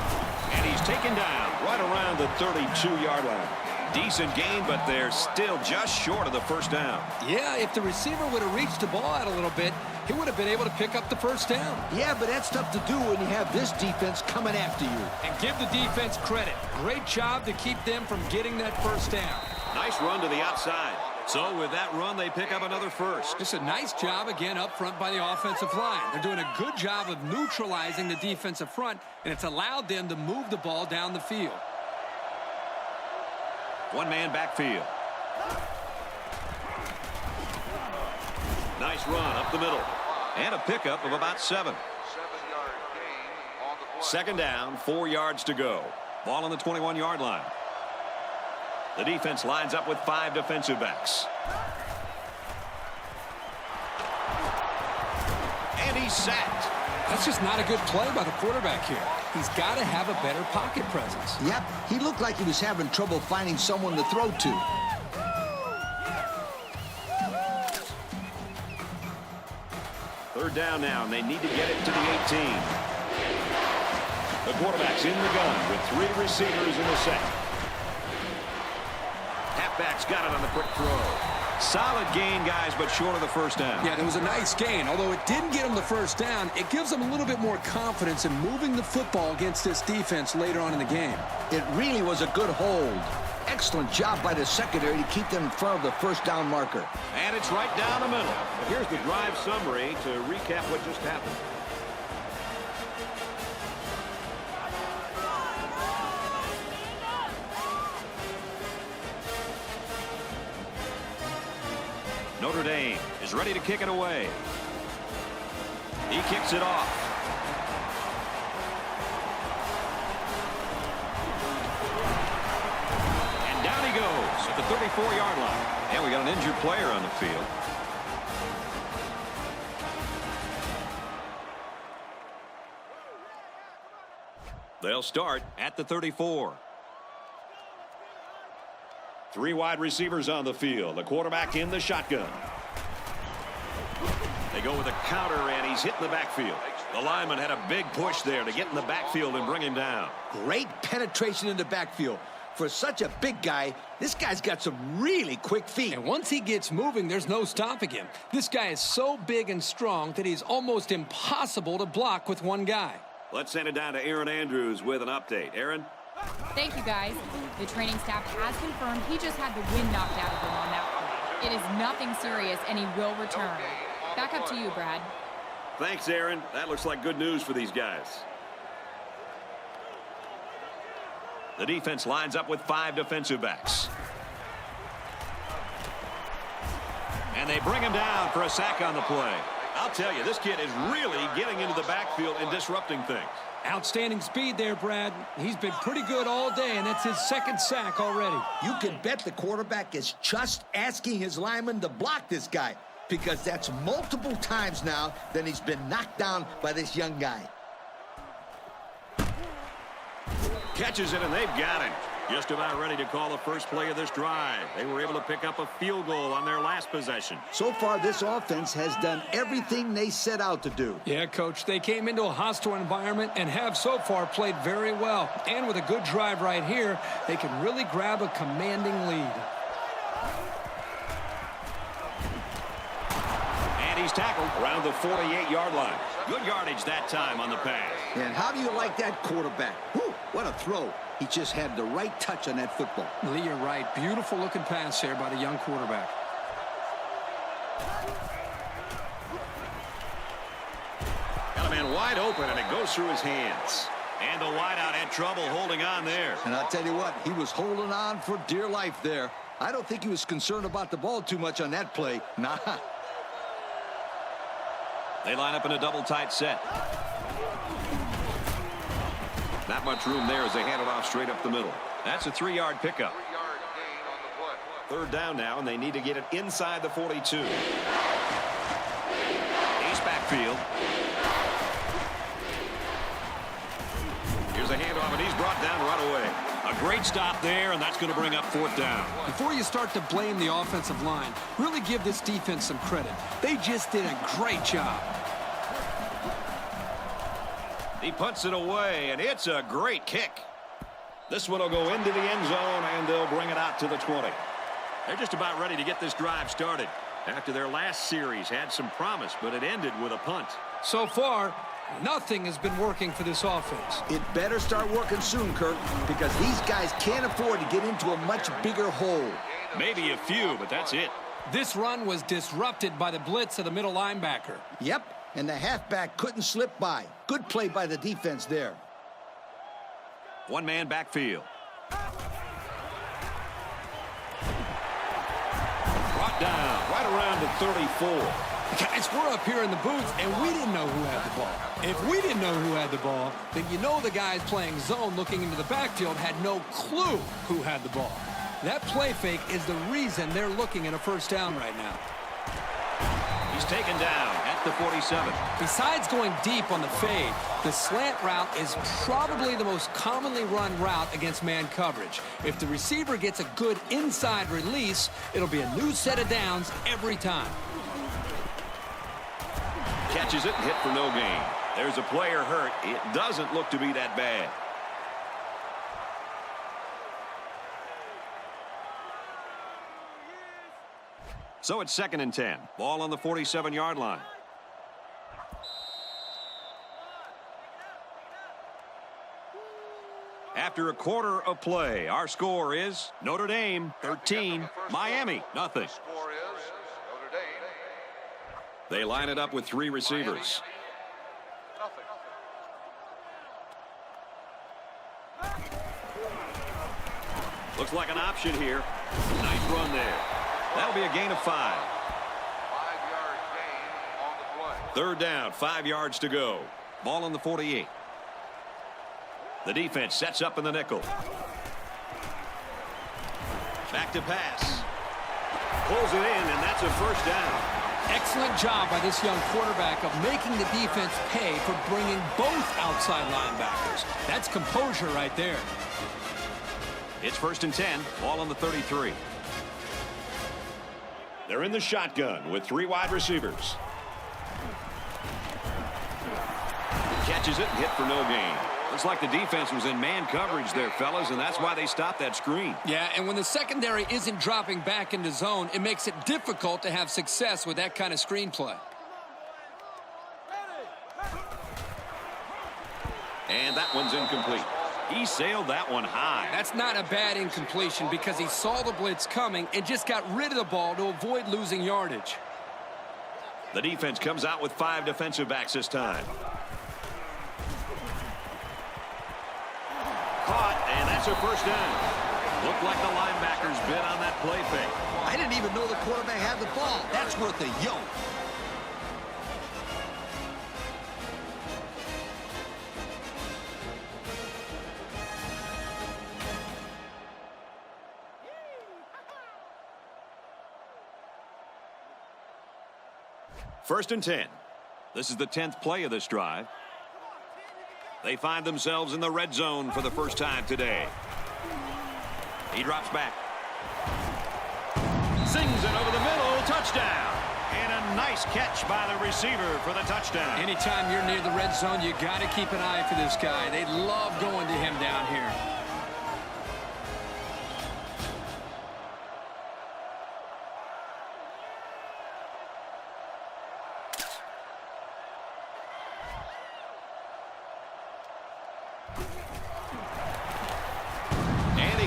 And he's taken down right around the 32-yard line. Decent gain, but they're still just short of the first down. Yeah, if the receiver would have reached the ball out a little bit, he would have been able to pick up the first down. Yeah, but that's tough to do when you have this defense coming after you. And give the defense credit. Great job to keep them from getting that first down. Nice run to the outside. So with that run, they pick up another first. Just a nice job again up front by the offensive line. They're doing a good job of neutralizing the defensive front, and it's allowed them to move the ball down the field. One-man backfield. Nice run up the middle. And a pickup of about 7. Second down, 4 yards to go. Ball on the 21-yard line. The defense lines up with 5 defensive backs. And he's sacked. That's just not a good play by the quarterback here. He's got to have a better pocket presence. Yep, he looked like he was having trouble finding someone to throw to. Third down now, and they need to get it to the 18. The quarterback's in the gun with 3 receivers in the set. Halfback's got it on the quick throw. Solid gain, guys, but short of the first down. Yeah, it was a nice gain. Although it didn't get him the first down, it gives them a little bit more confidence in moving the football against this defense later on in the game. It really was a good hold. Excellent job by the secondary to keep them in front of the first down marker. And it's right down the middle. Here's the drive summary to recap what just happened. Notre Dame is ready to kick it away. He kicks it off. And down he goes at the 34-yard line. And we got an injured player on the field. They'll start at the 34. 3 wide receivers on the field. The quarterback in the shotgun. They go with a counter, and he's hitting the backfield. The lineman had a big push there to get in the backfield and bring him down. Great penetration in the backfield. For such a big guy, this guy's got some really quick feet. And once he gets moving, there's no stopping him. This guy is so big and strong that he's almost impossible to block with one guy. Let's send it down to Aaron Andrews with an update. Aaron? Thank you, guys. The training staff has confirmed he just had the wind knocked out of him on that play. It is nothing serious, and he will return. Back up to you, Brad. Thanks, Aaron. That looks like good news for these guys. The defense lines up with 5 defensive backs. And they bring him down for a sack on the play. I'll tell you, this kid is really getting into the backfield and disrupting things. Outstanding speed there, Brad. He's been pretty good all day, and that's his 2nd sack already. You can bet the quarterback is just asking his lineman to block this guy, because that's multiple times now that he's been knocked down by this young guy. Catches it, and they've got him. Just about ready to call the first play of this drive. They were able to pick up a field goal on their last possession. So far, this offense has done everything they set out to do. Yeah, Coach, they came into a hostile environment and have so far played very well. And with a good drive right here, they can really grab a commanding lead. And he's tackled around the 48-yard line. Good yardage that time on the pass. And how do you like that quarterback? Whew, what a throw. He just had the right touch on that football. Lee, you're right. Beautiful looking pass there by the young quarterback. Got a man wide open, and it goes through his hands. And the wideout had trouble holding on there. And I'll tell you what, he was holding on for dear life there. I don't think he was concerned about the ball too much on that play. Nah. They line up in a double tight set. Not much room there as they hand it off straight up the middle. That's a 3-yard pickup. 3rd down now, and they need to get it inside the 42. He's backfield. Here's a handoff, and he's brought down right away. A great stop there, and that's going to bring up 4th down. Before you start to blame the offensive line, really give this defense some credit. They just did a great job. He punts it away, and it's a great kick. This one will go into the end zone, and they'll bring it out to the 20. They're just about ready to get this drive started. After their last series had some promise, but it ended with a punt. So far, nothing has been working for this offense. It better start working soon, Kirk, because these guys can't afford to get into a much bigger hole. Maybe a few, but that's it. This run was disrupted by the blitz of the middle linebacker. Yep, and the halfback couldn't slip by. Good play by the defense there. 1-man backfield. Brought down right around the 34. Guys, we're up here in the booth, and we didn't know who had the ball. If we didn't know who had the ball, then you know the guys playing zone looking into the backfield had no clue who had the ball. That play fake is the reason they're looking at a 1st down right now. He's taken down at the 47. Besides going deep on the fade, the slant route is probably the most commonly run route against man coverage. If the receiver gets a good inside release, it'll be a new set of downs every time. Catches it and hit for no gain. There's a player hurt. It doesn't look to be that bad. So it's 2nd and 10. Ball on the 47-yard line. After a quarter of play, our score is Notre Dame 13, Miami nothing. They line it up with 3 receivers. Looks like an option here. Nice run there. That'll be a gain of 5. Third down, 5 yards to go. Ball on the 48. The defense sets up in the nickel. Back to pass. Pulls it in, and that's a first down. Excellent job by this young quarterback of making the defense pay for bringing both outside linebackers. That's composure right there. It's 1st and 10. Ball on the 33. They're in the shotgun with 3 wide receivers. Catches it and hit for no gain. Looks like the defense was in man coverage there, fellas, and that's why they stopped that screen. Yeah, and when the secondary isn't dropping back into zone, it makes it difficult to have success with that kind of screen play. And that one's incomplete. He sailed that one high. That's not a bad incompletion because he saw the blitz coming and just got rid of the ball to avoid losing yardage. The defense comes out with 5 defensive backs this time. Caught, and that's a first down. Looked like the linebackers bid on that play fake. I didn't even know the quarterback had the ball. That's worth a yoke. First and 10. This is the 10th play of this drive. They find themselves in the red zone for the first time today. He drops back. Sings it over the middle. Touchdown. And a nice catch by the receiver for the touchdown. Anytime you're near the red zone, you got to keep an eye for this guy. They love going to him down here.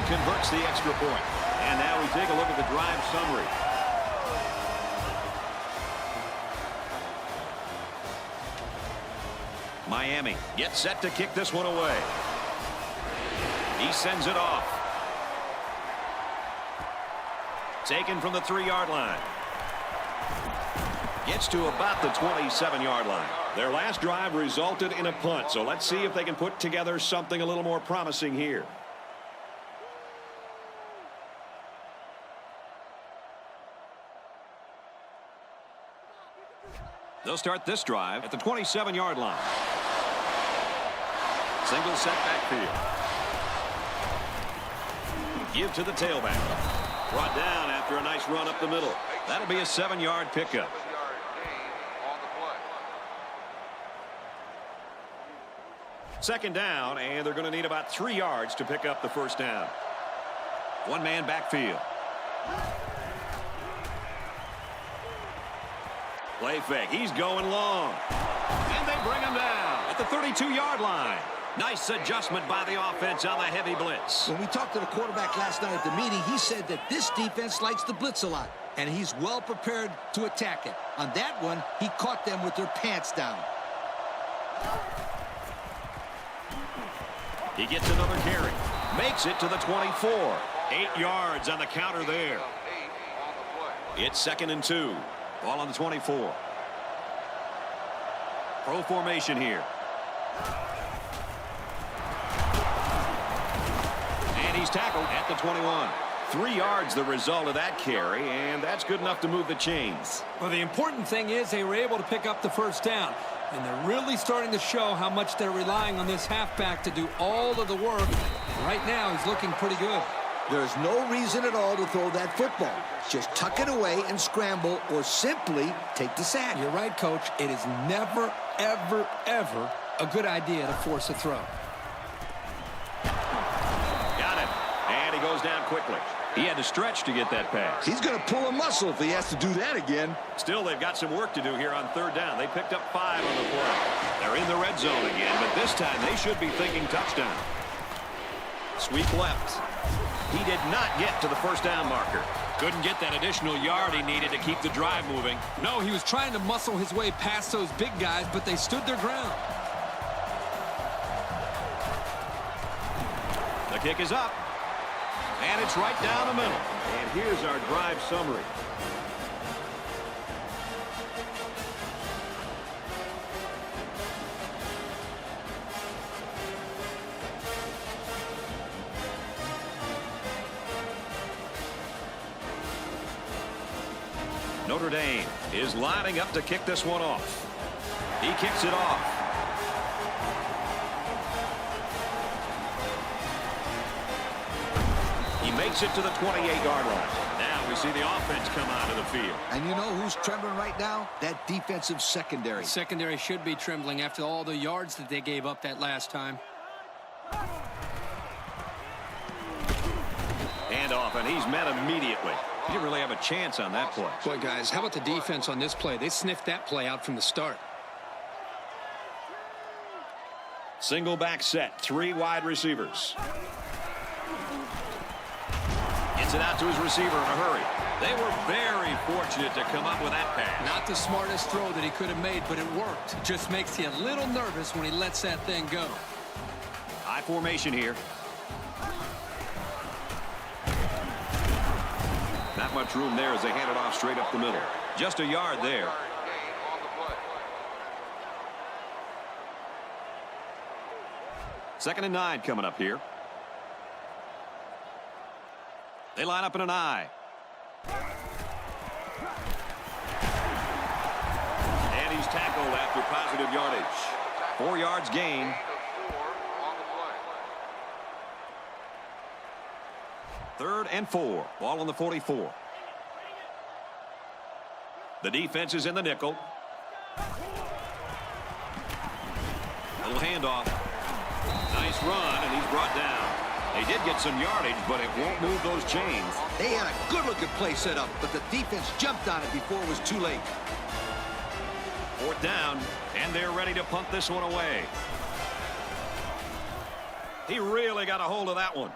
Converts the extra point. And now we take a look at the drive summary. Miami gets set to kick this one away. He sends it off. Taken from the 3-yard line. Gets to about the 27-yard line. Their last drive resulted in a punt, so let's see if they can put together something a little more promising here. They'll start this drive at the 27-yard line. Single set backfield. Give to the tailback. Brought down after a nice run up the middle. That'll be a 7-yard pickup. Second down, and they're going to need about 3 yards to pick up the first down. One-man backfield. Play fake. He's going long. And they bring him down at the 32-yard line. Nice adjustment by the offense on the heavy blitz. When we talked to the quarterback last night at the meeting, he said that this defense likes the blitz a lot, and he's well prepared to attack it. On that one, he caught them with their pants down. He gets another carry. Makes it to the 24. 8 yards on the counter there. It's 2nd and 2. Ball on the 24. Pro formation here. And he's tackled at the 21. 3 yards the result of that carry, and that's good enough to move the chains. Well, the important thing is they were able to pick up the first down. And they're really starting to show how much they're relying on this halfback to do all of the work. Right now, he's looking pretty good. There's no reason at all to throw that football. Just tuck it away and scramble, or simply take the sack. You're right, Coach. It is never, ever, ever a good idea to force a throw. Got it. And he goes down quickly. He had to stretch to get that pass. He's going to pull a muscle if he has to do that again. Still, they've got some work to do here on 3rd down. They picked up 5 on the play. They're in the red zone again, but this time they should be thinking touchdown. Sweep left. He did not get to the first down marker. Couldn't get that additional yard he needed to keep the drive moving. No, he was trying to muscle his way past those big guys, but they stood their ground. The kick is up. And it's right down the middle. And here's our drive summary. Notre Dame is lining up to kick this one off. He kicks it off. He makes it to the 28-yard line. Now we see the offense come out of the field. And you know who's trembling right now? That defensive secondary. The secondary should be trembling after all the yards that they gave up that last time. Handoff, and he's met immediately. He didn't really have a chance on that play. Boy, guys, how about the defense on this play? They sniffed that play out from the start. Single back set, 3 wide receivers. Gets it out to his receiver in a hurry. They were very fortunate to come up with that pass. Not the smartest throw that he could have made, but it worked. Just makes you a little nervous when he lets that thing go. High formation here. Not much room there as they hand it off straight up the middle. Just a yard there. Second and 9 coming up here. They line up in an I. And he's tackled after positive yardage. 4 yards gain. Third and 4. Ball on the 44. The defense is in the nickel. Little handoff. Nice run, and he's brought down. They did get some yardage, but it won't move those chains. They had a good-looking play set up, but the defense jumped on it before it was too late. 4th down, and they're ready to punt this one away. He really got a hold of that one.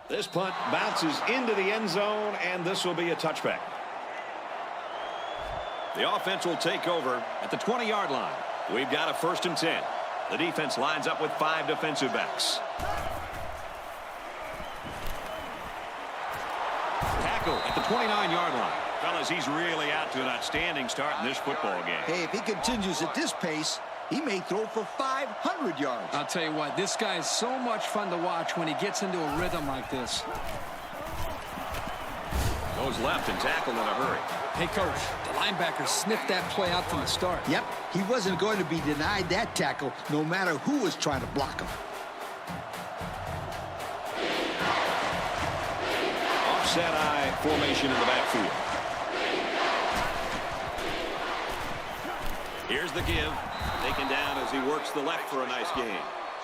This punt bounces into the end zone, and this will be a touchback. The offense will take over at the 20-yard line. We've got a 1st and 10. The defense lines up with 5 defensive backs. Tackle at the 29-yard line. Fellas, he's really out to an outstanding start in this football game. Hey, if he continues at this pace, he may throw for 500 yards. I'll tell you what, this guy is so much fun to watch when he gets into a rhythm like this. Goes left and tackled in a hurry. Hey, Coach, the linebacker sniffed that play out from the start. Yep, he wasn't going to be denied that tackle no matter who was trying to block him. Offset I formation in the backfield. Here's the give. Taken down as he works the left for a nice gain.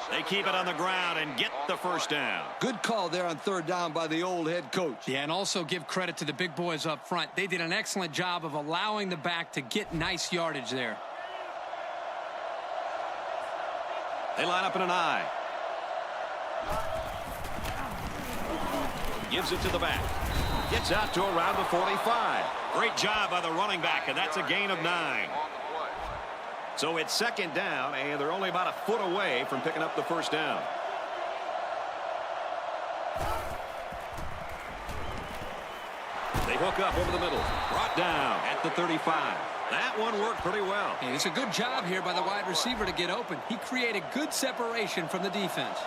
They keep it on the ground and get the 1st down. Good call there on 3rd down by the old head coach. Yeah, and also give credit to the big boys up front. They did an excellent job of allowing the back to get nice yardage there. They line up in an I. Gives it to the back. Gets out to around the 45. Great job by the running back, and that's a gain of 9. So it's 2nd down, and they're only about a foot away from picking up the 1st down. They hook up over the middle. Brought down at the 35. That one worked pretty well. Hey, it's a good job here by the wide receiver to get open. He created good separation from the defense.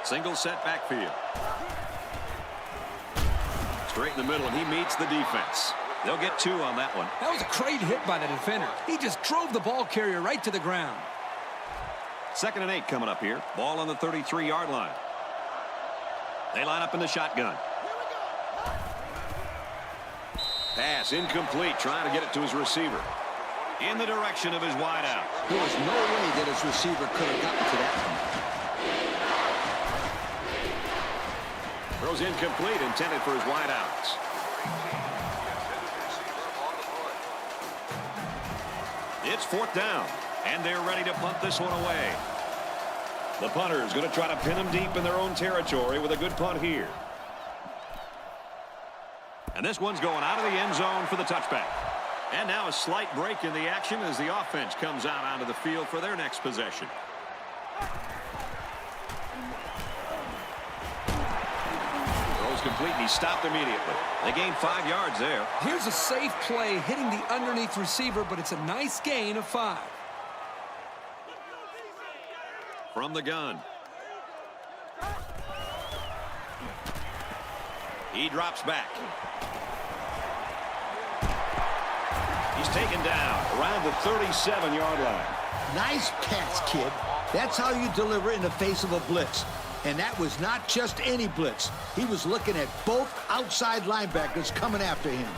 Single set backfield. Straight in the middle, and he meets the defense. They'll get 2 on that one. That was a great hit by the defender. He just drove the ball carrier right to the ground. 2nd and 8 coming up here. Ball on the 33-yard line. They line up in the shotgun. Pass incomplete, trying to get it to his receiver. In the direction of his wideout. There was no way that his receiver could have gotten to that one. Throws incomplete, intended for his wideouts. It's 4th down, and they're ready to punt this one away. The punter is going to try to pin them deep in their own territory with a good punt here. And this one's going out of the end zone for the touchback. And now a slight break in the action as the offense comes out onto the field for their next possession. Throws complete, and he stopped immediately. They gained 5 yards there. Here's a safe play hitting the underneath receiver, but it's a nice gain of 5. From the gun. He drops back. He's taken down around the 37-yard line. Nice pass, kid. That's how you deliver in the face of a blitz. And that was not just any blitz. He was looking at both outside linebackers coming after him.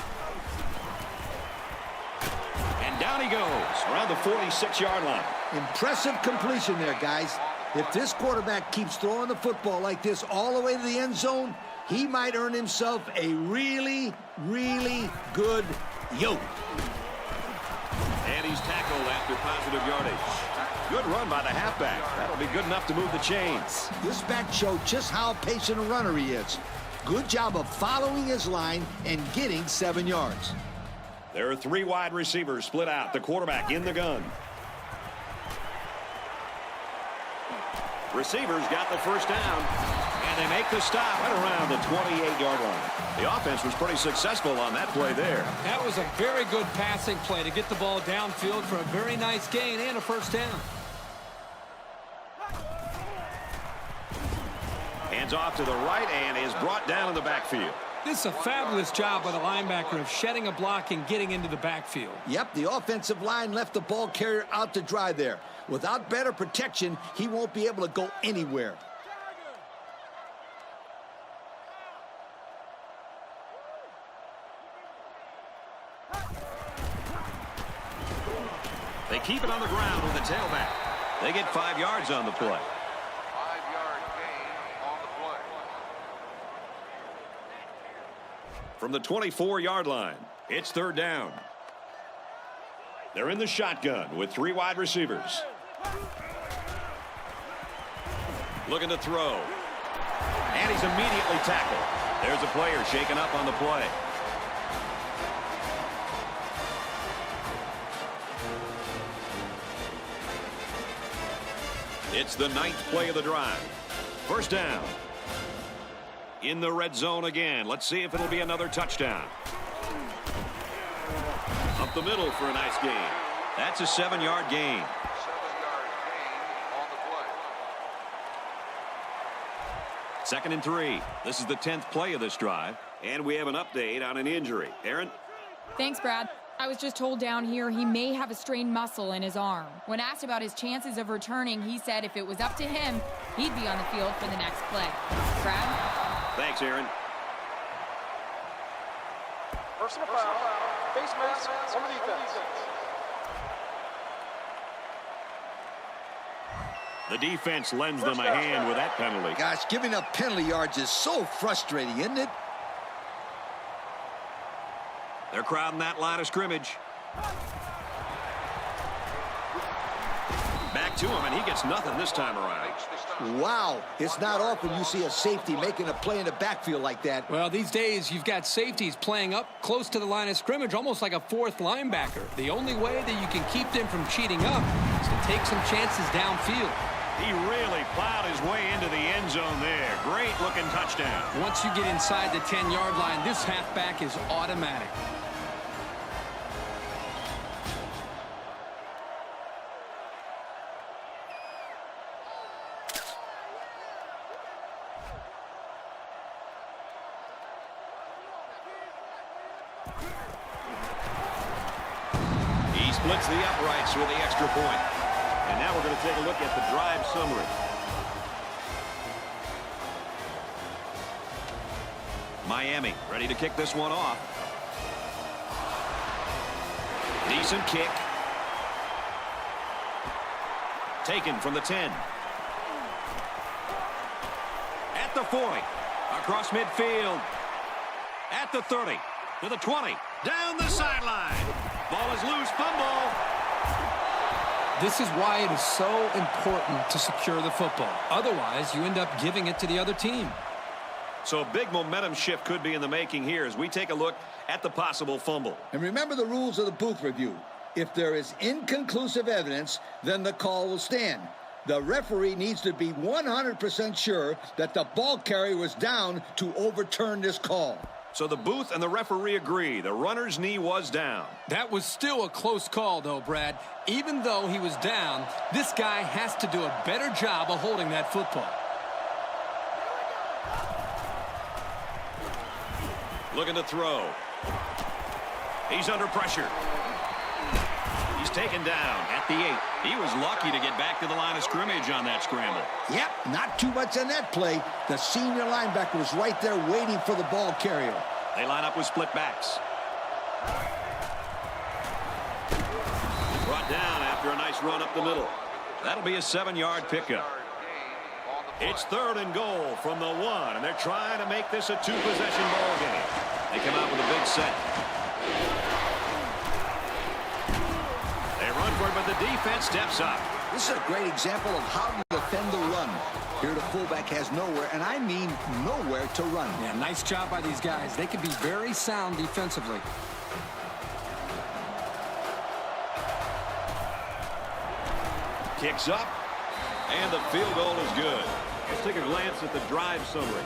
And down he goes around the 46-yard line. Impressive completion there, guys. If this quarterback keeps throwing the football like this all the way to the end zone, he might earn himself a really, really good yoke. And he's tackled after positive yardage. Good run by the halfback. That'll be good enough to move the chains. This back showed just how patient a runner he is. Good job of following his line and getting 7 yards. There are 3 wide receivers split out. The quarterback in the gun. Receivers got the first down, and they make the stop right around the 28-yard line. The offense was pretty successful on that play there. That was a very good passing play to get the ball downfield for a very nice gain and a first down. Hands off to the right and is brought down in the backfield. This is a fabulous job by the linebacker of shedding a block and getting into the backfield. Yep, the offensive line left the ball carrier out to dry there. Without better protection, he won't be able to go anywhere. They keep it on the ground with the tailback. They get 5 yards on the play. 5-yard gain on the play. From the 24-yard line, it's third down. They're in the shotgun with 3 wide receivers. Looking to throw. And he's immediately tackled. There's a player shaken up on the play. It's the 9th play of the drive. First down. In the red zone again. Let's see if it'll be another touchdown. Up the middle for a nice gain. That's a 7-yard gain. 7-yard gain on the play. 2nd and 3. This is the 10th play of this drive. And we have an update on an injury. Aaron? Thanks, Brad. I was just told down here he may have a strained muscle in his arm. When asked about his chances of returning, he said if it was up to him, he'd be on the field for the next play. Brad? Thanks, Aaron. Personal foul. Face mask on the defense. The defense lends them a hand with that penalty. Gosh, giving up penalty yards is so frustrating, isn't it? They're crowding that line of scrimmage. Back to him, and he gets nothing this time around. Wow, it's not often you see a safety making a play in the backfield like that. Well, these days you've got safeties playing up close to the line of scrimmage, almost like a 4th linebacker. The only way that you can keep them from cheating up is to take some chances downfield. He really plowed his way into the end zone there. Great looking touchdown. Once you get inside the 10-yard line, this halfback is automatic. He splits the uprights with the extra point. And now we're going to take a look at the drive summary. Miami ready to kick this one off. Decent kick. Taken from the 10. At the 40. Across midfield. At the 30. To the 20. Down the sideline. Ball is loose. Fumble. This is why it is so important to secure the football. Otherwise, you end up giving it to the other team. So a big momentum shift could be in the making here as we take a look at the possible fumble. And remember the rules of the booth review. If there is inconclusive evidence, then the call will stand. The referee needs to be 100% sure that the ball carrier was down to overturn this call. So the booth and the referee agree. The runner's knee was down. That was still a close call, though, Brad. Even though he was down, this guy has to do a better job of holding that football. Looking to throw. He's under pressure. He's taken down at the 8. He was lucky to get back to the line of scrimmage on that scramble. Yep, not too much on that play. The senior linebacker was right there waiting for the ball carrier. They line up with split backs. Brought down after a nice run up the middle. That'll be a 7-yard pickup. It's 3rd and goal from the 1, and they're trying to make this a 2-possession ball game. They come out with a big set. They run for it, but the defense steps up. This is a great example of how to defend the run. Here the fullback has nowhere, and I mean nowhere to run. Yeah, nice job by these guys. They can be very sound defensively. Kicks up, and the field goal is good. Let's take a glance at the drive summary.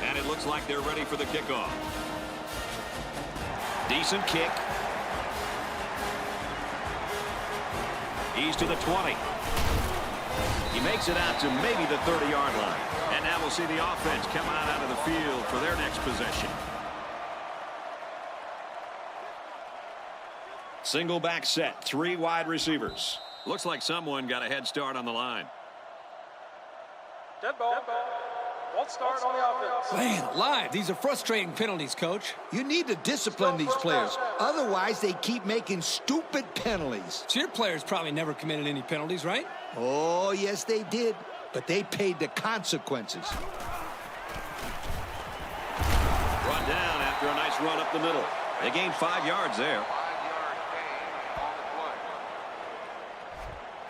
And it looks like they're ready for the kickoff. Decent kick. He's to the 20. He makes it out to maybe the 30-yard line. And now we'll see the offense come out of the field for their next possession. Single back set, 3 wide receivers. Looks like someone got a head start on the line. Dead ball. Won't start on the offense. Man alive, these are frustrating penalties, Coach. You need to discipline these players. Otherwise, they keep making stupid penalties. So your players probably never committed any penalties, right? Oh, yes, they did. But they paid the consequences. Brought down after a nice run up the middle. They gained 5 yards there. 5-yard gain on the play.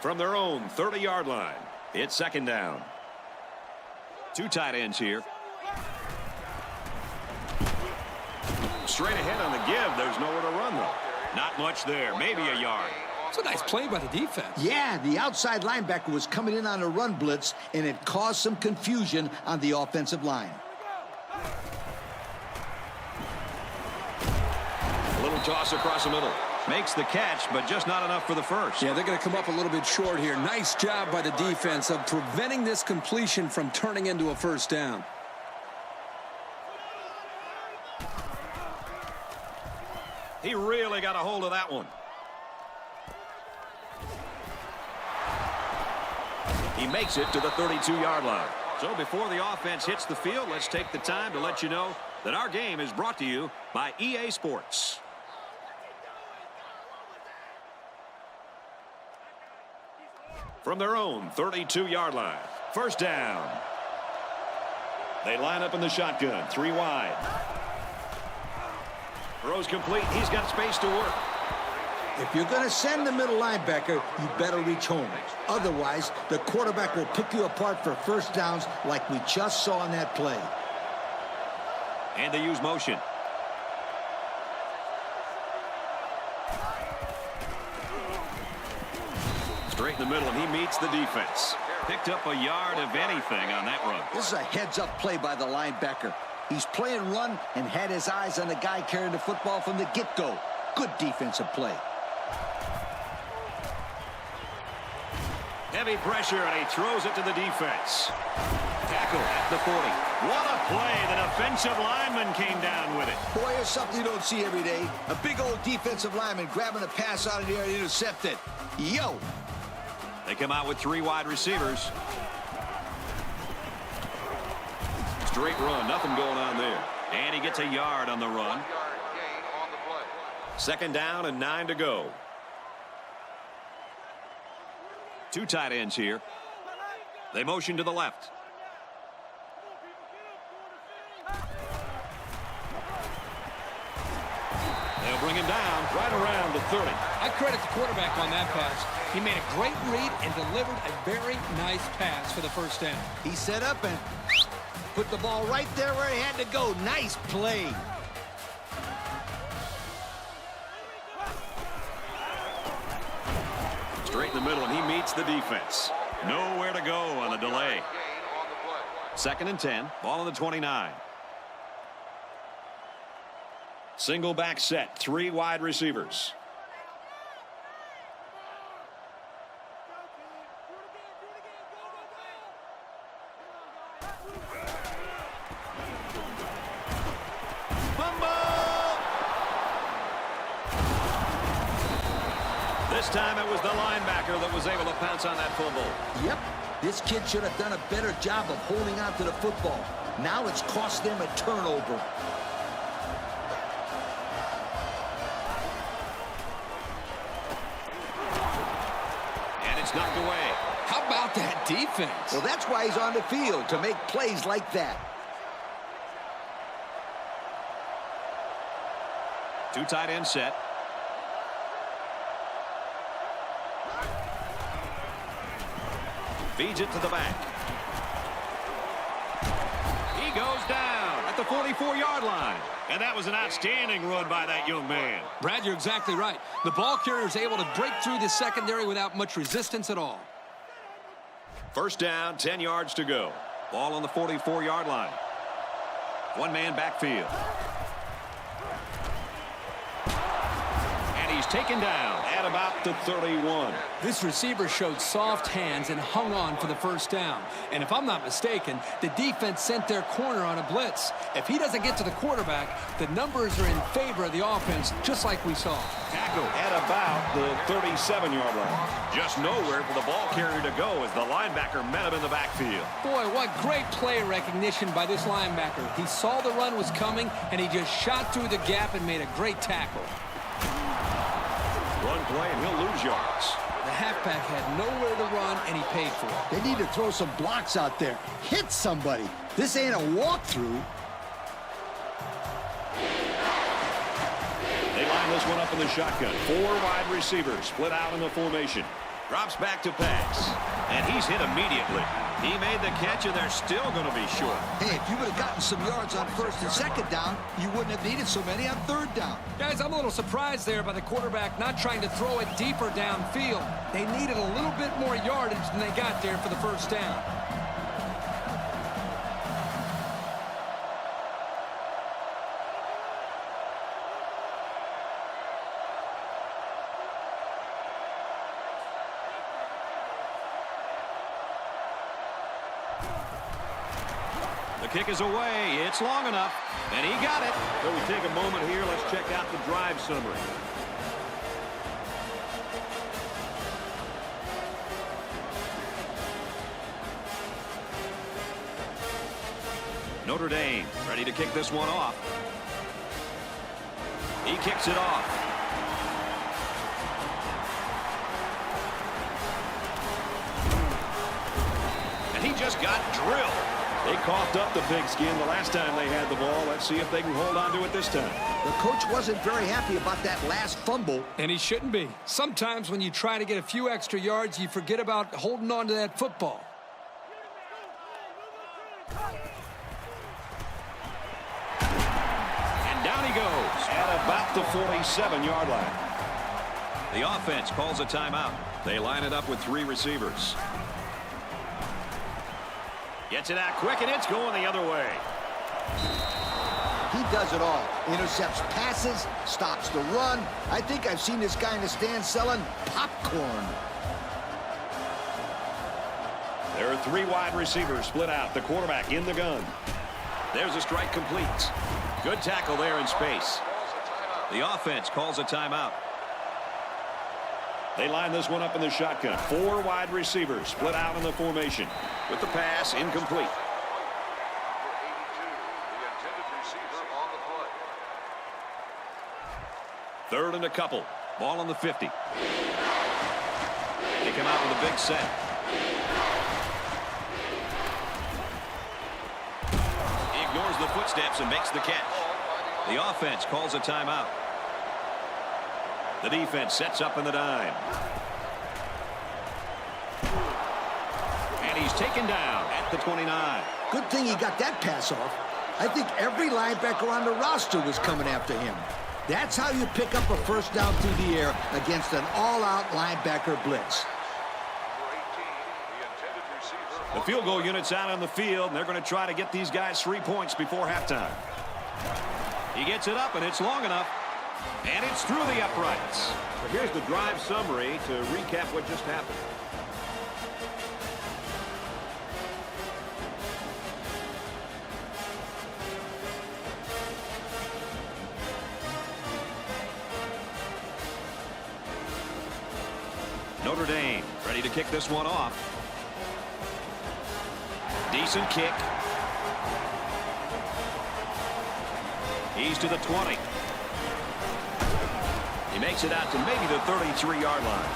From their own 30-yard line, it's 2nd down. 2 tight ends here. Straight ahead on the give. There's nowhere to run, though. Not much there. Maybe a yard. It's a nice play by the defense. Yeah, the outside linebacker was coming in on a run blitz, and it caused some confusion on the offensive line. A little toss across the middle. Makes the catch, but just not enough for the first. Yeah, they're going to come up a little bit short here. Nice job by the defense of preventing this completion from turning into a 1st down. He really got a hold of that one. He makes it to the 32-yard line. So before the offense hits the field, let's take the time to let you know that our game is brought to you by EA Sports. From their own 32-yard line, 1st down. They line up in the shotgun, 3 wide. Throws complete. He's got space to work. If you're going to send the middle linebacker, you better reach home. Otherwise, the quarterback will pick you apart for 1st downs like we just saw on that play. And they use motion. Straight in the middle, and he meets the defense. Picked up a yard of anything on that run. This is a heads-up play by the linebacker. He's playing run and had his eyes on the guy carrying the football from the get-go. Good defensive play. Heavy pressure, and he throws it to the defense. Tackle at the 40. What a play. The defensive lineman came down with it. Boy, it's something you don't see every day. A big old defensive lineman grabbing a pass out of the air and intercept it. Yo! They come out with 3 wide receivers. Straight run. Nothing going on there. And he gets a yard on the run. 1-yard gain on the play. 2nd down and 9 to go. 2 tight ends here. They motion to the left. They'll bring him down right around the 30. I credit the quarterback on that pass. He made a great read and delivered a very nice pass for the 1st down. He set up and put the ball right there where he had to go. Nice play. Straight in the middle, and he meets the defense. Nowhere to go on the delay. 2nd and 10. Ball on the 29. Single back set, 3 wide receivers. This time it was the linebacker that was able to pounce on that fumble. Yep, this kid should have done a better job of holding on to the football. Now it's cost them a turnover. And it's knocked away. How about that defense? Well, that's why he's on the field, to make plays like that. 2 tight end set. Feeds it to the back. He goes down at the 44-yard line. And that was an outstanding run by that young man. Brad, you're exactly right. The ball carrier is able to break through the secondary without much resistance at all. First down, 10 yards to go. Ball on the 44-yard line. 1-man backfield. And he's taken down at about the 31. This receiver showed soft hands and hung on for the first down. And if I'm not mistaken, the defense sent their corner on a blitz. If he doesn't get to the quarterback, the numbers are in favor of the offense, just like we saw. Tackle at about the 37-yard line. Just nowhere for the ball carrier to go as the linebacker met him in the backfield. Boy, what great play recognition by this linebacker. He saw the run was coming, and he just shot through the gap and made a great tackle. Run play, and he'll lose yards. The halfback had nowhere to run, and he paid for it. They need to throw some blocks out there. Hit somebody. This ain't a walkthrough. They line this one up in the shotgun. 4 wide receivers split out in the formation. Drops back to pass. And he's hit immediately. He made the catch, and they're still going to be short. Hey, if you would have gotten some yards on first and second down, you wouldn't have needed so many on third down. Guys, I'm a little surprised there by the quarterback not trying to throw it deeper downfield. They needed a little bit more yardage than they got there for the first down. The kick is away. It's long enough. And he got it. So we take a moment here. Let's check out the drive summary. Notre Dame ready to kick this one off. He kicks it off. And he just got drilled. They coughed up the pigskin the last time they had the ball. Let's see if they can hold on to it this time. The coach wasn't very happy about that last fumble. And he shouldn't be. Sometimes when you try to get a few extra yards, you forget about holding on to that football. And down he goes at about the 47-yard line. The offense calls a timeout. They line it up with 3 receivers. Gets it out quick, and it's going the other way. He does it all. Intercepts passes, stops the run. I think I've seen this guy in the stand selling popcorn. There are 3 wide receivers split out. The quarterback in the gun. There's a strike complete. Good tackle there in space. The offense calls a timeout. They line this one up in the shotgun. 4 wide receivers split out in the formation. With the pass incomplete. Third and a couple. Ball on the 50. They come out with a big set. He ignores the footsteps and makes the catch. The offense calls a timeout. The defense sets up in the dime. And he's taken down at the 29. Good thing he got that pass off. I think every linebacker on the roster was coming after him. That's how you pick up a first down through the air against an all-out linebacker blitz. The field goal unit's out on the field, and they're going to try to get these guys 3 points before halftime. He gets it up, and it's long enough. And it's through the uprights. So here's the drive summary to recap what just happened. Notre Dame ready to kick this one off. Decent kick. He's to the 20. He makes it out to maybe the 33-yard line.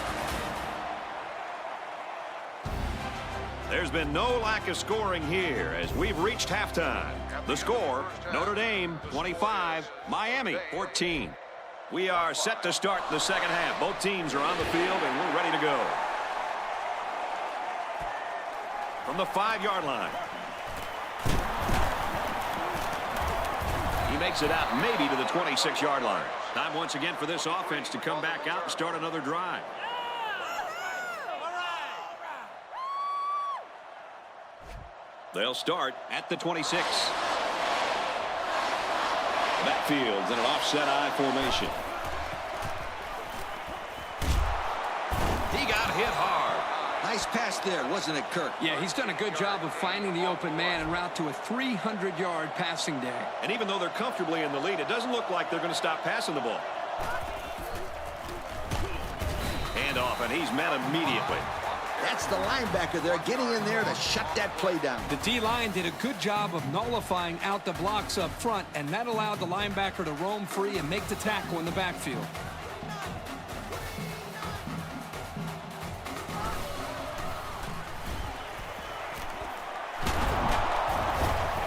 There's been no lack of scoring here as we've reached halftime. The score, Notre Dame 25, Miami 14. We are set to start the second half. Both teams are on the field, and we're ready to go. From the 5-yard line. He makes it out maybe to the 26-yard line. Time once again for this offense to come back out and start another drive. They'll start at the 26. Backfields in an offset I formation. He got hit hard. Nice pass there, wasn't it, Kirk? Yeah, he's done a good job of finding the open man en route to a 300-yard passing day. And even though they're comfortably in the lead, it doesn't look like they're going to stop passing the ball. Hand off, and he's met immediately. That's the linebacker there getting in there to shut that play down. The D-line did a good job of nullifying out the blocks up front, and that allowed the linebacker to roam free and make the tackle in the backfield.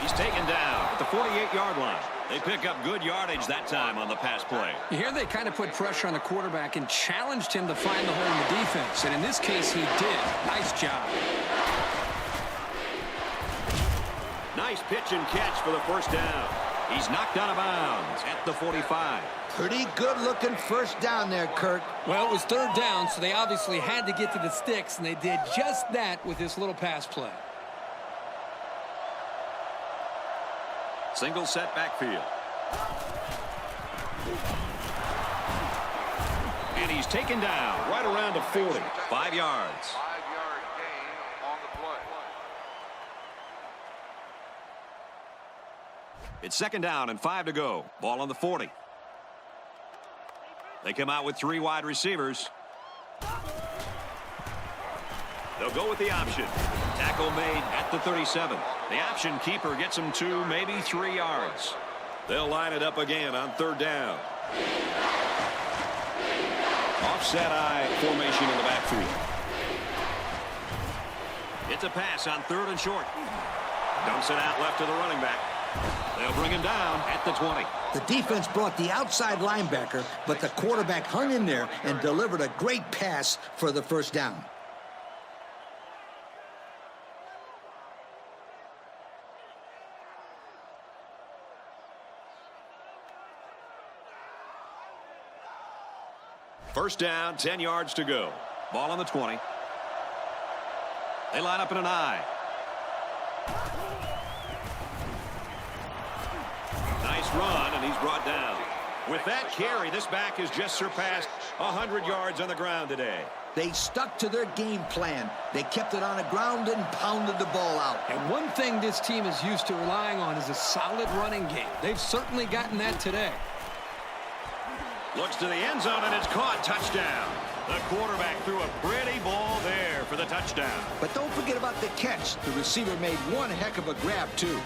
He's taken down at the 48-yard line. They pick up good yardage that time on the pass play. Here they kind of put pressure on the quarterback and challenged him to find the hole in the defense. And in this case, he did. Nice job. Nice pitch and catch for the first down. He's knocked out of bounds at the 45. Pretty good-looking first down there, Kirk. Well, it was third down, so they obviously had to get to the sticks, and they did just that with this little pass play. Single set backfield. And he's taken down right around the 40. 5 yards. 5-yard gain on the play. It's second down and 5 to go. Ball on the 40. They come out with 3 wide receivers. They'll go with the option. Tackle made at the 37. The option keeper gets him 2, maybe 3 yards. They'll line it up again on third down. Offset I formation in the backfield. It's a pass on third and short. Dumps it out left to the running back. They'll bring him down at the 20. The defense brought the outside linebacker, but the quarterback hung in there and delivered a great pass for the first down. First down, 10 yards to go. Ball on the 20. They line up in an I. Nice run, and he's brought down. With that carry, this back has just surpassed 100 yards on the ground today. They stuck to their game plan. They kept it on the ground and pounded the ball out. And one thing this team is used to relying on is a solid running game. They've certainly gotten that today. Looks to the end zone, and it's caught. Touchdown. The quarterback threw a pretty ball there for the touchdown. But don't forget about the catch. The receiver made one heck of a grab, too.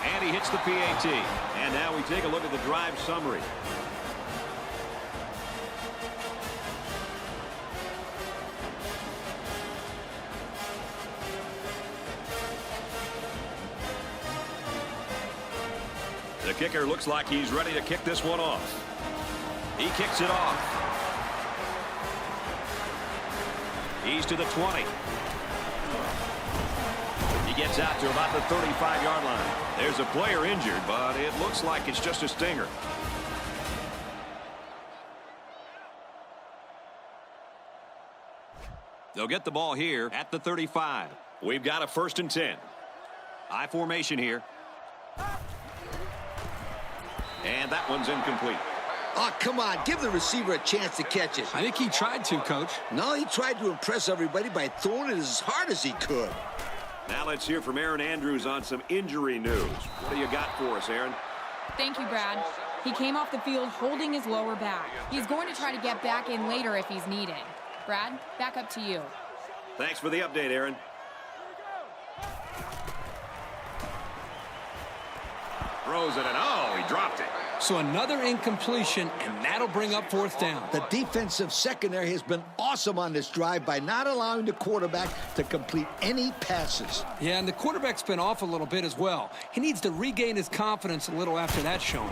And he hits the PAT. And now we take a look at the drive summary. The kicker looks like he's ready to kick this one off. He kicks it off. He's to the 20. He gets out to about the 35-yard line. There's a player injured, but it looks like it's just a stinger. They'll get the ball here at the 35. We've got a 1st and 10. I formation here. And that one's incomplete. Oh, come on. Give the receiver a chance to catch it. I think he tried to, Coach. No, he tried to impress everybody by throwing it as hard as he could. Now let's hear from Aaron Andrews on some injury news. What do you got for us, Aaron? Thank you, Brad. He came off the field holding his lower back. He's going to try to get back in later if he's needed. Brad, back up to you. Thanks for the update, Aaron. Throws it, and oh, he dropped it. So another incompletion, and that'll bring up 4th down. The defensive secondary has been awesome on this drive by not allowing the quarterback to complete any passes. Yeah, and the quarterback's been off a little bit as well. He needs to regain his confidence a little after that showing.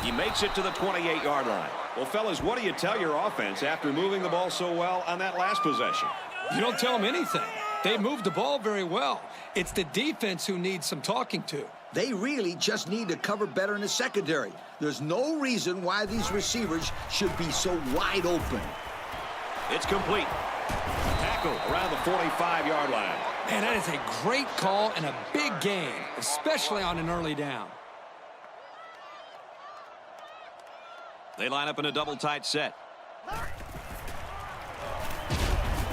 He makes it to the 28-yard line. Well, fellas, what do you tell your offense after moving the ball so well on that last possession? You don't tell them anything. They moved the ball very well. It's the defense who needs some talking to. They really just need to cover better in the secondary. There's no reason why these receivers should be so wide open. It's complete. Tackle around the 45-yard line. Man, that is a great call and a big gain, especially on an early down. They line up in a double tight set.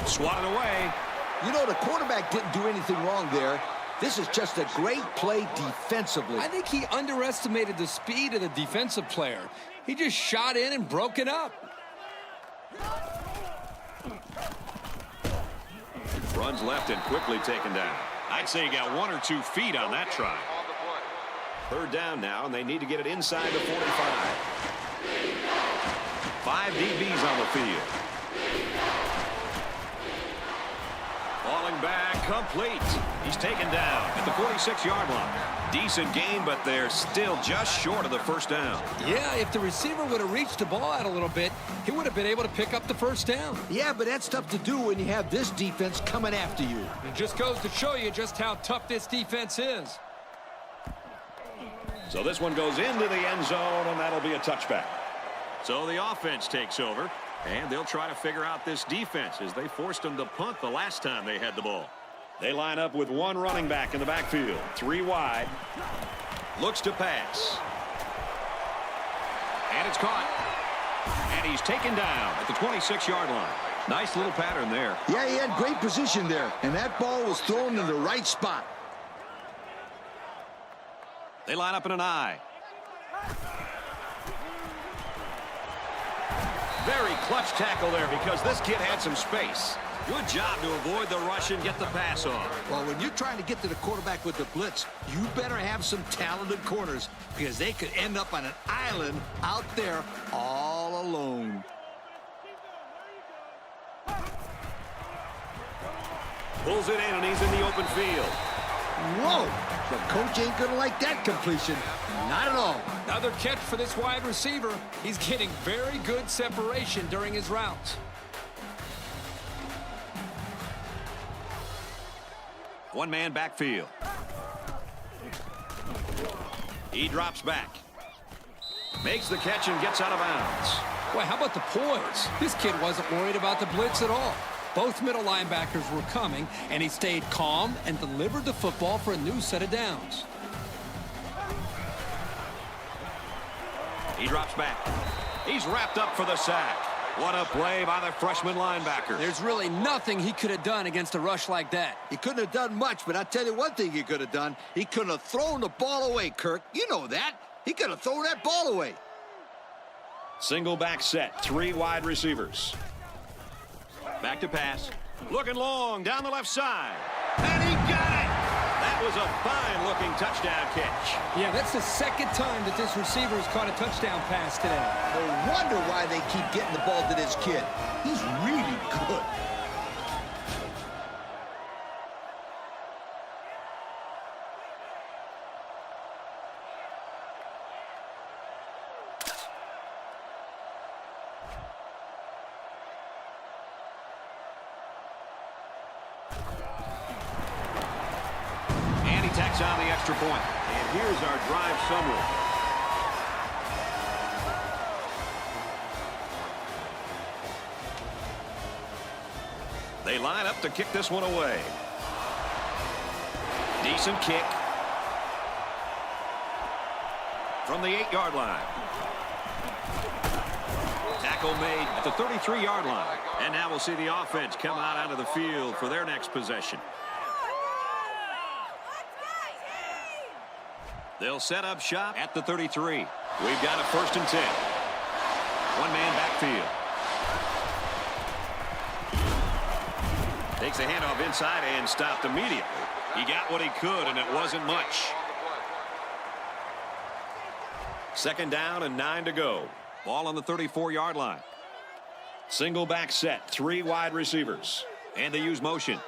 Swatted away. You know, the quarterback didn't do anything wrong there. This is just a great play defensively. I think he underestimated the speed of the defensive player. He just shot in and broke it up. Runs left and quickly taken down. I'd say he got 1 or 2 feet on that try. 3rd down now, and they need to get it inside the 45. 5 DBs on the field. Falling back, complete. He's taken down at the 46-yard line. Decent game, but they're still just short of the 1st down. Yeah, if the receiver would have reached the ball out a little bit, he would have been able to pick up the 1st down. Yeah, but that's tough to do when you have this defense coming after you. It just goes to show you just how tough this defense is. So this one goes into the end zone, and that'll be a touchback. So the offense takes over, and they'll try to figure out this defense as they forced them to punt the last time they had the ball. They line up with 1 running back in the backfield. 3 wide. Looks to pass. And it's caught. And he's taken down at the 26-yard line. Nice little pattern there. Yeah, he had great position there. And that ball was thrown in the right spot. They line up in an I. Very clutch tackle there because this kid had some space. Good job to avoid the rush and get the pass off. Well, when you're trying to get to the quarterback with the blitz, you better have some talented corners because they could end up on an island out there all alone. Pulls it in, and he's in the open field. Whoa! The coach ain't going to like that completion. Not at all. Another catch for this wide receiver. He's getting very good separation during his routes. One-man backfield. He drops back. Makes the catch and gets out of bounds. Boy, how about the poise? This kid wasn't worried about the blitz at all. Both middle linebackers were coming, and he stayed calm and delivered the football for a new set of downs. He drops back. He's wrapped up for the sack. What a play by the freshman linebacker. There's really nothing he could have done against a rush like that. He couldn't have done much, but I'll tell you one thing he could have done. He could have thrown the ball away, Kirk. You know that. He could have thrown that ball away. Single back set. 3 wide receivers. Back to pass. Looking long down the left side. And he got it! That was a fine-looking touchdown catch. Yeah, that's the 2nd time that this receiver has caught a touchdown pass today. No wonder why they keep getting the ball to this kid. He's really good. tacks on the extra point. And here's our drive summary. They line up to kick this one away. Decent kick. From the 8-yard line. Tackle made at the 33-yard line. And now we'll see the offense come out onto the field for their next possession. They'll set up shop at the 33. We've got a 1st and 10. One-man backfield. Takes a handoff inside and stopped immediately. He got what he could, and it wasn't much. 2nd down and 9 to go. Ball on the 34-yard line. Single back set. 3 wide receivers. And they use motion.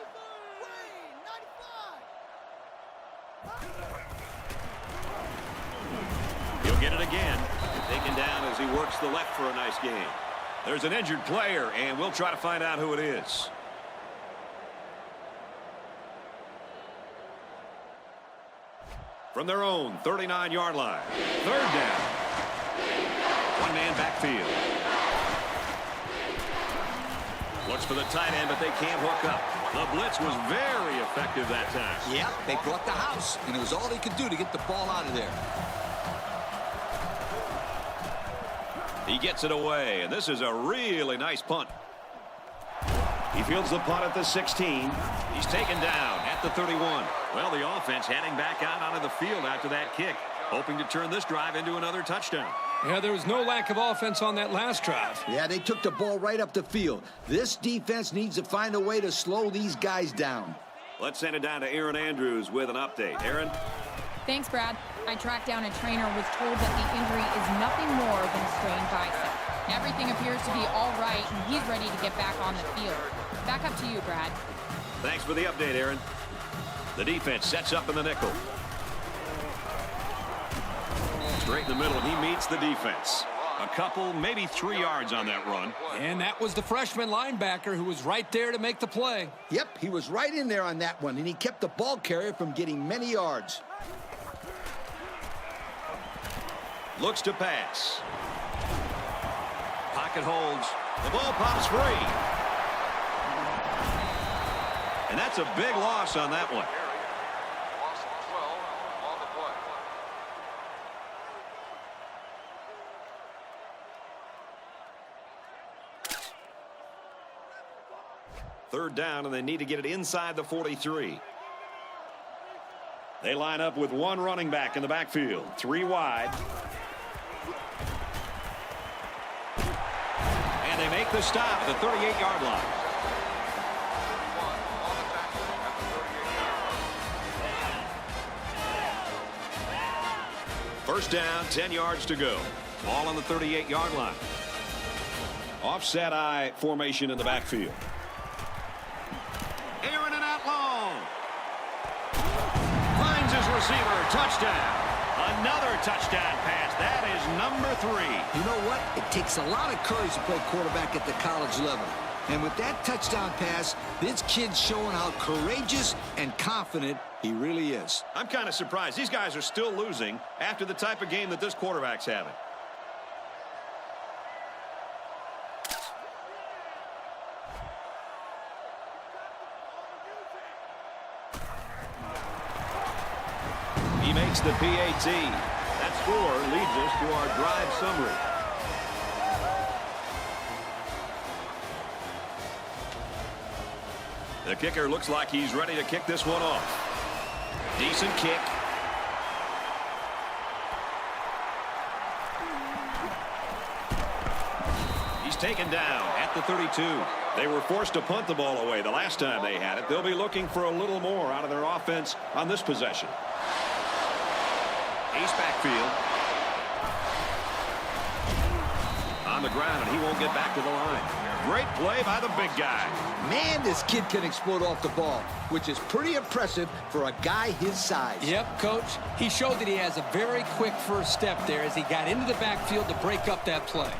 He'll get it again. Taken down as he works the left for a nice gain. There's an injured player, and we'll try to find out who it is. From their own 39-yard line. 3rd down. One-man backfield. Looks for the tight end, but they can't hook up. The blitz was very effective that time. Yep, they brought the house, and it was all they could do to get the ball out of there. He gets it away, and this is a really nice punt. He fields the punt at the 16. He's taken down at the 31. Well, the offense heading back out onto the field after that kick, hoping to turn this drive into another touchdown. Yeah, there was no lack of offense on that last drive. Yeah, they took the ball right up the field. This defense needs to find a way to slow these guys down. Let's send it down to Aaron Andrews with an update. Aaron? Thanks, Brad. I tracked down a trainer, was told that the injury is nothing more than a strained bicep. Everything appears to be all right, and he's ready to get back on the field. Back up to you, Brad. Thanks for the update, Aaron. The defense sets up in the nickel. Straight in the middle, and he meets the defense. A couple, maybe 3 yards on that run. And that was the freshman linebacker who was right there to make the play. Yep, he was right in there on that one, and he kept the ball carrier from getting many yards. Looks to pass. Pocket holds. The ball pops free. And that's a big loss on that one. Loss of 12 on the play. 3rd down, and they need to get it inside the 43. They line up with 1 running back in the backfield. 3 wide. And they make the stop at the 38-yard line. First down, 10 yards to go. Ball on the 38-yard line. Offset I formation in the backfield. Aaron and out long. Finds his receiver. Touchdown. Another touchdown pass. That is number 3. You know what? It takes a lot of courage to play quarterback at the college level. And with that touchdown pass, this kid's showing how courageous and confident he really is. I'm kind of surprised. These guys are still losing after the type of game that this quarterback's having. He makes the PAT. That score leads us to our drive summary. The kicker looks like he's ready to kick this one off. Decent kick. He's taken down at the 32. They were forced to punt the ball away the last time they had it. They'll be looking for a little more out of their offense on this possession. Ace backfield. On the ground, and he won't get back to the line. Great play by the big guy. Man, this kid can explode off the ball, which is pretty impressive for a guy his size. Yep, Coach. He showed that he has a very quick first step there as he got into the backfield to break up that play.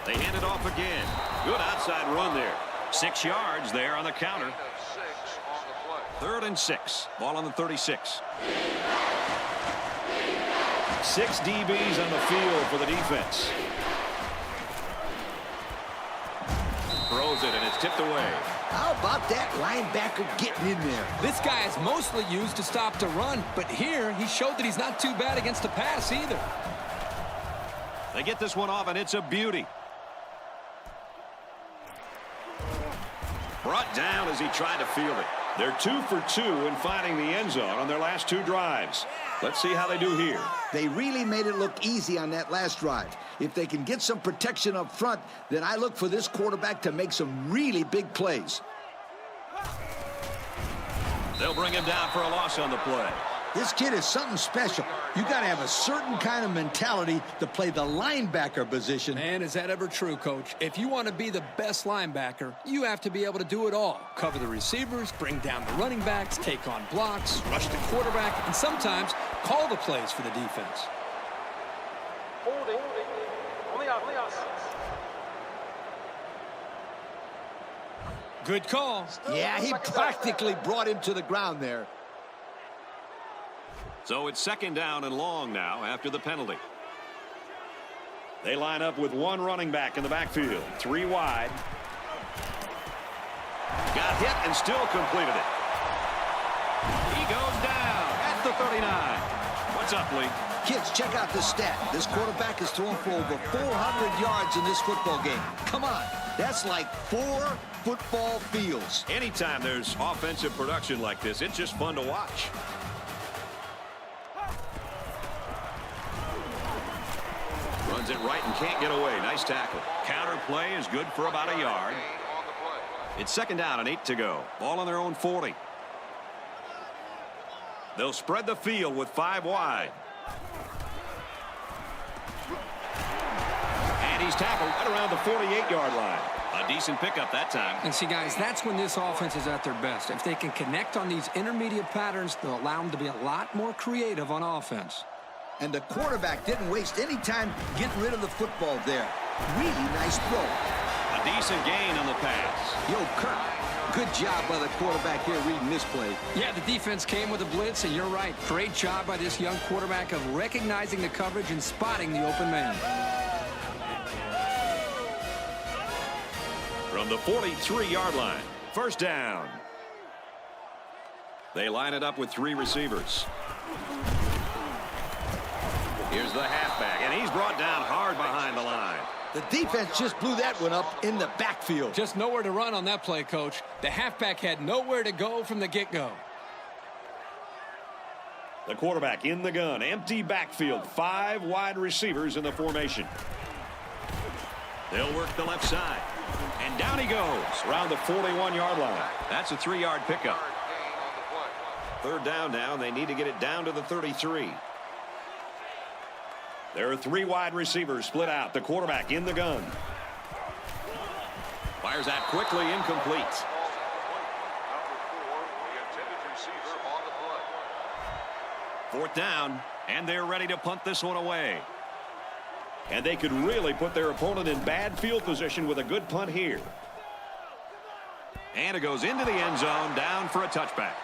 They hand it off again. Good outside run there. 6 yards there on the counter. 6 on the play. 3rd and 6. Ball on the 36. 6 DBs on the field for the defense. Throws it, and it's tipped away. How about that linebacker getting in there? This guy is mostly used to stop the run, but here he showed that he's not too bad against the pass either. They get this one off, and it's a beauty. Brought down as he tried to field it. They're 2 for 2 in finding the end zone on their last 2 drives. Let's see how they do here. They really made it look easy on that last drive. If they can get some protection up front, then I look for this quarterback to make some really big plays. They'll bring him down for a loss on the play. This kid is something special. You got to have a certain kind of mentality to play the linebacker position. Man, is that ever true, Coach? If you want to be the best linebacker, you have to be able to do it all. Cover the receivers, bring down the running backs, take on blocks, rush the quarterback, and sometimes call the plays for the defense. Holding on the offense. Good call. Yeah, he practically brought him to the ground there. So it's 2nd down and long now after the penalty. They line up with 1 running back in the backfield. 3 wide. Got hit and still completed it. He goes down at the 39. What's up, Lee? Kids, check out this stat. This quarterback has thrown for over 400 yards in this football game. Come on. That's like 4 football fields. Anytime there's offensive production like this, it's just fun to watch. Runs it right and can't get away. Nice tackle. Counter play is good for about a yard. It's 2nd down and 8 to go. Ball on their own 40. They'll spread the field with 5 wide. And he's tackled right around the 48-yard line. A decent pickup that time. And see, guys, that's when this offense is at their best. If they can connect on these intermediate patterns, they'll allow them to be a lot more creative on offense. And the quarterback didn't waste any time getting rid of the football there. Really nice throw. A decent gain on the pass. Yo, Kirk, good job by the quarterback here reading this play. Yeah, the defense came with a blitz, and you're right. Great job by this young quarterback of recognizing the coverage and spotting the open man. From the 43-yard line, 1st down. They line it up with 3 receivers. Here's the halfback, and he's brought down hard behind the line. The defense just blew that one up in the backfield. Just nowhere to run on that play, Coach. The halfback had nowhere to go from the get-go. The quarterback in the gun, empty backfield, 5 wide receivers in the formation. They'll work the left side, and down he goes around the 41-yard line. That's a 3-yard pickup. 3rd down now, and they need to get it down to the 33. There are 3 wide receivers split out. The quarterback in the gun. Fires out quickly, incomplete. 4th down, and they're ready to punt this one away. And they could really put their opponent in bad field position with a good punt here. And it goes into the end zone, down for a touchback.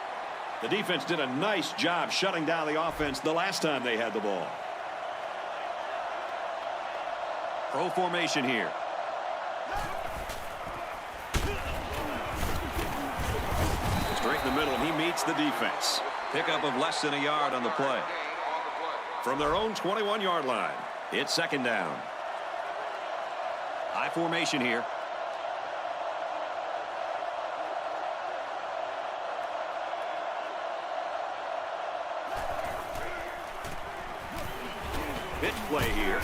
The defense did a nice job shutting down the offense the last time they had the ball. Pro formation here. Straight in the middle, and he meets the defense. Pickup of less than a yard on the play. From their own 21-yard line, it's 2nd down. High formation here. Pitch play here.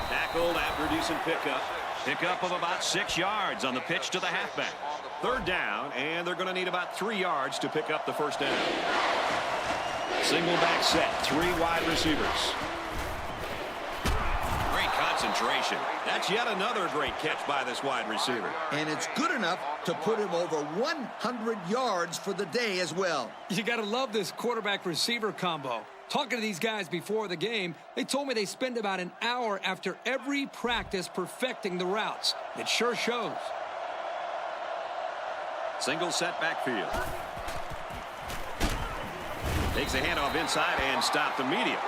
Tackled after a decent pickup. Pickup of about 6 yards on the pitch to the halfback. 3rd down, and they're going to need about 3 yards to pick up the 1st down. Single back set, 3 wide receivers. Great concentration. That's yet another great catch by this wide receiver. And it's good enough to put him over 100 yards for the day as well. You got to love this quarterback-receiver combo. Talking to these guys before the game, they told me they spend about an hour after every practice perfecting the routes. It sure shows. Single set backfield. Takes a handoff inside and stopped immediately.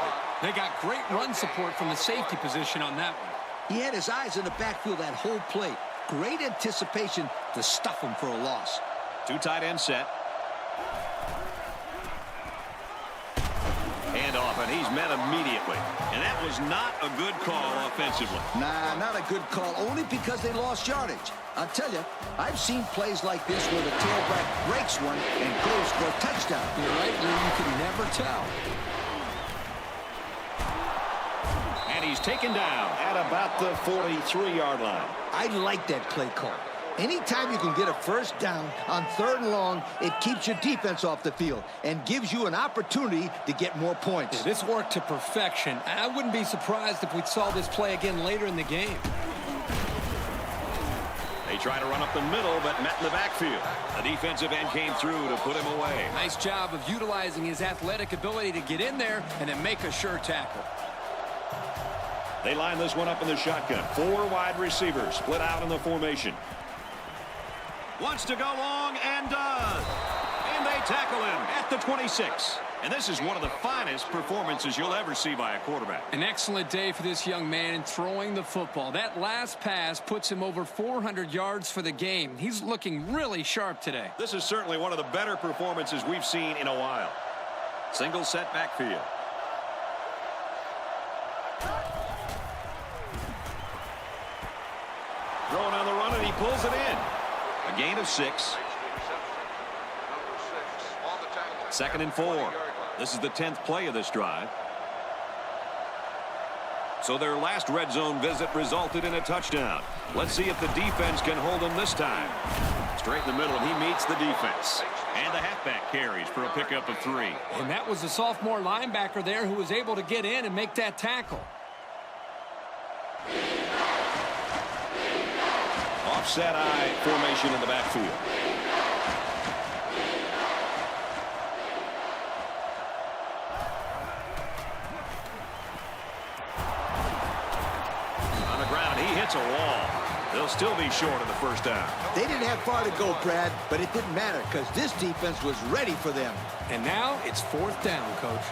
They got great run support from the safety position on that one. He had his eyes in the backfield that whole play. Great anticipation to stuff him for a loss. 2 tight end set. Handoff, and he's met immediately. And that was not a good call offensively. Nah, not a good call, only because they lost yardage. I'll tell you, I've seen plays like this where the tailback breaks one and goes for a touchdown. You're right, Lou, you can never tell. And he's taken down at about the 43-yard line. I like that play call. Anytime you can get a first down on 3rd and long, it keeps your defense off the field and gives you an opportunity to get more points. Yeah, this worked to perfection. I wouldn't be surprised if we saw this play again later in the game. They try to run up the middle, but met in the backfield. The defensive end came through to put him away. Nice job of utilizing his athletic ability to get in there and then make a sure tackle. They line this one up in the shotgun. 4 wide receivers split out in the formation. Wants to go long and does. And they tackle him at the 26. And this is one of the finest performances you'll ever see by a quarterback. An excellent day for this young man in throwing the football. That last pass puts him over 400 yards for the game. He's looking really sharp today. This is certainly one of the better performances we've seen in a while. Single set backfield. Throwing on the run, and he pulls it in. A gain of 6. 2nd and 4. This is the 10th play of this drive. So their last red zone visit resulted in a touchdown. Let's see if the defense can hold him this time. Straight in the middle, and he meets the defense. And the halfback carries for a pickup of 3. And that was the sophomore linebacker there who was able to get in and make that tackle. Offset eye formation in the backfield. On the ground, he hits a wall. They'll still be short of the first down. They didn't have far to go, Brad, but it didn't matter because this defense was ready for them. And now it's 4th down, Coach.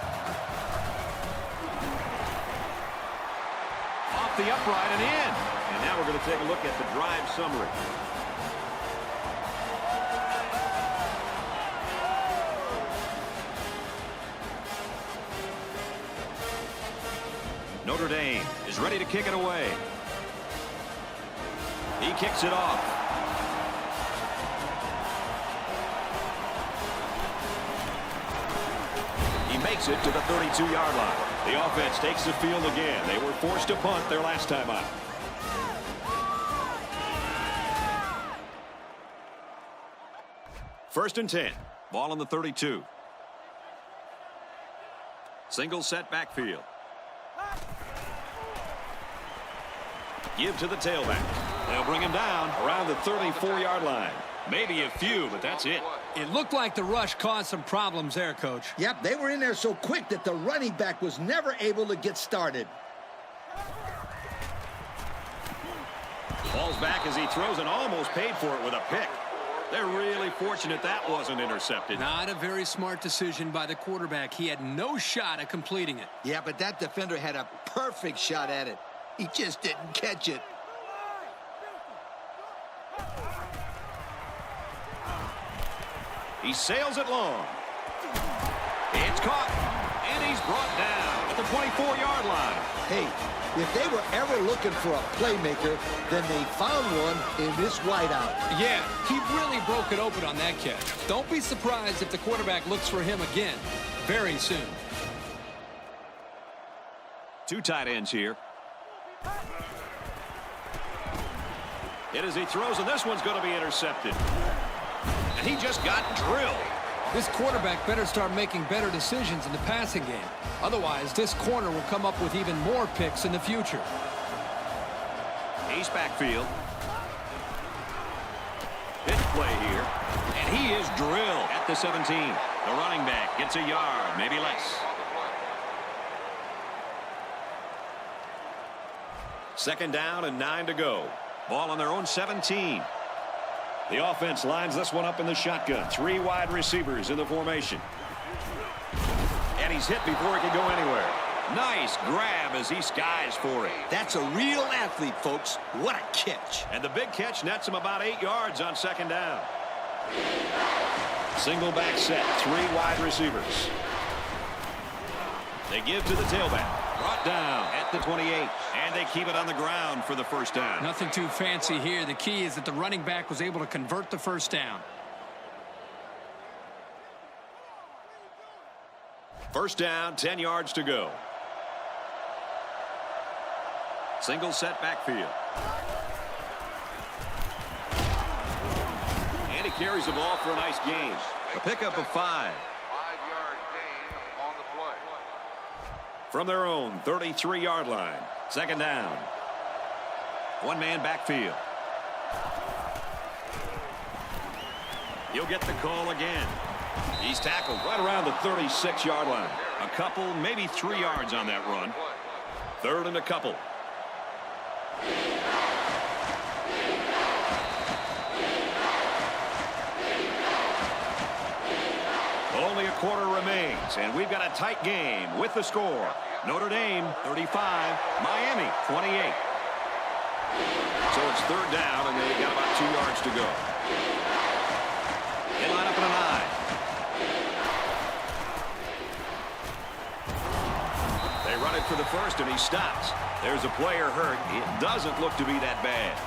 Off the upright and in. And now we're going to take a look at the drive summary. Notre Dame is ready to kick it away. He kicks it off. He makes it to the 32-yard line. The offense takes the field again. They were forced to punt their last time out. First and 10. Ball on the 32. Single set backfield. Give to the tailback. They'll bring him down around the 34-yard line. Maybe a few, but that's it. It looked like the rush caused some problems there, Coach. Yep, they were in there so quick that the running back was never able to get started. Falls back as he throws and almost paid for it with a pick. They're really fortunate that wasn't intercepted. Not a very smart decision by the quarterback. He had no shot at completing it. Yeah, but that defender had a perfect shot at it. He just didn't catch it. He sails it long. It's caught, and he's brought down at the 24-yard line. Hey, if they were ever looking for a playmaker, then they found one in this wideout. Yeah, he really broke it open on that catch. Don't be surprised if the quarterback looks for him again very soon. 2 tight ends here. Hit as he throws, and this one's going to be intercepted. And he just got drilled. This quarterback better start making better decisions in the passing game. Otherwise, this corner will come up with even more picks in the future. He's backfield. Pitch play here. And he is drilled at the 17. The running back gets a yard, maybe less. Second down and 9 to go. Ball on their own 17. The offense lines this one up in the shotgun. 3 wide receivers in the formation. And he's hit before he can go anywhere. Nice grab as he skies for it. That's a real athlete, folks. What a catch. And the big catch nets him about 8 yards on second down. Single back set, 3 wide receivers. They give to the tailback. Brought down at the 28. And they keep it on the ground for the first down. Nothing too fancy here. The key is that the running back was able to convert the first down. First down, 10 yards to go. Single set backfield. And he carries the ball for a nice gain. A pickup of 5. 5-yard gain on the play. From their own 33-yard line. Second down. One-man backfield. He'll get the call again. He's tackled right around the 36-yard line. A couple, maybe 3 yards on that run. Third and a couple. Well, only a quarter remains, and we've got a tight game with the score. Notre Dame 35, Miami 28. So it's third down, and they've got about 2 yards to go. They line up in an I. They run it for the first, and he stops. There's a player hurt. It doesn't look to be that bad.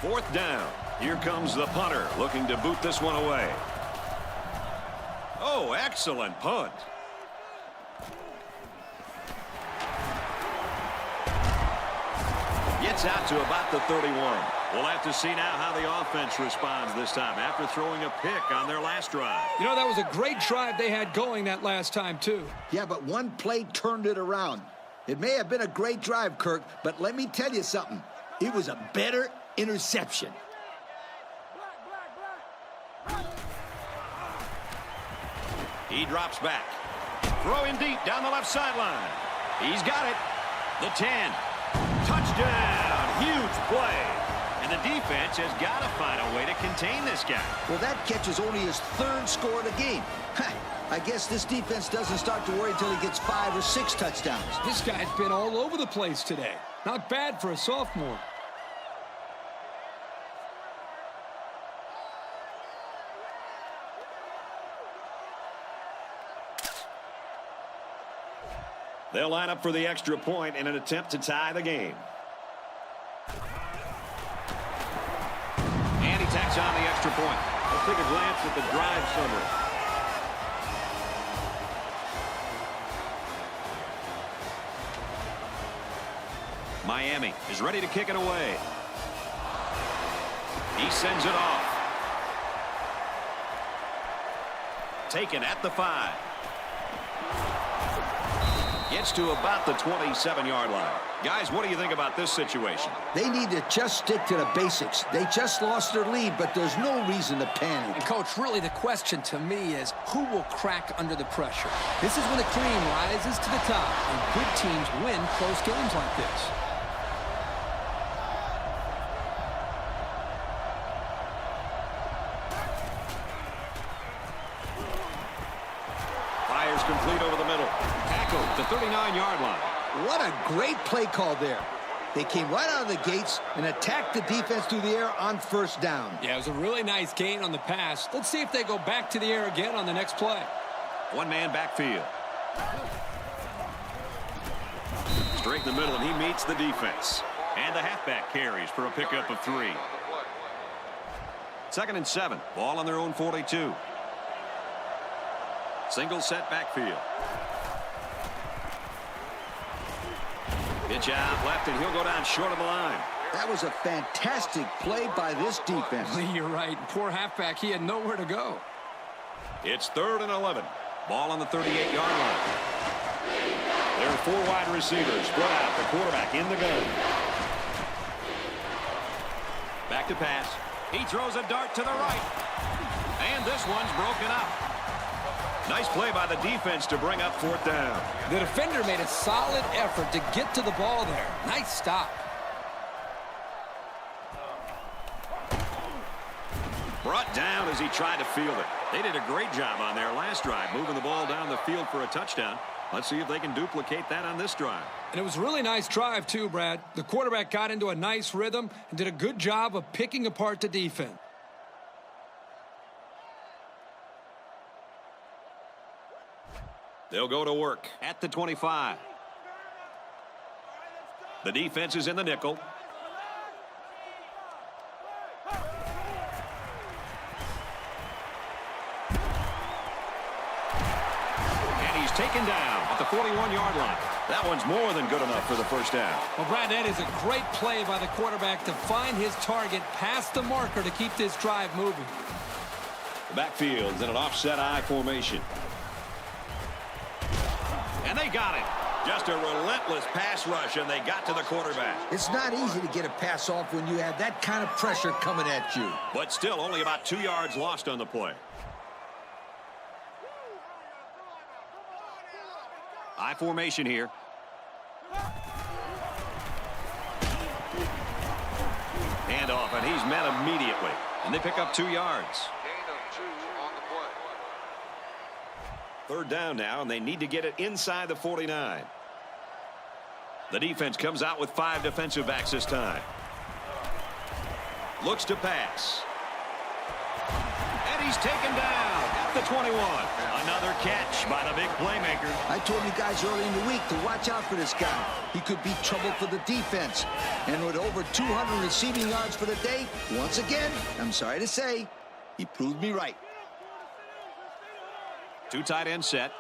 Fourth down. Here comes the punter looking to boot this one away. Oh, excellent punt. Gets out to about the 31. We'll have to see now how the offense responds this time after throwing a pick on their last drive. You know, that was a great drive they had going that last time, too. Yeah, but one play turned it around. It may have been a great drive, Kirk, but let me tell you something. It was a better interception. He drops back. Throw in deep down the left sideline. He's got it. The 10. Touchdown. Huge play. And the defense has got to find a way to contain this guy. Well, that catch is only his 3rd score of the game. I guess this defense doesn't start to worry until he gets 5 or 6 touchdowns. This guy's been all over the place today. Not bad for a sophomore. They'll line up for the extra point in an attempt to tie the game. And he tacks on the extra point. Let's take a glance at the drive summary. Miami is ready to kick it away. He sends it off. Taken at the 5. Gets to about the 27-yard line. Guys, what do you think about this situation? They need to just stick to the basics. They just lost their lead, but there's no reason to panic. And, Coach, really the question to me is who will crack under the pressure? This is when the cream rises to the top, and good teams win close games like this. Fires complete over the middle. Tackled the 39-yard line. What a great play call there. They came right out of the gates and attacked the defense through the air on first down. Yeah, it was a really nice gain on the pass. Let's see if they go back to the air again on the next play. One-man backfield. Straight in the middle, and he meets the defense. And the halfback carries for a pickup of 3. 2nd and 7. Ball on their own 42. Single set backfield. Pitch out left, and he'll go down short of the line. That was a fantastic play by this defense. You're right. Poor halfback. He had nowhere to go. It's 3rd and 11. Ball on the 38-yard line. There are 4 wide receivers split out. The quarterback in the gun. Back to pass. He throws a dart to the right. And this one's broken up. Nice play by the defense to bring up 4th down. The defender made a solid effort to get to the ball there. Nice stop. Brought down as he tried to field it. They did a great job on their last drive, moving the ball down the field for a touchdown. Let's see if they can duplicate that on this drive. And it was a really nice drive, too, Brad. The quarterback got into a nice rhythm and did a good job of picking apart the defense. They'll go to work at the 25. The defense is in the nickel. And he's taken down at the 41-yard line. That one's more than good enough for the first down. Well, Brad, that is a great play by the quarterback to find his target past the marker to keep this drive moving. The backfield's in an offset I formation. And they got it. Just a relentless pass rush, and they got to the quarterback. It's not easy to get a pass off when you have that kind of pressure coming at you. But still, only about 2 yards lost on the play. I formation here. Handoff, and he's met immediately. And they pick up 2 yards. Gain of 2 on the play. Third down now, and they need to get it inside the 49. The defense comes out with 5 defensive backs this time. Looks to pass. And he's taken down at the 21. Another catch by the big playmaker. I told you guys early in the week to watch out for this guy. He could be trouble for the defense. And with over 200 receiving yards for the day, once again, I'm sorry to say, he proved me right. 2 tight end set.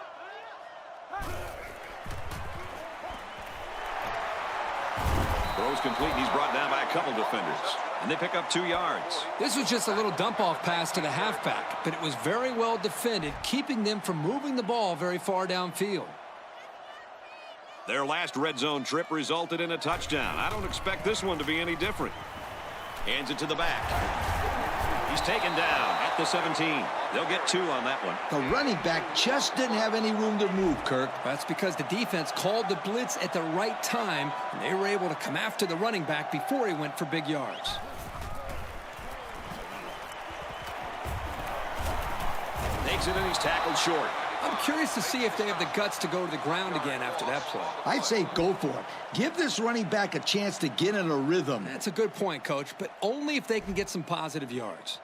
Throws complete, and he's brought down by a couple defenders. And they pick up 2 yards. This was just a little dump-off pass to the halfback, but it was very well defended, keeping them from moving the ball very far downfield. Their last red zone trip resulted in a touchdown. I don't expect this one to be any different. Hands it to the back. He's taken down at the 17. They'll get 2 on that one. The running back just didn't have any room to move, Kirk. That's because the defense called the blitz at the right time, and they were able to come after the running back before he went for big yards. Takes it, and he's tackled short. I'm curious to see if they have the guts to go to the ground again after that play. I'd say go for it. Give this running back a chance to get in a rhythm. That's a good point, Coach, but only if they can get some positive yards.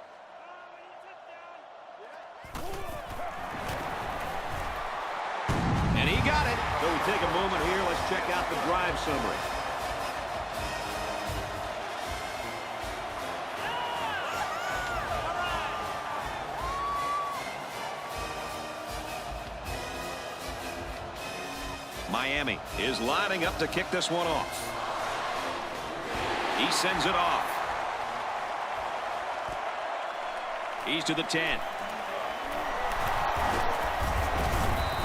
And he got it. So we take a moment here. Let's check out the drive summary. Miami is lining up to kick this one off. He sends it off. He's to the 10.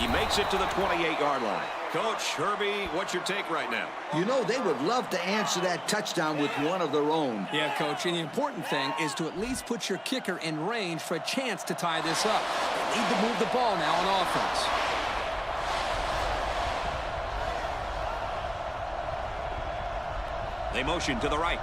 He makes it to the 28-yard line. Coach, Herbie, what's your take right now? You know, they would love to answer that touchdown with one of their own. Yeah, Coach, and the important thing is to at least put your kicker in range for a chance to tie this up. They need to move the ball now on offense. They motion to the right.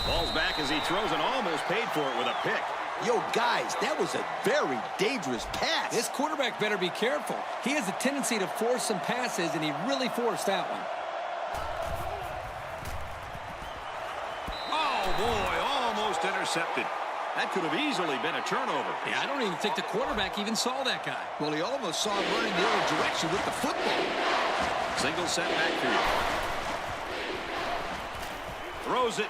Ball's back as he throws and almost paid for it with a pick. Yo, guys, that was a very dangerous pass. This quarterback better be careful. He has a tendency to force some passes, and he really forced that one. Oh, boy, almost intercepted. That could have easily been a turnover. Yeah, I don't even think the quarterback even saw that guy. Well, he almost saw him running the other direction with the football. Single set backfield. Throws it.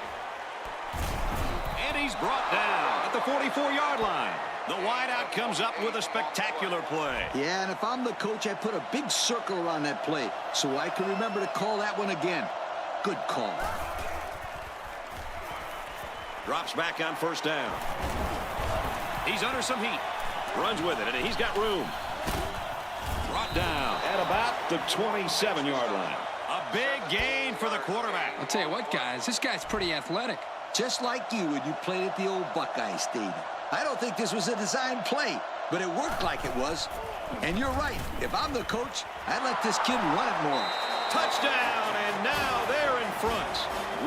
And he's brought down at the 44-yard line. The wideout comes up with a spectacular play. Yeah, and if I'm the coach, I put a big circle around that play so I can remember to call that one again. Good call. Drops back on first down. He's under some heat. Runs with it, and he's got room. Brought down at about the 27-yard line. A big gain for the quarterback. I'll tell you what, guys, this guy's pretty athletic. Just like you when you played at the old Buckeye Stadium. I don't think this was a design play, but it worked like it was. And you're right. If I'm the coach, I'd let this kid run it more. Touchdown, and now they're in front.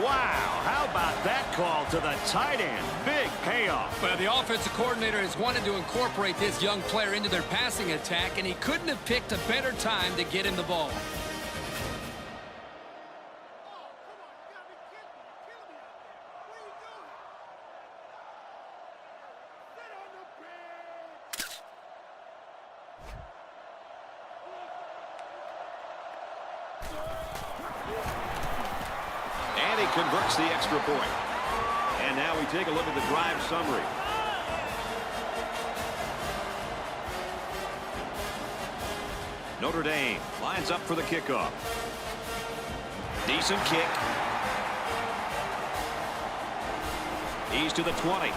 Wow, how about that call to the tight end? Big payoff. Well, the offensive coordinator has wanted to incorporate this young player into their passing attack, and he couldn't have picked a better time to get him the ball. And he converts the extra point. And now we take a look at the drive summary. Notre Dame lines up for the kickoff. Decent kick. He's to the 20.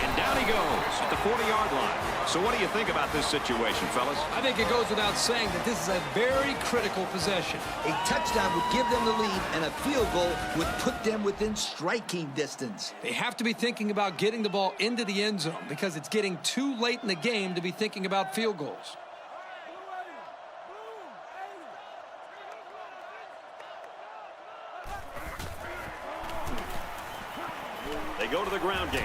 And down he goes at the 40-yard line. So what do you think about this situation, fellas? I think it goes without saying that this is a very critical possession. A touchdown would give them the lead, and a field goal would put them within striking distance. They have to be thinking about getting the ball into the end zone because it's getting too late in the game to be thinking about field goals. They go to the ground game.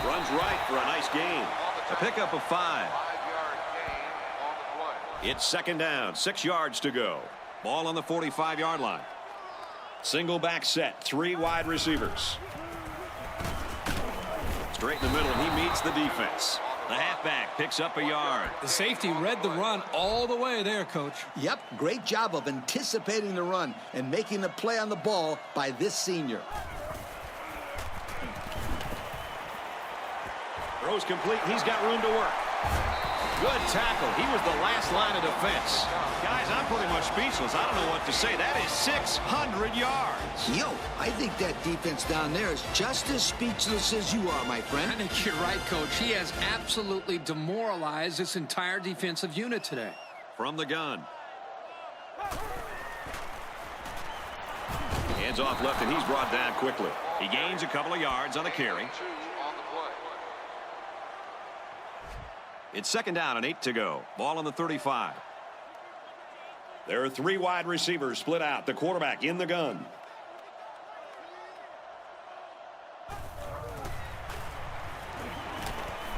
Runs right for a nice gain. A pickup of 5. 5-yard gain on the play. It's second down, 6 yards to go. Ball on the 45-yard line. Single back set, 3 wide receivers. Straight in the middle, and he meets the defense. The halfback picks up a yard. The safety read the run all the way there, Coach. Yep, great job of anticipating the run and making the play on the ball by this senior. Throws complete. He's got room to work. Good tackle. He was the last line of defense. Guys, I'm pretty much speechless. I don't know what to say. That is 600 yards. Yo, I think that defense down there is just as speechless as you are, my friend. I think you're right, Coach. He has absolutely demoralized this entire defensive unit today. From the gun. Hands off left, and he's brought down quickly. He gains a couple of yards on the carry. It's second down and 8 to go. Ball on the 35. There are 3 wide receivers split out. The quarterback in the gun.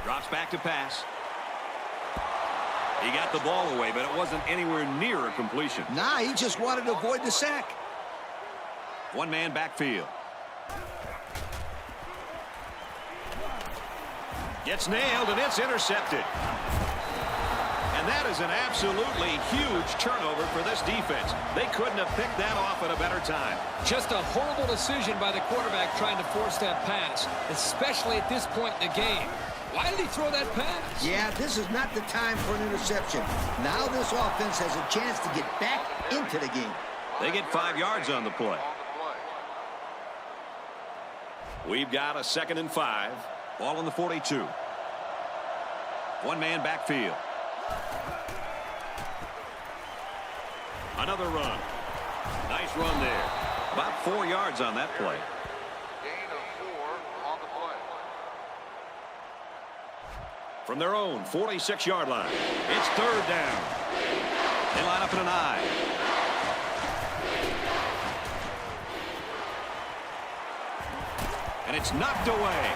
Drops back to pass. He got the ball away, but it wasn't anywhere near a completion. Nah, he just wanted to avoid the sack. One-man backfield. Gets nailed, and it's intercepted. And that is an absolutely huge turnover for this defense. They couldn't have picked that off at a better time. Just a horrible decision by the quarterback trying to force that pass, especially at this point in the game. Why did he throw that pass? Yeah, this is not the time for an interception. Now this offense has a chance to get back into the game. They get 5 yards on the play. We've got a 2nd and 5. Ball on the 42. One-man backfield. Another run. Nice run there. About 4 yards on that play. Gain of 4 on the play. From their own 46-yard line. It's 3rd down. They line up in an I. And it's knocked away.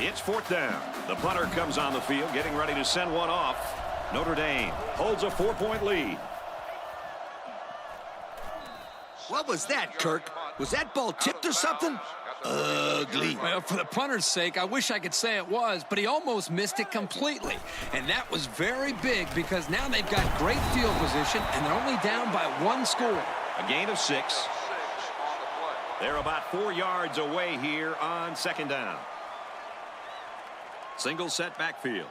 It's 4th down. The punter comes on the field, getting ready to send one off. Notre Dame holds a 4-point lead. What was that, Kirk? Was that ball tipped or something? Ugly. Well, for the punter's sake, I wish I could say it was, but he almost missed it completely. And that was very big because now they've got great field position and they're only down by 1 score. A gain of 6. They're about 4 yards away here on 2nd down. Single set backfield.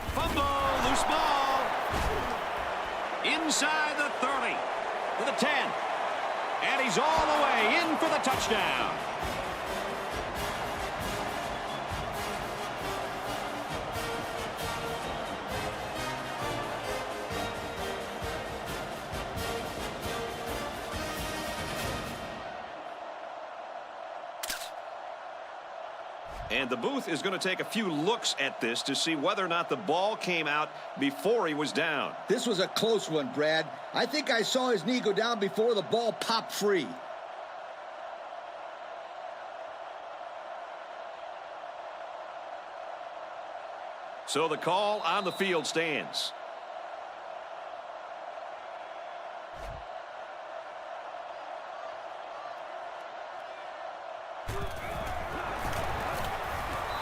Fumble, loose ball. Inside the 30 to the 10. And he's all the way in for the touchdown. And the booth is going to take a few looks at this to see whether or not the ball came out before he was down. This was a close one, Brad. I think I saw his knee go down before the ball popped free. So the call on the field stands.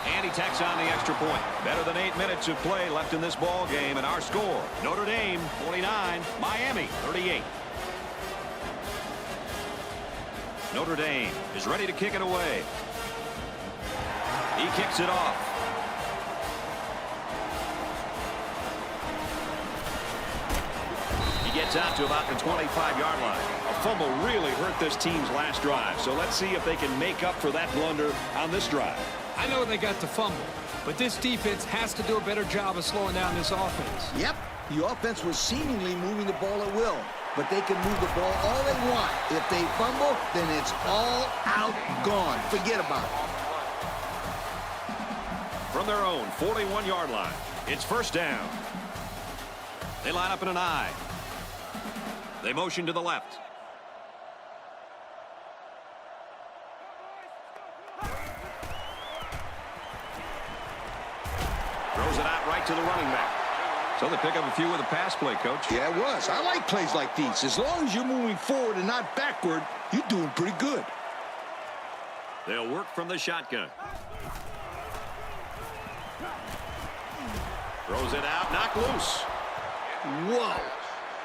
And he tacks on the extra point. Better than 8 minutes of play left in this ball game, and our score: Notre Dame 49, Miami 38. Notre Dame is ready to kick it away. He kicks it off. He gets out to about the 25-yard line. A fumble really hurt this team's last drive, so let's see if they can make up for that blunder on this drive. I know they got the fumble, but this defense has to do a better job of slowing down this offense. Yep, the offense was seemingly moving the ball at will, but they can move the ball all they want. If they fumble, then it's all out, gone. Forget about it. From their own 41-yard line, it's first down. They line up in an I. They motion to the left. Throws it out right to the running back. So they pick up a few with a pass play, Coach. Yeah, it was. I like plays like these. As long as you're moving forward and not backward, you're doing pretty good. They'll work from the shotgun. Throws it out, knocked loose. Whoa.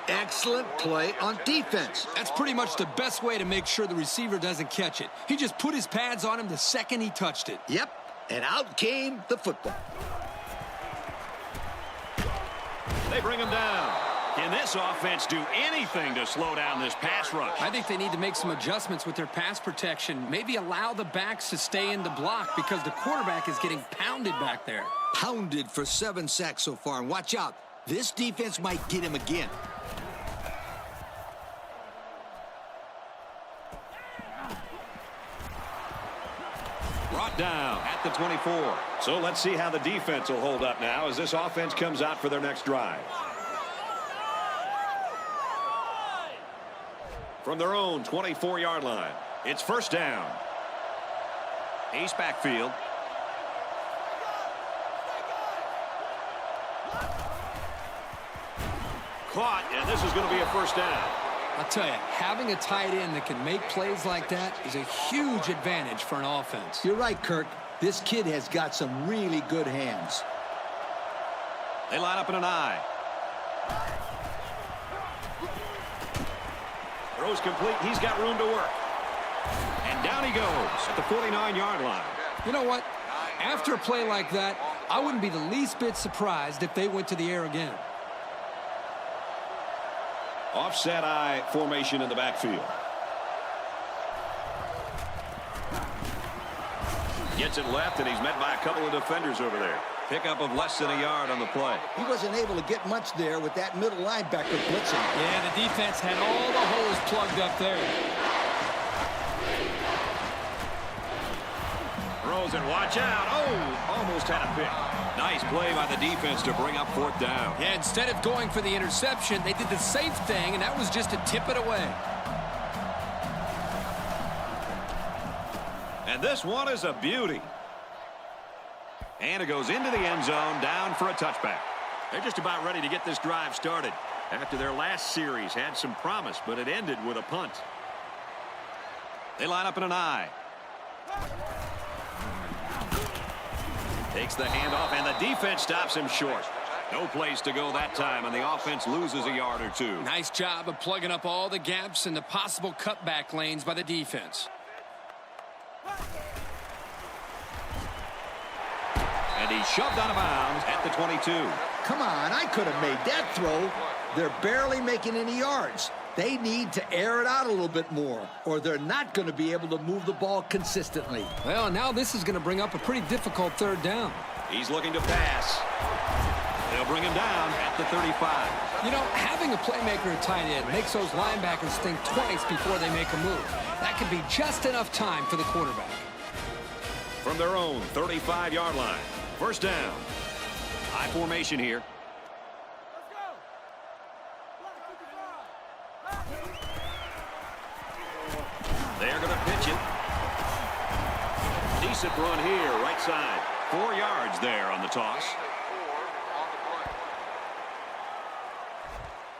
Excellent play on defense. That's pretty much the best way to make sure the receiver doesn't catch it. He just put his pads on him the second he touched it. Yep, and out came the football. They bring him down. Can this offense do anything to slow down this pass rush? I think they need to make some adjustments with their pass protection. Maybe allow the backs to stay in the block because the quarterback is getting pounded back there. Pounded for 7 sacks so far, and watch out. This defense might get him again. Brought down at the 24. So let's see how the defense will hold up now as this offense comes out for their next drive. From their own 24-yard line, it's first down. Ace backfield. Caught, and this is going to be a first down. I'll tell you, having a tight end that can make plays like that is a huge advantage for an offense. You're right, Kirk. This kid has got some really good hands. They line up in an I. Throws complete. He's got room to work. And down he goes at the 49-yard line. You know what? After a play like that, I wouldn't be the least bit surprised if they went to the air again. Offset I formation in the backfield. Gets it left, and he's met by a couple of defenders over there. Pickup of less than a yard on the play. He wasn't able to get much there with that middle linebacker blitzing. Yeah, the defense had all the holes plugged up there. Throws it, watch out. Oh, almost had a pick. Nice play by the defense to bring up fourth down. Yeah, instead of going for the interception, they did the safe thing, and that was just to tip it away. And this one is a beauty. And it goes into the end zone, down for a touchback. They're just about ready to get this drive started. After their last series had some promise, but it ended with a punt. They line up in an I. Takes the handoff, and the defense stops him short. No place to go that time, and the offense loses a yard or two. Nice job of plugging up all the gaps and the possible cutback lanes by the defense. And he's shoved out of bounds at the 22. Come on, I could have made that throw. They're barely making any yards. They need to air it out a little bit more, or they're not going to be able to move the ball consistently. Well, now this is going to bring up a pretty difficult third down. He's looking to pass. They'll bring him down at the 35. You know, having a playmaker at tight end makes those linebackers think twice before they make a move. That could be just enough time for the quarterback. from their own 35-yard line. First down. High formation here. They're going to pitch it. Decent run here, right side. 4 yards there on the toss.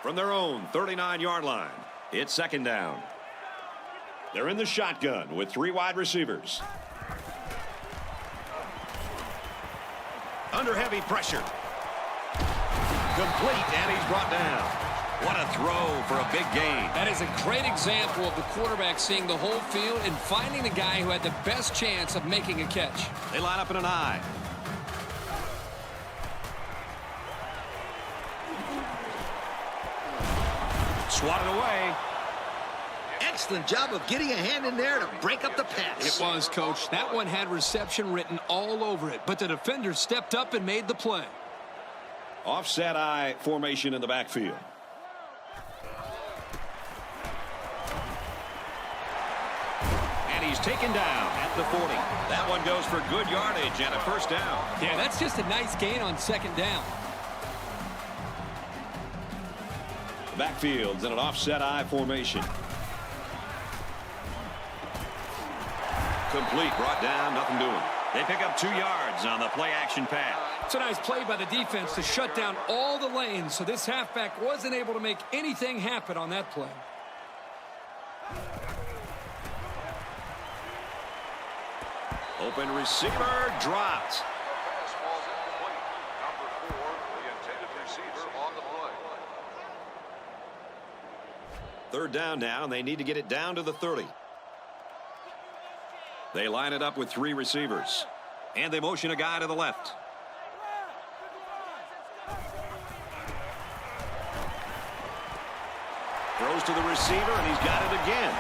From their own 39-yard line, it's second down. They're in the shotgun with 3 wide receivers. Under heavy pressure. Complete, and he's brought down. What a throw for a big gain. That is a great example of the quarterback seeing the whole field and finding the guy who had the best chance of making a catch. They line up in an I. Swatted away. Excellent job of getting a hand in there to break up the pass. It was, Coach. That one had reception written all over it, but the defender stepped up and made the play. Offset I formation in the backfield. And he's taken down at the 40. That one goes for good yardage and a first down. Yeah, that's just a nice gain on second down. The backfield's in an offset I formation. Complete, brought down, nothing doing. They pick up 2 yards on the play-action pass. It's a nice play by the defense to shut down all the lanes, so this halfback wasn't able to make anything happen on that play. Open receiver, dropped. Pass falls incomplete. Number 4, the intended receiver on the play. Third down now, and they need to get it down to the 30. They line it up with 3 receivers. And they motion a guy to the left. Throws to the receiver, and he's got it again.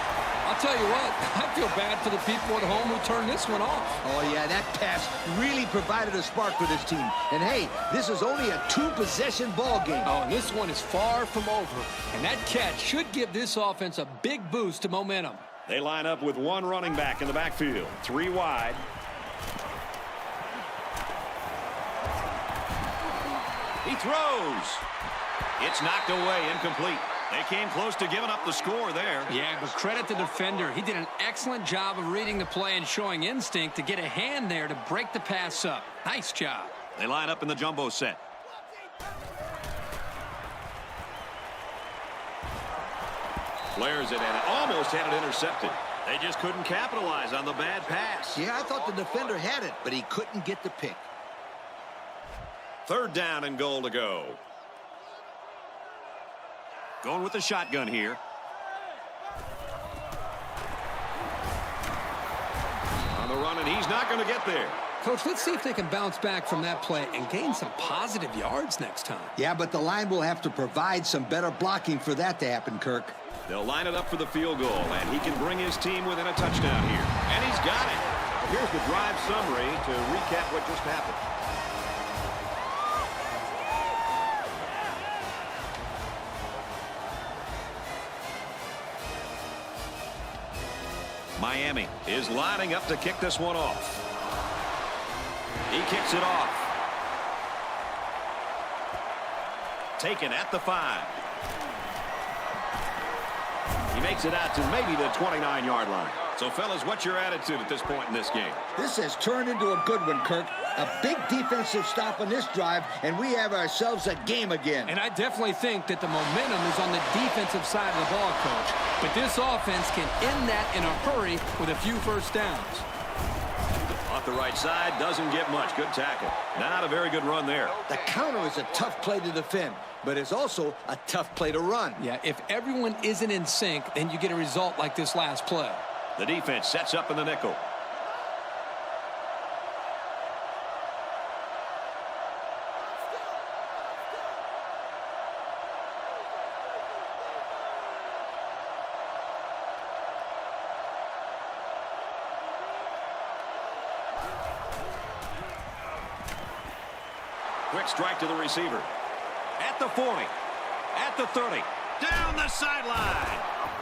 I'll tell you what, I feel bad for the people at home who turned this one off. Oh, yeah, that pass really provided a spark for this team. And, hey, this is only a 2-possession ball game. Oh, and this one is far from over. And that catch should give this offense a big boost to momentum. They line up with 1 running back in the backfield. 3 wide. He throws. It's knocked away, incomplete. They came close to giving up the score there. Yeah, but credit the defender. He did an excellent job of reading the play and showing instinct to get a hand there to break the pass up. Nice job. They line up in the jumbo set. Flares it and almost had it intercepted. They just couldn't capitalize on the bad pass. Yeah, I thought the defender had it, but he couldn't get the pick. Third down and goal to go. Going with the shotgun here. On the run, and he's not going to get there. Coach, let's see if they can bounce back from that play and gain some positive yards next time. Yeah, but the line will have to provide some better blocking for that to happen, Kirk. They'll line it up for the field goal, and he can bring his team within a touchdown here. And he's got it. Here's the drive summary to recap what just happened. Miami is lining up to kick this one off. He kicks it off. Taken at the 5. He makes it out to maybe the 29-yard line. So, fellas, what's your attitude at this point in this game? This has turned into a good one, Kirk. A big defensive stop on this drive, and we have ourselves a game again. And I definitely think that the momentum is on the defensive side of the ball, Coach. But this offense can end that in a hurry with a few first downs. Off the right side, doesn't get much. Good tackle. Not a very good run there. The counter is a tough play to defend, but it's also a tough play to run. Yeah, if everyone isn't in sync, then you get a result like this last play. The defense sets up in the nickel. Quick strike to the receiver. At the 40. At the 30. Down the sideline.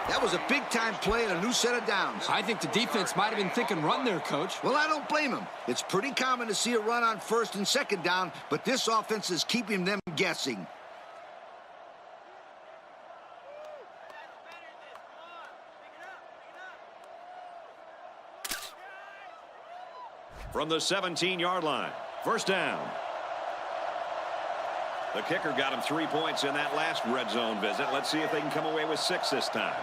That was a big-time play and a new set of downs. I think the defense might have been thinking run there, Coach. Well, I don't blame him. It's pretty common to see a run on first and second down, but this offense is keeping them guessing. From the 17-yard line, first down. The kicker got him 3 points in that last red zone visit. Let's see if they can come away with 6 this time.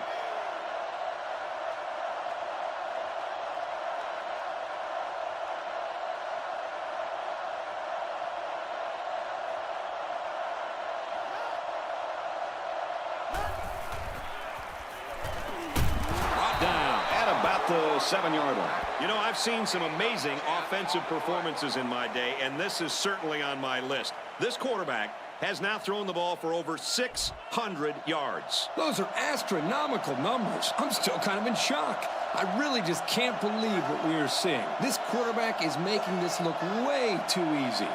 Brought down at about the 7-yard line. You know, I've seen some amazing offensive performances in my day, and this is certainly on my list. This quarterback has now thrown the ball for over 600 yards. Those are astronomical numbers. I'm still kind of in shock. I really just can't believe what we are seeing. This quarterback is making this look way too easy.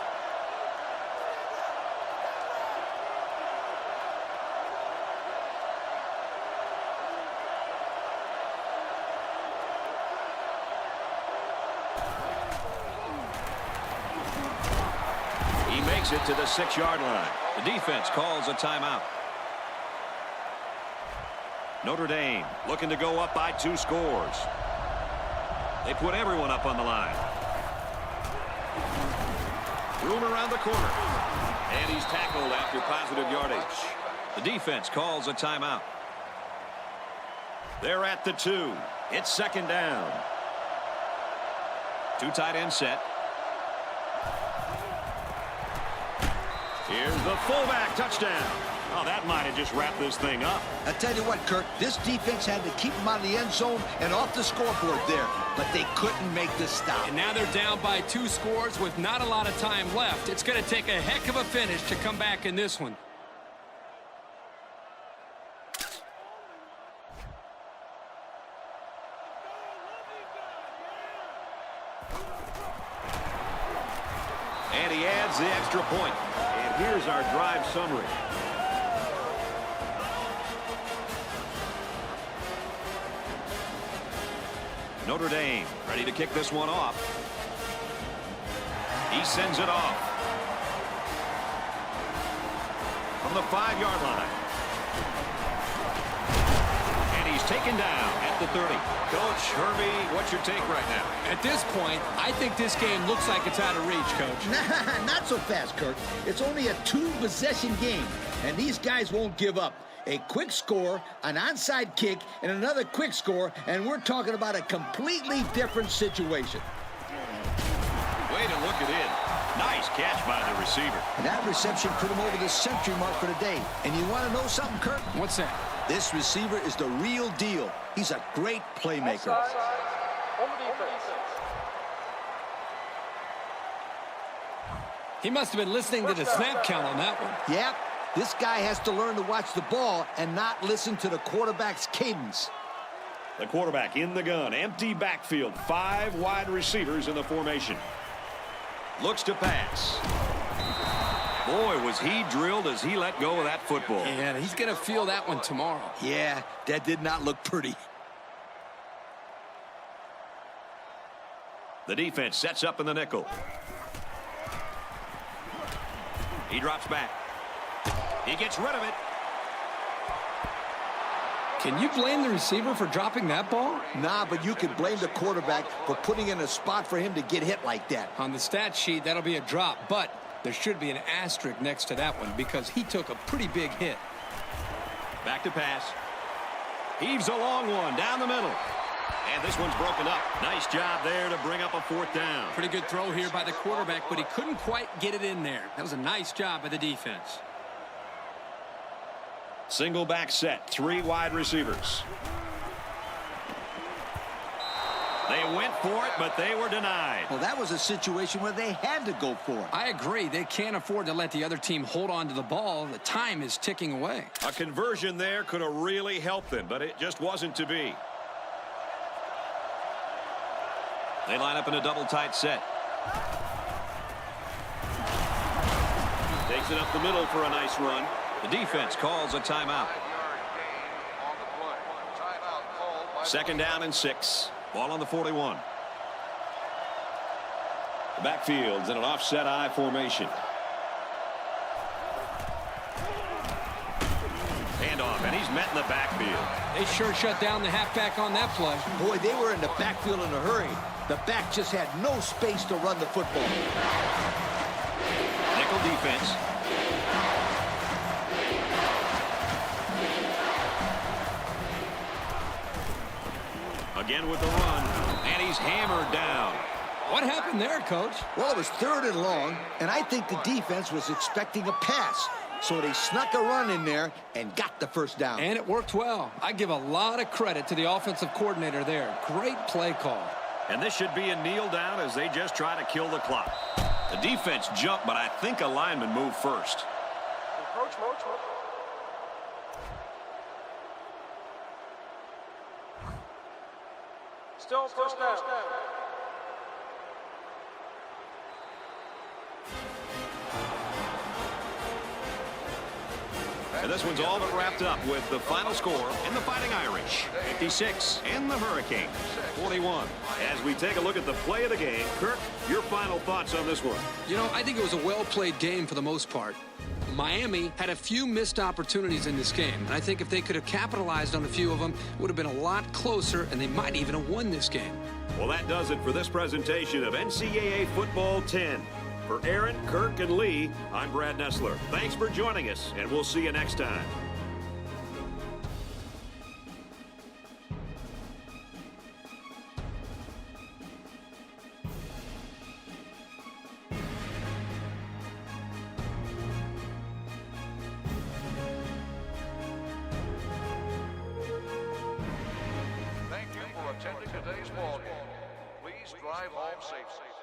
It to the 6-yard line. The defense calls a timeout. Notre Dame looking to go up by 2 scores. They put everyone up on the line. Room around the corner. And he's tackled after positive yardage. The defense calls a timeout. They're at the 2. It's second down. 2 tight end set. Here's the fullback touchdown. Oh, that might have just wrapped this thing up. I tell you what, Kirk, this defense had to keep them out of the end zone and off the scoreboard there, but they couldn't make the stop. And now they're down by 2 scores with not a lot of time left. It's going to take a heck of a finish to come back in this one. And he adds the extra point. And here's our drive summary. Notre Dame ready to kick this one off. He sends it off. From the 5-yard line. And he's taken down at the 30. Coach Herbie, what's your take right now? At this point, I think this game looks like it's out of reach, Coach. Nah, not so fast, Kirk. It's only a 2-possession game, and these guys won't give up. A quick score, an onside kick, and another quick score, and we're talking about a completely different situation. Way to look it in. Nice catch by the receiver. And that reception put him over the century mark for the day. And you want to know something, Kirk? What's that? This receiver is the real deal. He's a great playmaker. On the defense. He must have been listening to the snap count on that one. Yep. This guy has to learn to watch the ball and not listen to the quarterback's cadence. The quarterback in the gun. Empty backfield. 5 wide receivers in the formation. Looks to pass. Boy, was he drilled as he let go of that football. Yeah, he's going to feel that one tomorrow. Yeah, that did not look pretty. The defense sets up in the nickel. He drops back. He gets rid of it. Can you blame the receiver for dropping that ball? Nah, but you could blame the quarterback for putting in a spot for him to get hit like that. On the stat sheet, that'll be a drop, but there should be an asterisk next to that one because he took a pretty big hit. Back to pass. Heaves a long one down the middle. And this one's broken up. Nice job there to bring up a 4th down. Pretty good throw here by the quarterback, but he couldn't quite get it in there. That was a nice job by the defense. Single back set. 3 wide receivers. They went for it, but they were denied. Well, that was a situation where they had to go for it. I agree. They can't afford to let the other team hold on to the ball. The time is ticking away. A conversion there could have really helped them, but it just wasn't to be. They line up in a double tight set. Takes it up the middle for a nice run. The defense calls a timeout. 2nd down and 6. Ball on the 41. The backfield's in an offset I formation. Handoff, and he's met in the backfield. They sure shut down the halfback on that play. Boy, they were in the backfield in a hurry. The back just had no space to run the football. Nickel defense. Again with the run, and he's hammered down. What happened there, Coach? Well, it was 3rd and long, and I think the defense was expecting a pass. So they snuck a run in there and got the 1st down. And it worked well. I give a lot of credit to the offensive coordinator there. Great play call. And this should be a kneel down as they just try to kill the clock. The defense jumped, but I think a lineman moved first. Encroachment. Still first down. And this one's all but wrapped up with the final score in the Fighting Irish, 56, and the Hurricanes, 41. As we take a look at the play of the game, Kirk, your final thoughts on this one? You know, I think it was a well-played game for the most part. Miami had a few missed opportunities in this game, and I think if they could have capitalized on a few of them, it would have been a lot closer, and they might even have won this game. Well, that does it for this presentation of NCAA Football 10. For Aaron, Kirk, and Lee, I'm Brad Nessler. Thanks for joining us, and we'll see you next time. Thank you for attending today's ball game. Please drive home safely.